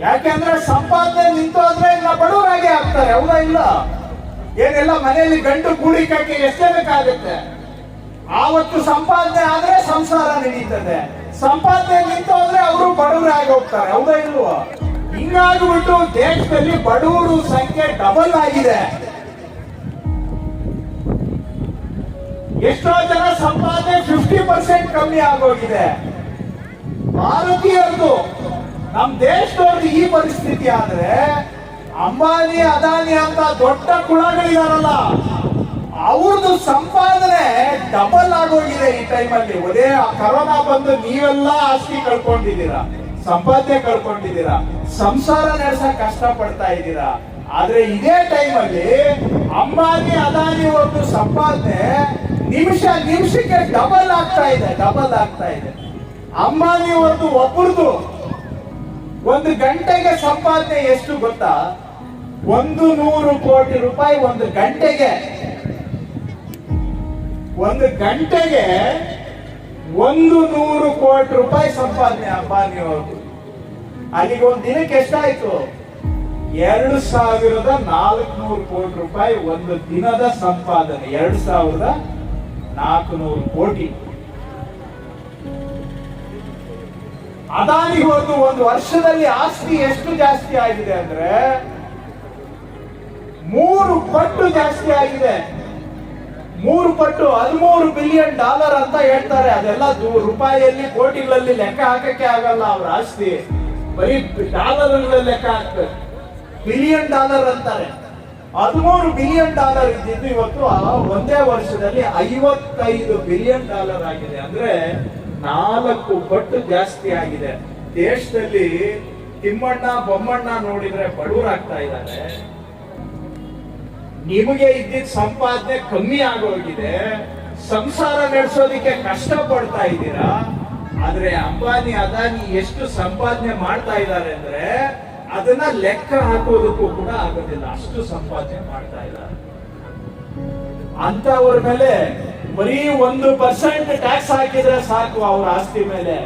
ಯಾಕೆಂದ್ರೆ ಸಂಪಾದನೆ ನಿಂತೋದ್ರೆ ಇನ್ನ ಬಡವರಾಗೆ ಆಗ್ತಾರೆ. ಹೌದಾ ಇಲ್ಲ? ಏನೆಲ್ಲ ಮನೆಯಲ್ಲಿ ಗಂಟು ಕೂಡಿಕಕ್ಕೆ ಎಷ್ಟೇ ಬೇಕಾಗುತ್ತೆ. ಆವತ್ತು ಸಂಪಾದನೆ ಆದ್ರೆ ಸಂಸಾರ ನಡೀತದೆ. ಸಂಪಾದನೆ ನಿಂತೋದ್ರೆ ಅವರು ಬಡವರಾಗಿ ಹೋಗ್ತಾರೆ. ಹೌದಾ ಇಲ್ವೋ? ಹಿಂಗಾಗ್ಬಿಟ್ಟು ದೇಶದಲ್ಲಿ ಬಡವರು ಸಂಖ್ಯೆ ಡಬಲ್ ಆಗಿದೆ. ಎಷ್ಟೋ ಜನ ಸಂಪಾದನೆ 50% ಕಮ್ಮಿ ಆಗೋಗಿದೆ. ಭಾರತೀಯರದು, ನಮ್ ದೇಶದವ್ರದ್ದು ಈ ಪರಿಸ್ಥಿತಿ ಆದ್ರೆ ಅಂಬಾನಿ ಅದಾನಿ ಅಂತ ದೊಡ್ಡ ಕುಳಗಳಿದಾರಲ್ಲ, ಅವ್ರದ್ದು ಸಂಪಾದನೆ ಡಬಲ್ ಆಗೋಗಿದೆ ಈ ಟೈಮಲ್ಲಿ. ಒದೇ ಕರೋನಾ ಬಂದು ನೀವೆಲ್ಲ ಆಸ್ತಿ ಕಳ್ಕೊಂಡಿದ್ದೀರಾ, ಸಂಪಾದನೆ ಕಳ್ಕೊಂಡಿದ್ದೀರಾ, ಸಂಸಾರ ನಡೆಸಕ್ ಕಷ್ಟ ಪಡ್ತಾ ಇದ್ದೀರಾ. ಆದ್ರೆ ಇದೇ ಟೈಮಲ್ಲಿ ಅಂಬಾನಿ ಅದಾನಿ ಅವ್ರದ್ದು ಸಂಪಾದನೆ ನಿಮಿಷಕ್ಕೆ ಡಬಲ್ ಆಗ್ತಾ ಇದೆ. ಅಂಬಾನಿ ಅವ್ರದ್ದು ಒಬ್ಬರದು 1 ಗಂಟೆಗೆ ಸಂಪಾದನೆ ಎಷ್ಟು ಗೊತ್ತಾ? 100 ಕೋಟಿ ರೂಪಾಯಿ 1 ಗಂಟೆಗೆ. 1 ಗಂಟೆಗೆ 100 ಕೋಟಿ ರೂಪಾಯಿ ಸಂಪಾದನೆ ಅಂಬಾನಿ ಅವ್ರದ್ದು. ಅಲ್ಲಿಗೆ ಒಂದು ದಿನಕ್ಕೆ ಎಷ್ಟಾಯ್ತು? 2400 ಕೋಟಿ ರೂಪಾಯಿ ಒಂದು ದಿನದ ಸಂಪಾದನೆ. 2400 ಕೋಟಿ. ಅದಾನಿ ಹೋದು ಒಂದು ವರ್ಷದಲ್ಲಿ ಆಸ್ತಿ ಎಷ್ಟು ಜಾಸ್ತಿ ಆಗಿದೆ ಅಂದ್ರೆ 3 ಪಟ್ಟು ಜಾಸ್ತಿ ಆಗಿದೆ. 3 ಪಟ್ಟು. $13 ಬಿಲಿಯನ್ ಅಂತ ಹೇಳ್ತಾರೆ. ಅದೆಲ್ಲ ರೂಪಾಯಿಯಲ್ಲಿ ಕೋಟಿಗಳಲ್ಲಿ ಲೆಕ್ಕ ಹಾಕಕ್ಕೆ ಆಗಲ್ಲ. ಅವ್ರ ಆಸ್ತಿ ಬರೀ ಡಾಲರ್ಗಳಲ್ಲಿ ಲೆಕ್ಕ ಹಾಕ್ತಾರೆ. $ಬಿಲಿಯನ್ ಅಂತಾರೆ. $13 ಬಿಲಿಯನ್ ಇದ್ದಿದ್ದು ಇವತ್ತು ಒಂದೇ ವರ್ಷದಲ್ಲಿ $55 ಬಿಲಿಯನ್ ಆಗಿದೆ. ಅಂದ್ರೆ 4 ಪಟ್ಟು ಜಾಸ್ತಿ ಆಗಿದೆ. ದೇಶದಲ್ಲಿ ತಿಮ್ಮಣ್ಣ ಬೊಮ್ಮಣ್ಣ ನೋಡಿದ್ರೆ ಬಡವರಾಗ್ತಾ ಇದ್ದಾರೆ. ನಿಮಗೆ ಇದ್ದಿದ್ದ ಸಂಪಾದನೆ ಕಮ್ಮಿ ಆಗೋಗಿದೆ. ಸಂಸಾರ ನಡೆಸೋದಿಕ್ಕೆ ಕಷ್ಟ ಪಡ್ತಾ ಇದ್ದೀರಾ. ಆದ್ರೆ ಅಂಬಾನಿ ಅದಾನಿ ಎಷ್ಟು ಸಂಪಾದನೆ ಮಾಡ್ತಾ ಇದ್ದಾರೆ ಅಂದ್ರೆ ಅದನ್ನ ಲೆಕ್ಕ ಹಾಕೋದಕ್ಕೂ ಕೂಡ ಆಗೋದಿಲ್ಲ. ಅಷ್ಟು ಸಂಪಾದನೆ ಮಾಡ್ತಾ ಇದ್ದಾರೆ. ಅಂತವ್ರ ಮೇಲೆ ಬರೀ 1% ಟ್ಯಾಕ್ಸ್ ಹಾಕಿದ್ರೆ ಸಾಕು ಅವ್ರ ಆಸ್ತಿ ಮೇಲೆ.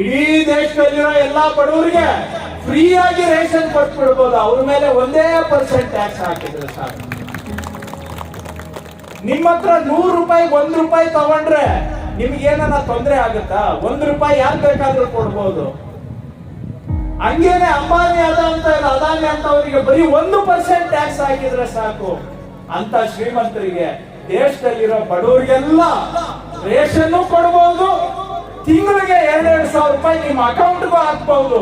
ಇಡೀ ದೇಶದಲ್ಲಿರೋ ಎಲ್ಲಾ ಬಡವರಿಗೆ ಫ್ರೀ ಆಗಿ ರೇಷನ್ ಕೊಟ್ಬಿಡ್ಬೋದು. ಅವ್ರ ಮೇಲೆ 1% ಟ್ಯಾಕ್ಸ್ ಹಾಕಿದ್ರೆ ಸಾಕು. ನಿಮ್ಮ ಹತ್ರ $100 1 ತಗೊಂಡ್ರೆ ನಿಮ್ಗೆ ಏನಾರ ತೊಂದರೆ ಆಗುತ್ತಾ? $1 ಯಾರು ಬೇಕಾದ್ರೂ ಕೊಡ್ಬೋದು. ಹಂಗೇನೆ ಅಂಬಾನಿ ಅದಾನಿ ಅಂತ ಅವರಿಗೆ ಬರೀ 1% ಟ್ಯಾಕ್ಸ್ ಹಾಕಿದ್ರೆ ಸಾಕು. ಅಂತ ಶ್ರೀಮಂತರಿಗೆ, ದೇಶದಲ್ಲಿರೋ ಬಡವರಿಗೆಲ್ಲ ರೇಷನ್ ಕೊಡಬಹುದು. ತಿಂಗಳಿಗೆ 2,000 ರೂಪಾಯಿ ನಿಮ್ಮ ಅಕೌಂಟ್ಗೂ ಹಾಕ್ಬಹುದು.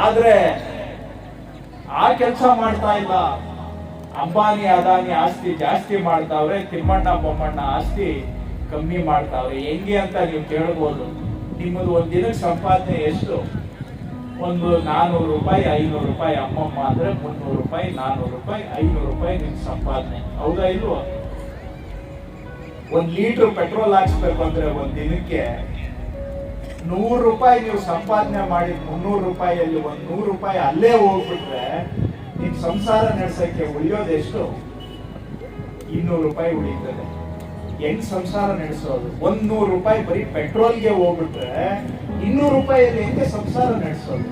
ಆದ್ರೆ ಆ ಕೆಲಸ ಮಾಡ್ತಾ ಇಲ್ಲ. ಅಂಬಾನಿ ಅದಾನಿ ಆಸ್ತಿ ಜಾಸ್ತಿ ಮಾಡ್ತಾವ್ರೆ, ತಿಮ್ಮಣ್ಣ ಬೊಮ್ಮಣ್ಣ ಆಸ್ತಿ ಕಮ್ಮಿ ಮಾಡ್ತಾವ್ರೆ. ಹೆಂಗೆ ಅಂತ ನೀವು ಕೇಳಬಹುದು. ನಿಮ್ಮದು ಒಂದ್ ದಿನಕ್ಕೆ ಸಂಪಾದನೆ ಎಷ್ಟು? ಒಂದು $400 500 ರೂಪಾಯಿ. ಅಮ್ಮಮ್ಮ ಅಂದ್ರೆ $300 400 500 ನಿಮ್ ಸಂಪಾದನೆ. ಹೌದಾ ಇಲ್ವೋ? 1 ಲೀಟರ್ ಪೆಟ್ರೋಲ್ ಹಾಕ್ಸ್ಬೇಕು ಅಂದ್ರೆ ಒಂದ್ ದಿನಕ್ಕೆ $100 ನೀವು ಸಂಪಾದನೆ ಮಾಡಿದ $300 $100 ಅಲ್ಲೇ ಹೋಗ್ಬಿಟ್ರೆ ನಿಮ್ ಸಂಸಾರ ನಡೆಸಕ್ಕೆ ಉಳಿಯೋದೆಷ್ಟು? $200 ಉಳಿತದೆ. ಹೆಂಗ್ ಸಂಸಾರ ನಡೆಸೋದು? $100 ಬರೀ ಪೆಟ್ರೋಲ್ಗೆ ಹೋಗ್ಬಿಟ್ರೆ $200 ಹೆಂಗೆ ಸಂಸಾರ ನಡೆಸೋದು?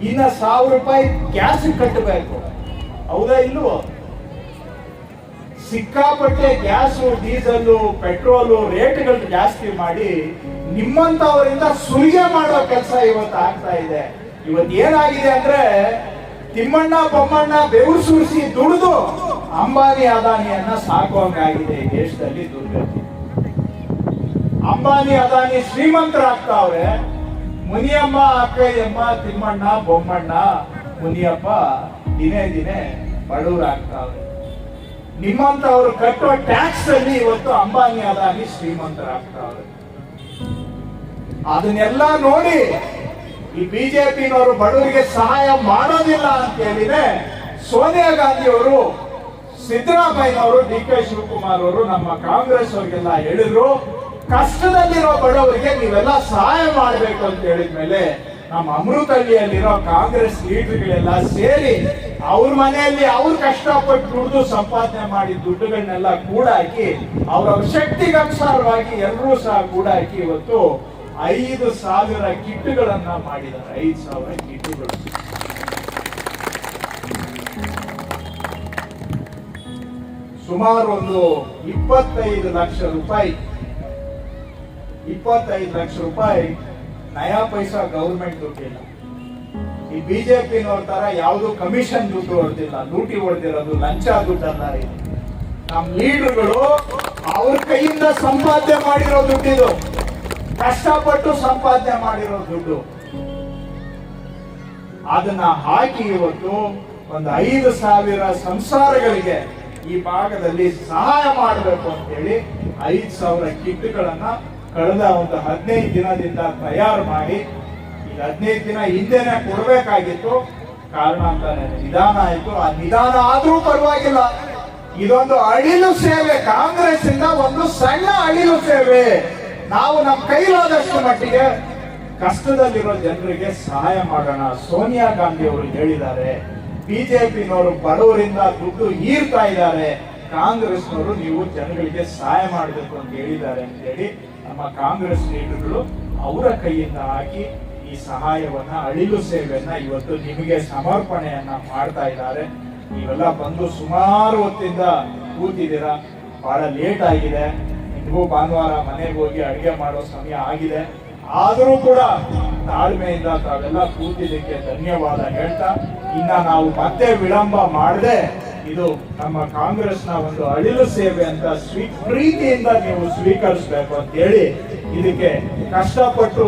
ಇನ್ನ $1,000 ಗ್ಯಾಸ್ ಕಟ್ಟಬೇಕು. ಹೌದಾ ಇಲ್ವೋ? ಸಿಕ್ಕಾಪಟ್ಟೆ ಗ್ಯಾಸು, ಡೀಸೆಲ್, ಪೆಟ್ರೋಲು ರೇಟ್ಗಳು ಜಾಸ್ತಿ ಮಾಡಿ ನಿಮ್ಮಂತವರಿಂದ ಸುಲಿಗೆ ಮಾಡೋ ಕೆಲಸ ಇವತ್ತು ಆಗ್ತಾ ಇದೆ. ಇವತ್ತು ಏನಾಗಿದೆ ಅಂದ್ರೆ ತಿಮ್ಮಣ್ಣ ಬೊಮ್ಮಣ್ಣ ಬೆವರು ಸುರಿಸಿ ದುಡಿದು ಅಂಬಾನಿ ಅದಾನಿಯನ್ನ ಸಾಕುವಂಗಾಗಿದೆ ಈ ದೇಶದಲ್ಲಿ. ದುರ್ಗತಿ. ಅಂಬಾನಿ ಅದಾನಿ ಶ್ರೀಮಂತರಾಗ್ತಾವ್ರೆ. ಮುನಿಯಮ್ಮ ಅಕ್ಕಯ್ಯಮ್ಮ ತಿಮ್ಮಣ್ಣ ಬೊಮ್ಮಣ್ಣ ಮುನಿಯಪ್ಪ ದಿನೇ ಬಡವರಾಗ್ತಾವ್ರೆ. ನಿಮ್ಮಂತವ್ರು ಕಟ್ಟೋ ಟ್ಯಾಕ್ಸ್ ಅಲ್ಲಿ ಇವತ್ತು ಅಂಬಾನಿ ಅದಾನಿ ಶ್ರೀಮಂತರಾಗ್ತಾವ್ರೆ. ಅದನ್ನೆಲ್ಲ ನೋಡಿ ಈ ಬಿಜೆಪಿನವರು ಬಡವರಿಗೆ ಸಹಾಯ ಮಾಡೋದಿಲ್ಲ ಅಂತ ಹೇಳಿದ್ರೆ ಸೋನಿಯಾ ಗಾಂಧಿ ಅವರು, ಸಿದ್ದರಾಮಯ್ಯನವರು, ಡಿ ಕೆ ಶಿವಕುಮಾರ್ ಅವರು, ನಮ್ಮ ಕಾಂಗ್ರೆಸ್ ಅವರಿಗೆಲ್ಲ ಹೇಳಿದ್ರು ಕಷ್ಟದಲ್ಲಿರೋ ಬಡವರಿಗೆ ನೀವೆಲ್ಲ ಸಹಾಯ ಮಾಡಬೇಕು ಅಂತ ಹೇಳಿದ್ಮೇಲೆ ನಮ್ಮ ಅಮೃತಹಳ್ಳಿಯಲ್ಲಿರೋ ಕಾಂಗ್ರೆಸ್ ಲೀಡರ್ಗಳೆಲ್ಲ ಸೇರಿ ಅವ್ರ ಮನೆಯಲ್ಲಿ ಅವ್ರು ಕಷ್ಟಪಟ್ಟು ದುಡ್ದು ಸಂಪಾದನೆ ಮಾಡಿ ದುಡ್ಡುಗಳನ್ನೆಲ್ಲ ಕೂಡಾಕಿ ಅವರ ಶಕ್ತಿಗನುಸಾರವಾಗಿ ಎಲ್ಲರೂ ಸಹ ಕೂಡಾಕಿ ಇವತ್ತು 5,000 ಕಿಟ್ಗಳನ್ನ ಮಾಡಿದ್ದಾರೆ. 5,000 ಕಿಟ್ಗಳು. ಸುಮಾರು ಒಂದು 25 ಲಕ್ಷ ರೂಪಾಯಿ ನಯಾ ಪೈಸಾ ಗೌರ್ಮೆಂಟ್ ದುಡ್ಡಿಲ್ಲ. ಈ ಬಿಜೆಪಿನವ್ರ ತರ ಯಾವುದು ಕಮಿಷನ್ ದುಡ್ಡು ಹೊಡೆದಿಲ್ಲ, ಲೂಟಿ ಹೊಡೆದಿರೋದು ಲಂಚ ದುಡ್ಡಲ್ಲ. ಇದು ನಮ್ಮ ಲೀಡರ್ಗಳು ಅವ್ರ ಕೈಯಿಂದ ಸಂಪಾದನೆ ಮಾಡಿರೋ ದುಡ್ಡಿದು, ಕಷ್ಟಪಟ್ಟು ಸಂಪಾದನೆ ಮಾಡಿರೋ ದುಡ್ಡು. ಅದನ್ನ ಹಾಕಿ ಇವತ್ತು ಒಂದು 5,000 ಸಂಸಾರಗಳಿಗೆ ಈ ಭಾಗದಲ್ಲಿ ಸಹಾಯ ಮಾಡಬೇಕು ಅಂತ ಹೇಳಿ 5,000 ಕಿಟ್ಗಳನ್ನ ಕಳೆದ ಒಂದು 15 ದಿನದಿಂದ ತಯಾರು ಮಾಡಿ, ಈಗ 15 ದಿನ ಹಿಂದೆನೆ ಕೊಡ್ಬೇಕಾಗಿತ್ತು, ಕಾರಣ ಅಂತಾನೆ ನಿಧಾನ ಆಯ್ತು. ಆ ನಿಧಾನ ಆದ್ರೂ ಪರವಾಗಿಲ್ಲ, ಇದೊಂದು ಅಳಿಲು ಸೇವೆ, ಕಾಂಗ್ರೆಸ್ ಇಂದ ಒಂದು ಸಣ್ಣ ಅಳಿಲು ಸೇವೆ. ನಾವು ನಮ್ಮ ಕೈಲಾದಷ್ಟು ಮಟ್ಟಿಗೆ ಕಷ್ಟದಲ್ಲಿರೋ ಜನರಿಗೆ ಸಹಾಯ ಮಾಡೋಣ. ಸೋನಿಯಾ ಗಾಂಧಿ ಅವರು ಹೇಳಿದ್ದಾರೆ, ಬಿಜೆಪಿನವರು ಬಡವರಿಂದ ದುಡ್ಡು ಹೀರ್ತಾ ಇದ್ದಾರೆ, ಕಾಂಗ್ರೆಸ್ನವರು ನೀವು ಜನಗಳಿಗೆ ಸಹಾಯ ಮಾಡಬೇಕು ಅಂತ ಹೇಳಿದ್ದಾರೆ ಅಂತ ಹೇಳಿ ನಮ್ಮ ಕಾಂಗ್ರೆಸ್ ಲೀಡರ್ಗಳು ಅವರ ಕೈಯಿಂದ ಹಾಕಿ ಈ ಸಹಾಯವನ್ನ, ಅಳಿಲು ಸೇವೆಯನ್ನ ಇವತ್ತು ನಿಮಗೆ ಸಮರ್ಪಣೆಯನ್ನ ಮಾಡ್ತಾ ಇದ್ದಾರೆ. ನೀವೆಲ್ಲ ಬಂದು ಸುಮಾರು ಹೊತ್ತಿಂದ ಕೂತಿದ್ದೀರಾ, ಬಹಳ ಲೇಟ್ ಆಗಿದೆ, ನಿಮಗೂ ಭಾನುವಾರ ಮನೆಗೆ ಹೋಗಿ ಅಡಿಗೆ ಮಾಡೋ ಸಮಯ ಆಗಿದೆ. ಆದರೂ ಕೂಡ ತಾಳ್ಮೆಯಿಂದ ತಾವೆಲ್ಲ ಕೂತಿದ್ದಕ್ಕೆ ಧನ್ಯವಾದ ಹೇಳ್ತಾ, ಇನ್ನ ನಾವು ಮತ್ತೆ ವಿಳಂಬ ಮಾಡದೆ ಇದು ನಮ್ಮ ಕಾಂಗ್ರೆಸ್ನ ಒಂದು ಅಳಿಲು ಸೇವೆ ಅಂತ ಪ್ರೀತಿಯಿಂದ ನೀವು ಸ್ವೀಕರಿಸಬೇಕು ಅಂತ ಹೇಳಿ, ಇದಕ್ಕೆ ಕಷ್ಟಪಟ್ಟು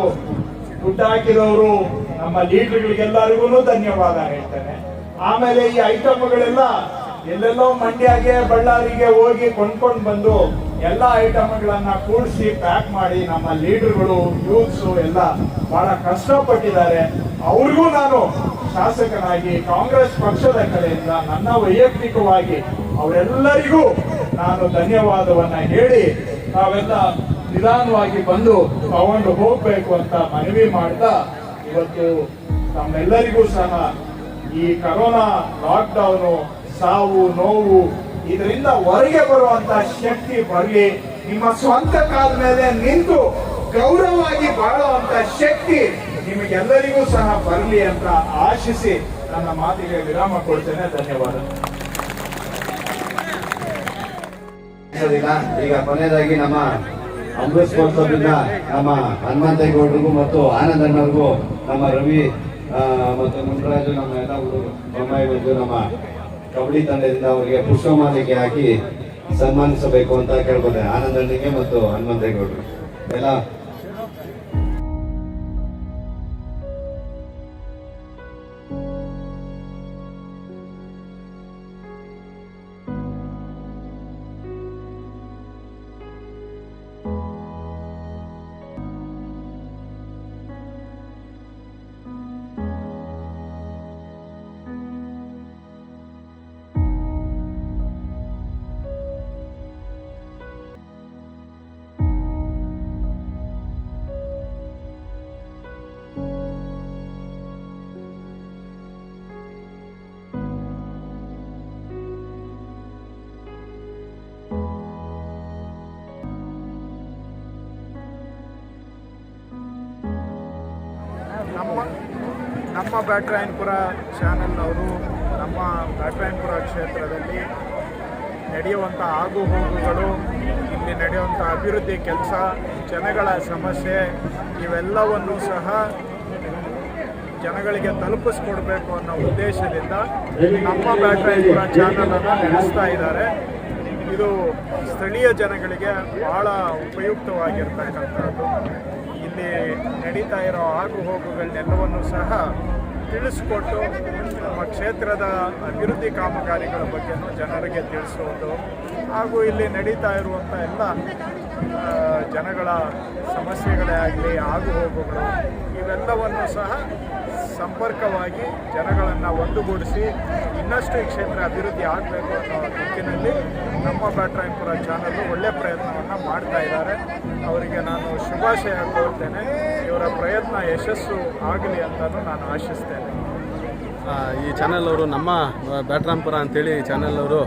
ದುಡ್ಡು ಹಾಕಿದವರು ನಮ್ಮ ಲೀಡರ್ಗಳಿಗೆಲ್ಲರಿಗೂ ಧನ್ಯವಾದ ಹೇಳ್ತೇನೆ. ಆಮೇಲೆ ಈ ಐಟಮ್ಗಳೆಲ್ಲ ಎಲ್ಲೆಲ್ಲೋ ಮಂಡ್ಯಗೆ ಬಳ್ಳಾರಿಗೆ ಹೋಗಿ ಕೊಂಡ್ಕೊಂಡು ಬಂದು ಎಲ್ಲ ಐಟಮ್ಗಳನ್ನ ಕೂಡಿಸಿ ಪ್ಯಾಕ್ ಮಾಡಿ ನಮ್ಮ ಲೀಡರ್ಗಳು ಯೂತ್ಸ್ ಎಲ್ಲ ಬಹಳ ಕಷ್ಟಪಟ್ಟಿದ್ದಾರೆ. ಅವ್ರಿಗೂ ನಾನು ಶಾಸಕನಾಗಿ ಕಾಂಗ್ರೆಸ್ ಪಕ್ಷದ ಕಡೆಯಿಂದ ನನ್ನ ವೈಯಕ್ತಿಕವಾಗಿ ಅವರೆಲ್ಲರಿಗೂ ನಾನು ಧನ್ಯವಾದವನ್ನ ಹೇಳಿ, ನಾವೆಲ್ಲ ನಿಧಾನವಾಗಿ ಬಂದು ತಗೊಂಡು ಹೋಗ್ಬೇಕು ಅಂತ ಮನವಿ ಮಾಡ್ತಾ, ಇವತ್ತು ತಮ್ಮೆಲ್ಲರಿಗೂ ಸಹ ಈ ಕರೋನಾ ಲಾಕ್ಡೌನು, ಸಾವು ನೋವು ಇದರಿಂದ ಹೊರಗೆ ಬರುವಂತ ಶಕ್ತಿ ಬರಲಿ, ನಿಮ್ಮ ಸ್ವಂತ ಕಾಲ ಮೇಲೆ ನಿಂತು ಗೌರವವಾಗಿ ಬಾಳುವಂತ ಶಕ್ತಿ ನಿಮಗೆಲ್ಲರಿಗೂ ಸಹ ಬರಲಿ ಅಂತ ಆಶಿಸಿ ನನ್ನ ಮಾತಿಗೆ ವಿರಾಮ ಕೊಡ್ತೇನೆ. ಧನ್ಯವಾದ. ಈಗ ಕೊನೆಯದಾಗಿ ನಮ್ಮ ಅಮೃತ್ ಸ್ಪೋರ್ಟ್ಸ್ನಿಂದ ನಮ್ಮ ಹನುಮಂತೇಗೌಡರಿಗೂ ಮತ್ತು ಆನಂದಣ್ಣವ್ರಿಗೂ, ನಮ್ಮ ರವಿ ಮತ್ತು ಮುನ್ರಾಜು, ನಮ್ಮ ಎಲ್ಲ ಹುಡುಗರು ಬೊಮ್ಮಾಯಿ ಬಂದು ನಮ್ಮ ಕಬಡ್ಡಿ ತಂಡದಿಂದ ಅವರಿಗೆ ಪುಷ್ಪಮಾಲಿಕೆ ಹಾಕಿ ಸನ್ಮಾನಿಸಬೇಕು ಅಂತ ಕೇಳ್ಬೋದೆ. ಆನಂದಣ್ಣಗೆ ಮತ್ತು ಹನುಮಂತೇಗೌಡರು ಎಲ್ಲ ನಮ್ಮ ಬ್ಯಾಟರಾಯನಪುರ ಚಾನೆಲ್ನವರು ನಮ್ಮ ಬ್ಯಾಟರಾಯನಪುರ ಕ್ಷೇತ್ರದಲ್ಲಿ ನಡೆಯುವಂಥ ಆಗು ಹೋಗುಗಳು, ಇಲ್ಲಿ ನಡೆಯುವಂಥ ಅಭಿವೃದ್ಧಿ ಕೆಲಸ, ಜನಗಳ ಸಮಸ್ಯೆ ಇವೆಲ್ಲವನ್ನು ಸಹ ಜನಗಳಿಗೆ ತಲುಪಿಸ್ಕೊಡ್ಬೇಕು ಅನ್ನೋ ಉದ್ದೇಶದಿಂದ ನಮ್ಮ ಬ್ಯಾಟರಾಯನಪುರ ಚಾನಲನ್ನು ನಡೆಸ್ತಾ ಇದ್ದಾರೆ. ಇದು ಸ್ಥಳೀಯ ಜನಗಳಿಗೆ ಭಾಳ ಉಪಯುಕ್ತವಾಗಿರ್ತಕ್ಕಂಥದ್ದು. ಇಲ್ಲಿ ನಡೀತಾ ಇರೋ ಆಗು ಹೋಗುಗಳನ್ನೆಲ್ಲವನ್ನು ಸಹ ತಿಳಿಸ್ಕೊಟ್ಟು ನಮ್ಮ ಕ್ಷೇತ್ರದ ಅಭಿವೃದ್ಧಿ ಕಾಮಗಾರಿಗಳ ಬಗ್ಗೆನೂ ಜನರಿಗೆ ತಿಳಿಸೋದು, ಹಾಗೂ ಇಲ್ಲಿ ನಡೀತಾ ಇರುವಂಥ ಎಲ್ಲ ಜನಗಳ ಸಮಸ್ಯೆಗಳೇ ಆಗಲಿ, ಆಗು ಹೋಗುಗಳು ಇವೆಲ್ಲವನ್ನು ಸಹ ಸಂಪರ್ಕವಾಗಿ ಜನಗಳನ್ನು ಒಂದುಗೂಡಿಸಿ ಇನ್ನಷ್ಟು ಈ ಕ್ಷೇತ್ರ ಅಭಿವೃದ್ಧಿ ಆಗಬೇಕು ಅನ್ನೋ ದಿಕ್ಕಿನಲ್ಲಿ ನಮ್ಮ ಬ್ಯಾಟರಾಯನಪುರ ಚಾನಲ್ಲು ಒಳ್ಳೆಯ ಪ್ರಯತ್ನವನ್ನು ಮಾಡ್ತಾ ಇದ್ದಾರೆ. ಅವರಿಗೆ ನಾನು ಶುಭಾಶಯ ಕೋರ್ತೇನೆ. ಇವರ ಪ್ರಯತ್ನ ಯಶಸ್ಸು ಆಗಲಿ ಅಂತಲೂ ನಾನು ಆಶಿಸ್ತೇನೆ. ಈ ಚಾನಲ್ ಅವರು ನಮ್ಮ ಬ್ಯಾಟರಾಯನಪುರ ಅಂತೇಳಿ ಚಾನಲ್ ಅವರು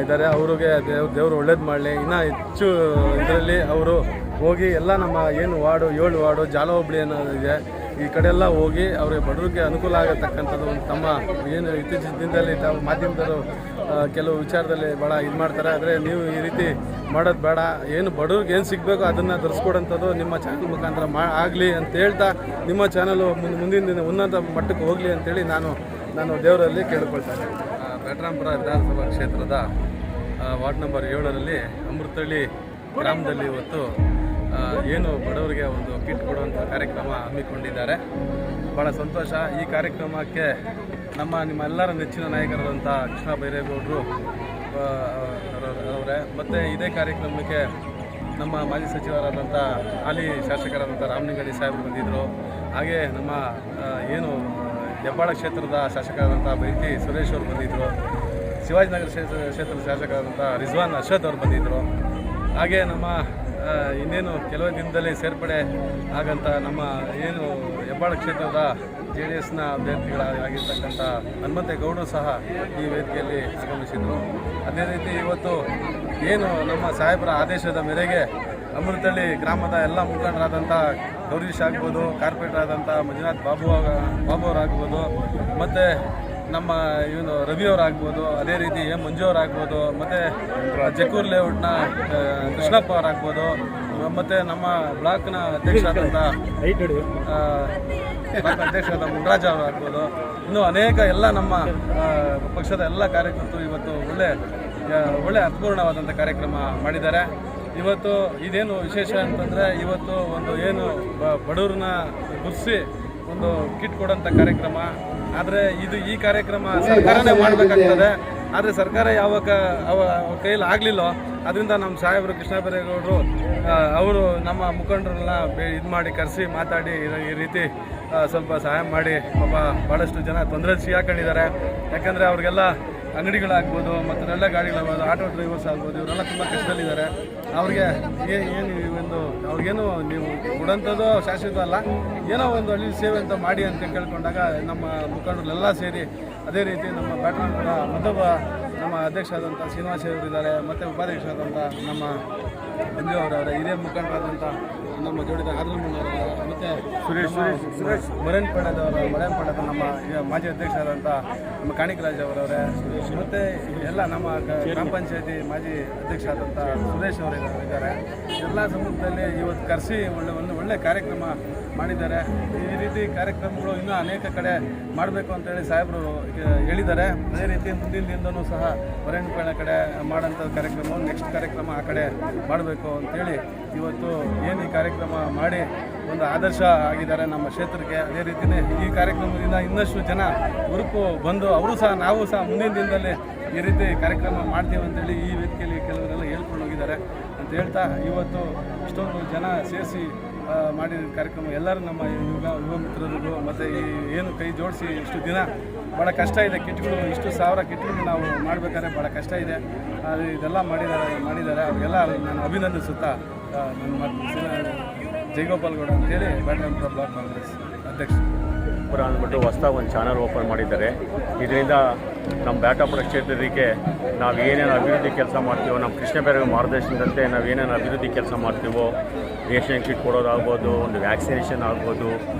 ಇದ್ದಾರೆ. ಅವ್ರಿಗೆ ದೇವರು ಒಳ್ಳೇದು ಮಾಡಲಿ. ಇನ್ನೂ ಹೆಚ್ಚು ಇದರಲ್ಲಿ ಅವರು ಹೋಗಿ ಎಲ್ಲ ನಮ್ಮ ಏನು ವಾರ್ಡು 7 ವಾರ್ಡು ಜಾಲ ಹೋಬಳಿ ಅನ್ನೋದಿದೆ, ಈ ಕಡೆ ಎಲ್ಲ ಹೋಗಿ ಅವ್ರಿಗೆ ಬಡವರಿಗೆ ಅನುಕೂಲ ಆಗತಕ್ಕಂಥದ್ದು ಒಂದು ತಮ್ಮ ಏನು ಇತ್ತೀಚಿನ ದಿನದಲ್ಲಿ ತಾವು ಮಾಧ್ಯಮದವರು ಕೆಲವು ವಿಚಾರದಲ್ಲಿ ಭಾಳ ಇದು ಮಾಡ್ತಾರೆ. ಆದರೆ ನೀವು ಈ ರೀತಿ ಮಾಡೋದು ಬೇಡ. ಏನು ಬಡವ್ರಿಗೆ ಏನು ಸಿಗಬೇಕು ಅದನ್ನು ತರಿಸ್ಕೊಡೋಂಥದ್ದು ನಿಮ್ಮ ಚಾನಲ್ ಮುಖಾಂತರ ಆಗಲಿ ಅಂತ ಹೇಳ್ತಾ ನಿಮ್ಮ ಚಾನಲು ಮುಂದಿನ ದಿನ ಉನ್ನತ ಮಟ್ಟಕ್ಕೆ ಹೋಗಲಿ ಅಂತೇಳಿ ನಾನು ದೇವರಲ್ಲಿ ಕೇಳಿಕೊಳ್ತೇನೆ. ಬ್ಯಾಟರಾಯನಪುರ ವಿಧಾನಸಭಾ ಕ್ಷೇತ್ರದ ವಾರ್ಡ್ ನಂಬರ್ 7ರಲ್ಲಿ ಅಮೃತಹಳ್ಳಿ ಗ್ರಾಮದಲ್ಲಿ ಇವತ್ತು ಏನು ಬಡವರಿಗೆ ಒಂದು ಕಿಟ್ ಕೊಡುವಂಥ ಕಾರ್ಯಕ್ರಮ ಹಮ್ಮಿಕೊಂಡಿದ್ದಾರೆ. ಭಾಳ ಸಂತೋಷ. ಈ ಕಾರ್ಯಕ್ರಮಕ್ಕೆ ನಿಮ್ಮೆಲ್ಲರ ನೆಚ್ಚಿನ ನಾಯಕರಾದಂಥ ಕೃಷ್ಣ ಬೈರೇಗೌಡರು ಅವರೇ, ಮತ್ತು ಇದೇ ಕಾರ್ಯಕ್ರಮಕ್ಕೆ ನಮ್ಮ ಮಾಜಿ ಸಚಿವರಾದಂಥ ಹಾಲಿ ಶಾಸಕರಾದಂಥ ರಾಮಲಿಂಗಡಿ ಸಾಹೇಬರು ಬಂದಿದ್ದರು. ಹಾಗೆ ನಮ್ಮ ಏನು ಹೆಬ್ಬಾಳ ಕ್ಷೇತ್ರದ ಶಾಸಕರಾದಂಥ ಬೈತಿ ಸುರೇಶ್ ಅವರು ಬಂದಿದ್ದರು. ಶಿವಾಜಿನಗರ ಕ್ಷೇತ್ರದ ಶಾಸಕರಾದಂಥ ರಿಜ್ವಾನ್ ಅರ್ಷದ್ ಅವರು ಬಂದಿದ್ದರು. ಹಾಗೆ ನಮ್ಮ ಇನ್ನೇನು ಕೆಲವೇ ದಿನದಲ್ಲಿ ಸೇರ್ಪಡೆ ಆಗಂತ ನಮ್ಮ ಏನು ಹೆಬ್ಬಾಳ ಕ್ಷೇತ್ರದ JDSನ ಅಭ್ಯರ್ಥಿಗಳಾಗಿರ್ತಕ್ಕಂಥ ಹನುಮಂತೇಗೌಡರು ಸಹ ಈ ವೇದಿಕೆಯಲ್ಲಿ ಆಗಮಿಸಿದರು. ಅದೇ ರೀತಿ ಇವತ್ತು ಏನು ನಮ್ಮ ಸಾಹೇಬರ ಆದೇಶದ ಮೇರೆಗೆ ಅಮೃತಹಳ್ಳಿ ಗ್ರಾಮದ ಎಲ್ಲ ಮುಖಂಡರಾದಂಥ ಗೌರೀಶ್ ಆಗ್ಬೋದು, ಕಾರ್ಪೊರೇಟರ್ ಆದಂಥ ಮಂಜುನಾಥ್ ಬಾಬು ಅವರಾಗ್ಬೋದು, ಮತ್ತು ನಮ್ಮ ಇವನು ರವಿಯವರಾಗ್ಬೋದು, ಅದೇ ರೀತಿ ಮಂಜು ಅವರಾಗ್ಬೋದು, ಮತ್ತು ಜಕ್ಕೂರ್ ಲೇಔಟ್ನ ಕೃಷ್ಣಪ್ಪ ಅವರಾಗ್ಬೋದು, ಮತ್ತು ನಮ್ಮ ಬ್ಲಾಕ್ನ ಅಧ್ಯಕ್ಷರಾದಂಥ ಮುನ್ರಾಜ್ ಅವರಾಗ್ಬೋದು, ಇನ್ನೂ ಅನೇಕ ಎಲ್ಲ ನಮ್ಮ ಪಕ್ಷದ ಎಲ್ಲ ಕಾರ್ಯಕರ್ತರು ಇವತ್ತು ಒಳ್ಳೆ ಅರ್ಥಪೂರ್ಣವಾದಂಥ ಕಾರ್ಯಕ್ರಮ ಮಾಡಿದ್ದಾರೆ. ಇವತ್ತು ಇದೇನು ವಿಶೇಷ ಅಂತಂದರೆ ಇವತ್ತು ಒಂದು ಏನು ಬಡವ್ರನ್ನ ಗುರ್ಸಿ ಒಂದು ಕಿಟ್ ಕೊಡೋಂಥ ಕಾರ್ಯಕ್ರಮ. ಆದರೆ ಈ ಕಾರ್ಯಕ್ರಮ ಸರ್ಕಾರನೇ ಮಾಡಬೇಕಾಗ್ತದೆ. ಆದರೆ ಸರ್ಕಾರ ಯಾವಾಗ ಕೈಯಲ್ಲಿ ಆಗಲಿಲ್ಲೋ ಅದರಿಂದ ನಮ್ಮ ಸಾಹೇಬರು ಕೃಷ್ಣ ಬೈರೇಗೌಡರು ಅವರು ನಮ್ಮ ಮುಖಂಡರನ್ನ ಇದು ಮಾಡಿ ಕರೆಸಿ ಮಾತಾಡಿ ಈ ರೀತಿ ಸ್ವಲ್ಪ ಸಹಾಯ ಮಾಡಿ ಪಾಪ ಭಾಳಷ್ಟು ಜನ ತೊಂದರೆ ಸಿಗಾಕೊಂಡಿದ್ದಾರೆ. ಯಾಕಂದರೆ ಅವ್ರಿಗೆಲ್ಲ ಅಂಗಡಿಗಳಾಗ್ಬೋದು ಮತ್ತು ಎಲ್ಲ ಗಾಡಿಗಳಾಗ್ಬೋದು, ಆಟೋ ಡ್ರೈವರ್ಸ್ ಆಗ್ಬೋದು, ಇವರೆಲ್ಲ ತುಂಬ ಕಷ್ಟದಲ್ಲಿದ್ದಾರೆ. ಅವ್ರಿಗೆ ಅವ್ರಿಗೇನು ನೀವು ಕೊಡೋಂಥದ್ದು ಶಾಶ್ವತ ಅಲ್ಲ, ಏನೋ ಒಂದು ಹಳ್ಳಿ ಸೇವೆ ಅಂತ ಮಾಡಿ ಅಂತ ಕೇಳ್ಕೊಂಡಾಗ ನಮ್ಮ ಮುಖಂಡರೆಲ್ಲ ಸೇರಿ ಅದೇ ರೀತಿ ನಮ್ಮ ಬ್ಯಾಟರಾಯನಪುರ ಮತ್ತೊಬ್ಬ ನಮ್ಮ ಅಧ್ಯಕ್ಷರಾದಂಥ ಶ್ರೀನಿವಾಸ ಅವರಿದ್ದಾರೆ, ಮತ್ತು ಉಪಾಧ್ಯಕ್ಷರಾದಂಥ ನಮ್ಮ ಮಂಜು ಅವರವರ ಹಿರಿಯ ಮುಖಂಡರಾದಂಥ ನಮ್ಮ ಜೋಡಿದ ಆದ್ರಮಣ್ಣವರ, ಮತ್ತು ಸುರೇಶ್ ಮರೇನ್ಪೇಟದ ನಮ್ಮ ಮಾಜಿ ಅಧ್ಯಕ್ಷರಾದಂಥ ನಮ್ಮ ಕಾಣಿಕರಾಜ್ ಅವರವರೇ, ಮತ್ತು ಎಲ್ಲ ನಮ್ಮ ಗ್ರಾಮ ಪಂಚಾಯತಿ ಮಾಜಿ ಅಧ್ಯಕ್ಷರಾದಂಥ ಸುರೇಶ್ ಅವರಿದ್ದಾರೆ. ಎಲ್ಲ ಸಮ್ಮುಖದಲ್ಲಿ ಇವತ್ತು ಕರೆಸಿ ಒಳ್ಳೆ ಕಾರ್ಯಕ್ರಮ ಮಾಡಿದ್ದಾರೆ. ಈ ರೀತಿ ಕಾರ್ಯಕ್ರಮಗಳು ಇನ್ನೂ ಅನೇಕ ಕಡೆ ಮಾಡಬೇಕು ಅಂತೇಳಿ ಸಾಹೇಬರು ಹೇಳಿದ್ದಾರೆ. ಅದೇ ರೀತಿ ಮುಂದಿನ ದಿನದೂ ಸಹ ಮರೇನ್ಪೇಟೆ ಕಡೆ ಮಾಡೋಂಥ ಕಾರ್ಯಕ್ರಮ ನೆಕ್ಸ್ಟ್ ಕಾರ್ಯಕ್ರಮ ಆ ಕಡೆ ಮಾಡಬೇಕು ಅಂತೇಳಿ ಇವತ್ತು ಏನು ಈ ಕಾರ್ಯಕ್ರಮ ಮಾಡಿ ಒಂದು ಆದರ್ಶ ಆಗಿದ್ದಾರೆ ನಮ್ಮ ಕ್ಷೇತ್ರಕ್ಕೆ. ಅದೇ ರೀತಿಯೇ ಈ ಕಾರ್ಯಕ್ರಮದಿಂದ ಇನ್ನಷ್ಟು ಜನ ಹುರುಪು ಬಂದು ನಾವು ಸಹ ಮುಂದಿನ ದಿನದಲ್ಲಿ ಈ ರೀತಿ ಕಾರ್ಯಕ್ರಮ ಮಾಡ್ತೀವಿ ಅಂತೇಳಿ ಈ ವೇದಿಕೆಯಲ್ಲಿ ಕೆಲವರೆಲ್ಲ ಹೇಳ್ಕೊಂಡು ಹೋಗಿದ್ದಾರೆ ಅಂತ ಹೇಳ್ತಾ ಇವತ್ತು ಇಷ್ಟೊಂದು ಜನ ಸೇರಿಸಿ ಮಾಡಿದ ಕಾರ್ಯಕ್ರಮ ಎಲ್ಲರೂ ನಮ್ಮ ಯುವ ಮಿತ್ರರಿಗೂ ಮತ್ತು ಈ ಏನು ಕೈ ಜೋಡಿಸಿ ಇಷ್ಟು ದಿನ ಭಾಳ ಕಷ್ಟ ಇದೆ. ಕಿಟ್ಗಳು ಇಷ್ಟು 1000 ಕಿಟ್ಗಳು ನಾವು ಮಾಡಬೇಕಾದ್ರೆ ಭಾಳ ಕಷ್ಟ ಇದೆ. ಇದೆಲ್ಲ ಮಾಡಿದ್ದಾರೆ ಅವ್ರಿಗೆಲ್ಲ ನಾನು ಅಭಿನಂದಿಸುತ್ತಾ ಜಯಗೋಪಾಲ್ ಗೌಡ ಅಂತೇಳಿ ಬ್ಯಾಟರಾಯನಪುರ ಬ್ಲಾಕ್ ಕಾಂಗ್ರೆಸ್ ಅಧ್ಯಕ್ಷ ಅಂದ್ಬಿಟ್ಟು ಹೊಸದಾಗಿ ಒಂದು ಚಾನಲ್ ಓಪನ್ ಮಾಡಿದ್ದಾರೆ. ಇದರಿಂದ ನಮ್ಮ ಬ್ಯಾಟರಾಯನಪುರ ಕ್ಷೇತ್ರಕ್ಕೆ ನಾವು ಏನೇನು ಅಭಿವೃದ್ಧಿ ಕೆಲಸ ಮಾಡ್ತೀವೋ, ನಮ್ಮ ಕೃಷ್ಣ ಬೈರೇಗೌಡ ಮಾರ್ಗದರ್ಶನದಂತೆ ನಾವು ಏನೇನು ಅಭಿವೃದ್ಧಿ ಕೆಲಸ ಮಾಡ್ತೀವೋ, ರೇಷನ್ ಕಿಟ್ ಕೊಡೋದಾಗ್ಬೋದು, ಒಂದು ವ್ಯಾಕ್ಸಿನೇಷನ್ ಆಗ್ಬೋದು,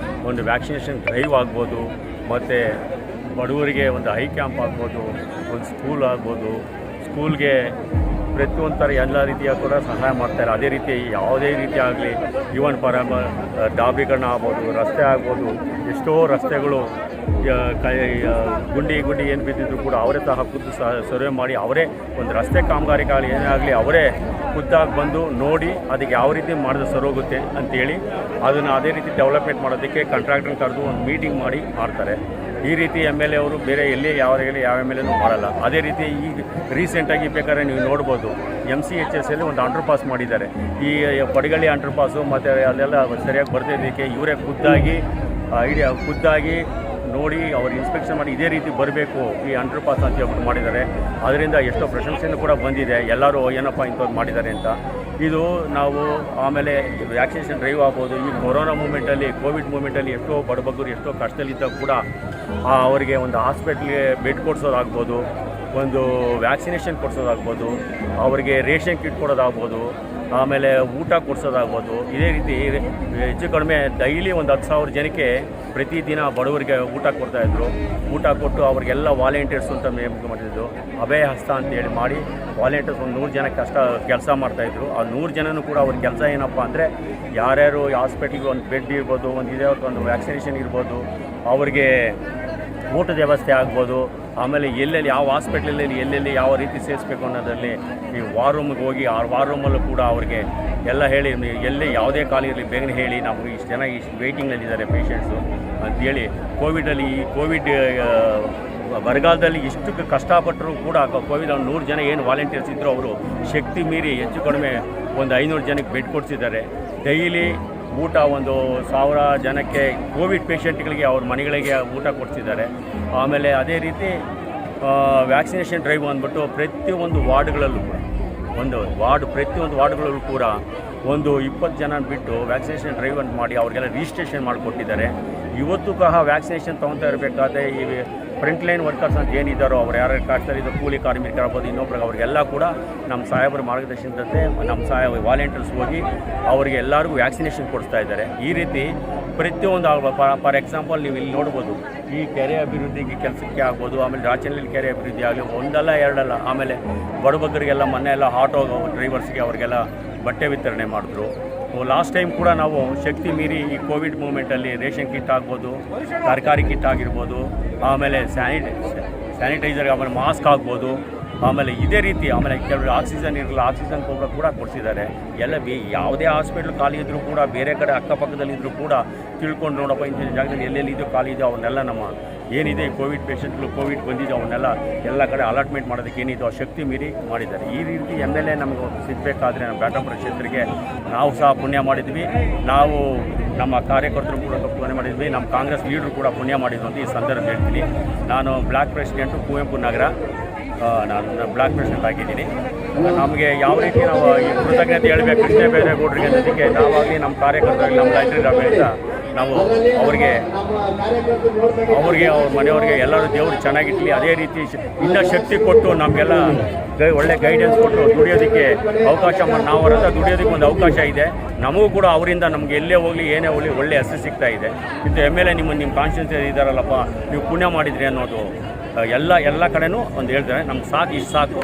ಒಂದು ವ್ಯಾಕ್ಸಿನೇಷನ್ ಡ್ರೈವ್ ಆಗ್ಬೋದು, ಮತ್ತು ಬಡವರಿಗೆ ಒಂದು ಐ ಕ್ಯಾಂಪ್ ಆಗ್ಬೋದು, ಒಂದು ಸ್ಕೂಲ್ ಆಗ್ಬೋದು, ಸ್ಕೂಲ್ಗೆ ಪ್ರತಿಯೊಂಥರ ಎಲ್ಲ ರೀತಿಯ ಕೂಡ ಸಹಾಯ ಮಾಡ್ತಾರೆ. ಅದೇ ರೀತಿ ಯಾವುದೇ ರೀತಿ ಆಗಲಿ ಈವನ್ ಡಾಬಿಗಳನ್ನ ಆಗ್ಬೋದು, ರಸ್ತೆ ಆಗ್ಬೋದು, ಎಷ್ಟೋ ರಸ್ತೆಗಳು ಗುಂಡಿ ಏನು ಬಿದ್ದಿದ್ರು ಕೂಡ ಅವರೇ ಸಹ ಖುದ್ದು ಸರ್ವೆ ಮಾಡಿ ಅವರೇ ಒಂದು ರಸ್ತೆ ಕಾಮಗಾರಿಗಳು ಏನೇ ಆಗಲಿ ಅವರೇ ಖುದ್ದಾಗಿ ಬಂದು ನೋಡಿ ಅದಕ್ಕೆ ಯಾವ ರೀತಿ ಮಾಡಿದ್ರೆ ಸರೋಗುತ್ತೆ ಅಂತೇಳಿ ಅದನ್ನು ಅದೇ ರೀತಿ ಡೆವಲಪ್ಮೆಂಟ್ ಮಾಡೋದಕ್ಕೆ ಕಾಂಟ್ರಾಕ್ಟ್ರನ್ನ ಕರೆದು ಒಂದು ಮೀಟಿಂಗ್ ಮಾಡಿ ಮಾಡ್ತಾರೆ. ಈ ರೀತಿ MLA ಅವರು ಬೇರೆ ಎಲ್ಲಿ ಯಾವ MLA ಮಾಡಲ್ಲ. ಅದೇ ರೀತಿ ಈಗ ರೀಸೆಂಟಾಗಿ ಬೇಕಾದ್ರೆ ನೀವು ನೋಡ್ಬೋದು MCHS ಅಲ್ಲಿ ಒಂದು ಅಂಡರ್ ಪಾಸ್ ಮಾಡಿದ್ದಾರೆ. ಈ ಪಡಗಳ್ಳಿ ಅಂಡರ್ ಪಾಸು ಮತ್ತು ಅಲ್ಲೆಲ್ಲ ಸರಿಯಾಗಿ ಬರ್ತಿದ್ದಕ್ಕೆ ಇವರೇ ಖುದ್ದಾಗಿ ನೋಡಿ ಅವ್ರು ಇನ್ಸ್ಪೆಕ್ಷನ್ ಮಾಡಿ ಇದೇ ರೀತಿ ಬರಬೇಕು ಈ 100% ಅಂತ ಹೇಳ್ಬಿಟ್ಟು ಮಾಡಿದ್ದಾರೆ. ಅದರಿಂದ ಎಷ್ಟೋ ಪ್ರಶಂಸೆಯೂ ಕೂಡ ಬಂದಿದೆ. ಎಲ್ಲರೂ ಏನಪ್ಪ ಇಂಥದ್ದು ಮಾಡಿದ್ದಾರೆ ಅಂತ. ಇದು ನಾವು ಆಮೇಲೆ ವ್ಯಾಕ್ಸಿನೇಷನ್ ಡ್ರೈವ್ ಆಗ್ಬೋದು. ಈ ಕೊರೋನಾ ಮೂಮೆಂಟಲ್ಲಿ, ಕೋವಿಡ್ ಮೂಮೆಂಟಲ್ಲಿ ಎಷ್ಟೋ ಬಡಬಗ್ಗರು ಎಷ್ಟೋ ಕಷ್ಟದಲ್ಲಿದ್ದಾಗ ಕೂಡ ಅವರಿಗೆ ಒಂದು ಹಾಸ್ಪಿಟ್ಲಿಗೆ ಬೆಡ್ ಕೊಡಿಸೋದಾಗ್ಬೋದು, ಒಂದು ವ್ಯಾಕ್ಸಿನೇಷನ್ ಕೊಡಿಸೋದಾಗ್ಬೋದು, ಅವರಿಗೆ ರೇಷನ್ ಕಿಟ್ ಕೊಡೋದಾಗ್ಬೋದು, ಆಮೇಲೆ ಊಟ ಕೊಡಿಸೋದಾಗ್ಬೋದು. ಇದೇ ರೀತಿ ಹೆಚ್ಚು ಕಡಿಮೆ ಡೈಲಿ ಒಂದು 10,000 ಜನಕ್ಕೆ ಪ್ರತಿದಿನ ಬಡವರಿಗೆ ಊಟ ಕೊಡ್ತಾಯಿದ್ರು. ಊಟ ಕೊಟ್ಟು ಅವ್ರಿಗೆಲ್ಲ ವಾಲಂಟಿಯರ್ಸ್ ಅಂತ ನೇಮಕ ಮಾಡಿದ್ರು. ಅಭಯ ಹಸ್ತ ಅಂತೇಳಿ ಮಾಡಿ ವಾಲಂಟಿಯರ್ಸ್ ಒಂದು 100 ಜನ ಕೆಲಸ ಮಾಡ್ತಾಯಿದ್ರು. ಆ 100 ಜನನೂ ಕೂಡ ಅವ್ರ ಕೆಲಸ ಏನಪ್ಪ ಅಂದರೆ ಯಾರ್ಯಾರು ಹಾಸ್ಪಿಟ್ಲಿಗೆ ಒಂದು ಬೆಡ್ ಇರ್ಬೋದು, ಒಂದು ವ್ಯಾಕ್ಸಿನೇಷನ್ ಇರ್ಬೋದು, ಅವ್ರಿಗೆ ಊಟದ ವ್ಯವಸ್ಥೆ ಆಗ್ಬೋದು, ಆಮೇಲೆ ಎಲ್ಲೆಲ್ಲಿ ಯಾವ ಹಾಸ್ಪಿಟ್ಲಲ್ಲಿ ಎಲ್ಲೆಲ್ಲಿ ಯಾವ ರೀತಿ ಸೇರಿಸ್ಬೇಕು ಅನ್ನೋದರಲ್ಲಿ ಈ ವಾರ್ ರೂಮಿಗೆ ಹೋಗಿ ಆ ವಾರ್ ರೂಮಲ್ಲೂ ಕೂಡ ಅವ್ರಿಗೆ ಎಲ್ಲ ಹೇಳಿ ಎಲ್ಲಿ ಯಾವುದೇ ಕಾಲ ಇರಲಿ ಬೇಗನೆ ಹೇಳಿ ನಮಗೆ ಇಷ್ಟು ಜನ ಇಷ್ಟು ವೆಯ್ಟಿಂಗ್ನಲ್ಲಿದ್ದಾರೆ ಪೇಷಂಟ್ಸು ಅಂತೇಳಿ. ಕೋವಿಡಲ್ಲಿ ಈ ಕೋವಿಡ್ ಬರಗಾಲದಲ್ಲಿ ಇಷ್ಟು ಕಷ್ಟಪಟ್ಟರು ಕೂಡ ಕೋವಿಡ್ 100 ಜನ ಏನು ವಾಲಂಟಿಯರ್ಸ್ ಇದ್ದರು ಅವರು ಶಕ್ತಿ ಮೀರಿ ಹೆಚ್ಚು ಕಡಿಮೆ ಒಂದು 500 ಜನಕ್ಕೆ ಬೆಡ್ ಕೊಡಿಸಿದ್ದಾರೆ. ಡೈಲಿ ಊಟ ಒಂದು 1000 ಜನಕ್ಕೆ ಕೋವಿಡ್ ಪೇಷಂಟ್ಗಳಿಗೆ ಅವ್ರ ಮನೆಗಳಿಗೆ ಊಟ ಕೊಡ್ತಿದ್ದಾರೆ. ಆಮೇಲೆ ಅದೇ ರೀತಿ ವ್ಯಾಕ್ಸಿನೇಷನ್ ಡ್ರೈವ್ ಅಂದ್ಬಿಟ್ಟು ಪ್ರತಿಯೊಂದು ವಾರ್ಡ್ಗಳಲ್ಲೂ ಪ್ರತಿಯೊಂದು ವಾರ್ಡ್ಗಳಲ್ಲೂ ಕೂಡ ಒಂದು 20 ಜನ ಬಿಟ್ಟು ವ್ಯಾಕ್ಸಿನೇಷನ್ ಡ್ರೈವ್ ಅಂತ ಮಾಡಿ ಅವ್ರಿಗೆಲ್ಲ ರಿಜಿಸ್ಟ್ರೇಷನ್ ಮಾಡಿಕೊಟ್ಟಿದ್ದಾರೆ. ಇವತ್ತು ಸಹ ವ್ಯಾಕ್ಸಿನೇಷನ್ ತೊಗೊತಾ ಇರಬೇಕಾದ್ರೆ ಈ ಫ್ರಂಟ್ ಲೈನ್ ವರ್ಕರ್ಸ್ ಅಂತ ಏನಿದ್ದಾರೋ ಅವ್ರು ಯಾರ್ಯಾರು ಕಾಡ್ತಾರೆ, ಇದು ಕೂಲಿ ಕಾರ್ಮಿಕರಾಗ್ಬೋದು, ಇನ್ನೊಬ್ರಿಗೆ ಅವ್ರಿಗೆಲ್ಲ ಕೂಡ ನಮ್ಮ ಸಾಹೇಬರ ಮಾರ್ಗದರ್ಶನದಂತೆ ನಮ್ಮ ವಾಲಂಟಿಯರ್ಸ್ ಹೋಗಿ ಅವರಿಗೆ ಎಲ್ಲರಿಗೂ ವ್ಯಾಕ್ಸಿನೇಷನ್ ಕೊಡಿಸ್ತಾ ಇದ್ದಾರೆ. ಈ ರೀತಿ ಪ್ರತಿಯೊಂದು ಫಾರ್ ಎಕ್ಸಾಂಪಲ್ ನೀವು ಇಲ್ಲಿ ನೋಡ್ಬೋದು, ಈ ಕೆರೆ ಅಭಿವೃದ್ಧಿಗೆ ಕೆಲಸಕ್ಕೆ ಆಗ್ಬೋದು, ಆಮೇಲೆ ರಾಚನಹಳ್ಳಿ ಕೆರೆ ಅಭಿವೃದ್ಧಿ ಆಗಲಿ ಒಂದಲ್ಲ ಎರಡಲ್ಲ. ಆಮೇಲೆ ಬಡಬಗ್ಗರಿಗೆಲ್ಲ ಮೊನ್ನೆ ಎಲ್ಲ ಆಟೋ ಡ್ರೈವರ್ಸ್ಗೆ ಅವ್ರಿಗೆಲ್ಲ ಬಟ್ಟೆ ವಿತರಣೆ ಮಾಡಿದ್ರು. ಲಾಸ್ಟ್ ಟೈಮ್ ಕೂಡ ನಾವು ಶಕ್ತಿ ಮೀರಿ ಈ ಕೋವಿಡ್ ಮೂಮೆಂಟಲ್ಲಿ ರೇಷನ್ ಕಿಟ್ ಆಗ್ಬೋದು, ತರಕಾರಿ ಕಿಟ್ ಆಗಿರ್ಬೋದು, ಆಮೇಲೆ ಸ್ಯಾನಿಟೈಸರ್, ಆಮೇಲೆ ಮಾಸ್ಕ್ ಆಗ್ಬೋದು, ಆಮೇಲೆ ಇದೇ ರೀತಿ ಆಮೇಲೆ ಕೆಲವರು ಆಕ್ಸಿಜನ್ ಇರಲ್ಲ, ಆಕ್ಸಿಜನ್ ಪೌಡರ್ ಕೂಡ ಕೊಡಿಸಿದ್ದಾರೆ. ಎಲ್ಲ ಯಾವುದೇ ಹಾಸ್ಪಿಟ್ಲ್ ಖಾಲಿ ಇದ್ದರೂ ಕೂಡ ಬೇರೆ ಕಡೆ ಅಕ್ಕಪಕ್ಕದಲ್ಲಿದ್ದರೂ ಕೂಡ ತಿಳ್ಕೊಂಡು ನೋಡಪ್ಪ ಇಂಥ ಜಾಗದಲ್ಲಿ ಎಲ್ಲೆಲ್ಲಿ ಇದು ಖಾಲಿ ಇದೆ ಅವನ್ನೆಲ್ಲ ನಮ್ಮ ಏನಿದೆ ಕೋವಿಡ್ ಪೇಷಂಟ್ಗಳು ಕೋವಿಡ್ ಬಂದಿದೆ ಅವನ್ನೆಲ್ಲ ಎಲ್ಲ ಕಡೆ ಅಲಾಟ್ಮೆಂಟ್ ಮಾಡೋದಕ್ಕೆ ಏನಿದೆ ಶಕ್ತಿ ಮೀರಿ ಮಾಡಿದ್ದಾರೆ. ಈ ರೀತಿ MLA ನಮಗೆ ಸಿಗಬೇಕಾದ್ರೆ ನಮ್ಮ ಬ್ಯಾಟಂಪುರ ಕ್ಷೇತ್ರಕ್ಕೆ ನಾವು ಸಹ ಪುಣ್ಯ ಮಾಡಿದ್ವಿ. ನಾವು ನಮ್ಮ ಕಾರ್ಯಕರ್ತರು ಕೂಡ ಪುಣ್ಯ ಮಾಡಿದ್ವಿ. ನಮ್ಮ ಕಾಂಗ್ರೆಸ್ ಲೀಡ್ರು ಕೂಡ ಪುಣ್ಯ ಮಾಡಿದ್ರು ಅಂತ ಈ ಸಂದರ್ಭ ಹೇಳ್ತೀನಿ. ನಾನು ಬ್ಲಾಕ್ ಪ್ರೆಸಿಡೆಂಟು ಕುವೆಂಪು ನಗರ, ನಾನು ಬ್ಲಾಕ್ ಪ್ರೆಸಿಡೆಂಟ್ ಆಗಿದ್ದೀನಿ. ನಮಗೆ ಯಾವ ರೀತಿ ನಾವು ಈ ಕೃತಜ್ಞತೆ ಹೇಳಬೇಕು ಕೃಷ್ಣ ಬೈರೇಗೌಡರಿಗೆ ಅನ್ನೋದಕ್ಕೆ ನಾವಾಗಲಿ ನಮ್ಮ ಕಾರ್ಯಕರ್ತರಿಗೆ ನಮ್ಮ ಲೈಬ್ರರಿ ರಮೇಶ ನಾವು ಅವ್ರಿಗೆ ಅವ್ರ ಮನೆಯವ್ರಿಗೆ ಎಲ್ಲರೂ ದೇವರು ಚೆನ್ನಾಗಿಟ್ಲಿ. ಅದೇ ರೀತಿ ಇನ್ನೂ ಶಕ್ತಿ ಕೊಟ್ಟು ನಮಗೆಲ್ಲ ಒಳ್ಳೆ ಗೈಡೆನ್ಸ್ ಕೊಟ್ಟು ದುಡಿಯೋದಕ್ಕೆ ಅವಕಾಶ ನಾವು ಹೊರತ ದುಡಿಯೋದಕ್ಕೆ ಒಂದು ಅವಕಾಶ ಇದೆ. ನಮಗೂ ಕೂಡ ಅವರಿಂದ ನಮಗೆ ಎಲ್ಲೇ ಹೋಗಲಿ ಏನೇ ಹೋಗಲಿ ಒಳ್ಳೆ ಹೆಸರು ಸಿಗ್ತಾ ಇದೆ. ಇದು MLA ನಿಮ್ಮ ಕಾನ್ಶಿಯನ್ಸ್ ಇದ್ದಾರಲ್ಲಪ್ಪ ನೀವು ಪುಣ್ಯ ಮಾಡಿದ್ರಿ ಅನ್ನೋದು ಎಲ್ಲ ಕಡೆನೂ ಒಂದು ಹೇಳ್ತಾರೆ. ನಮ್ಗೆ ಸಾಕು, ಇಷ್ಟು ಸಾಕು.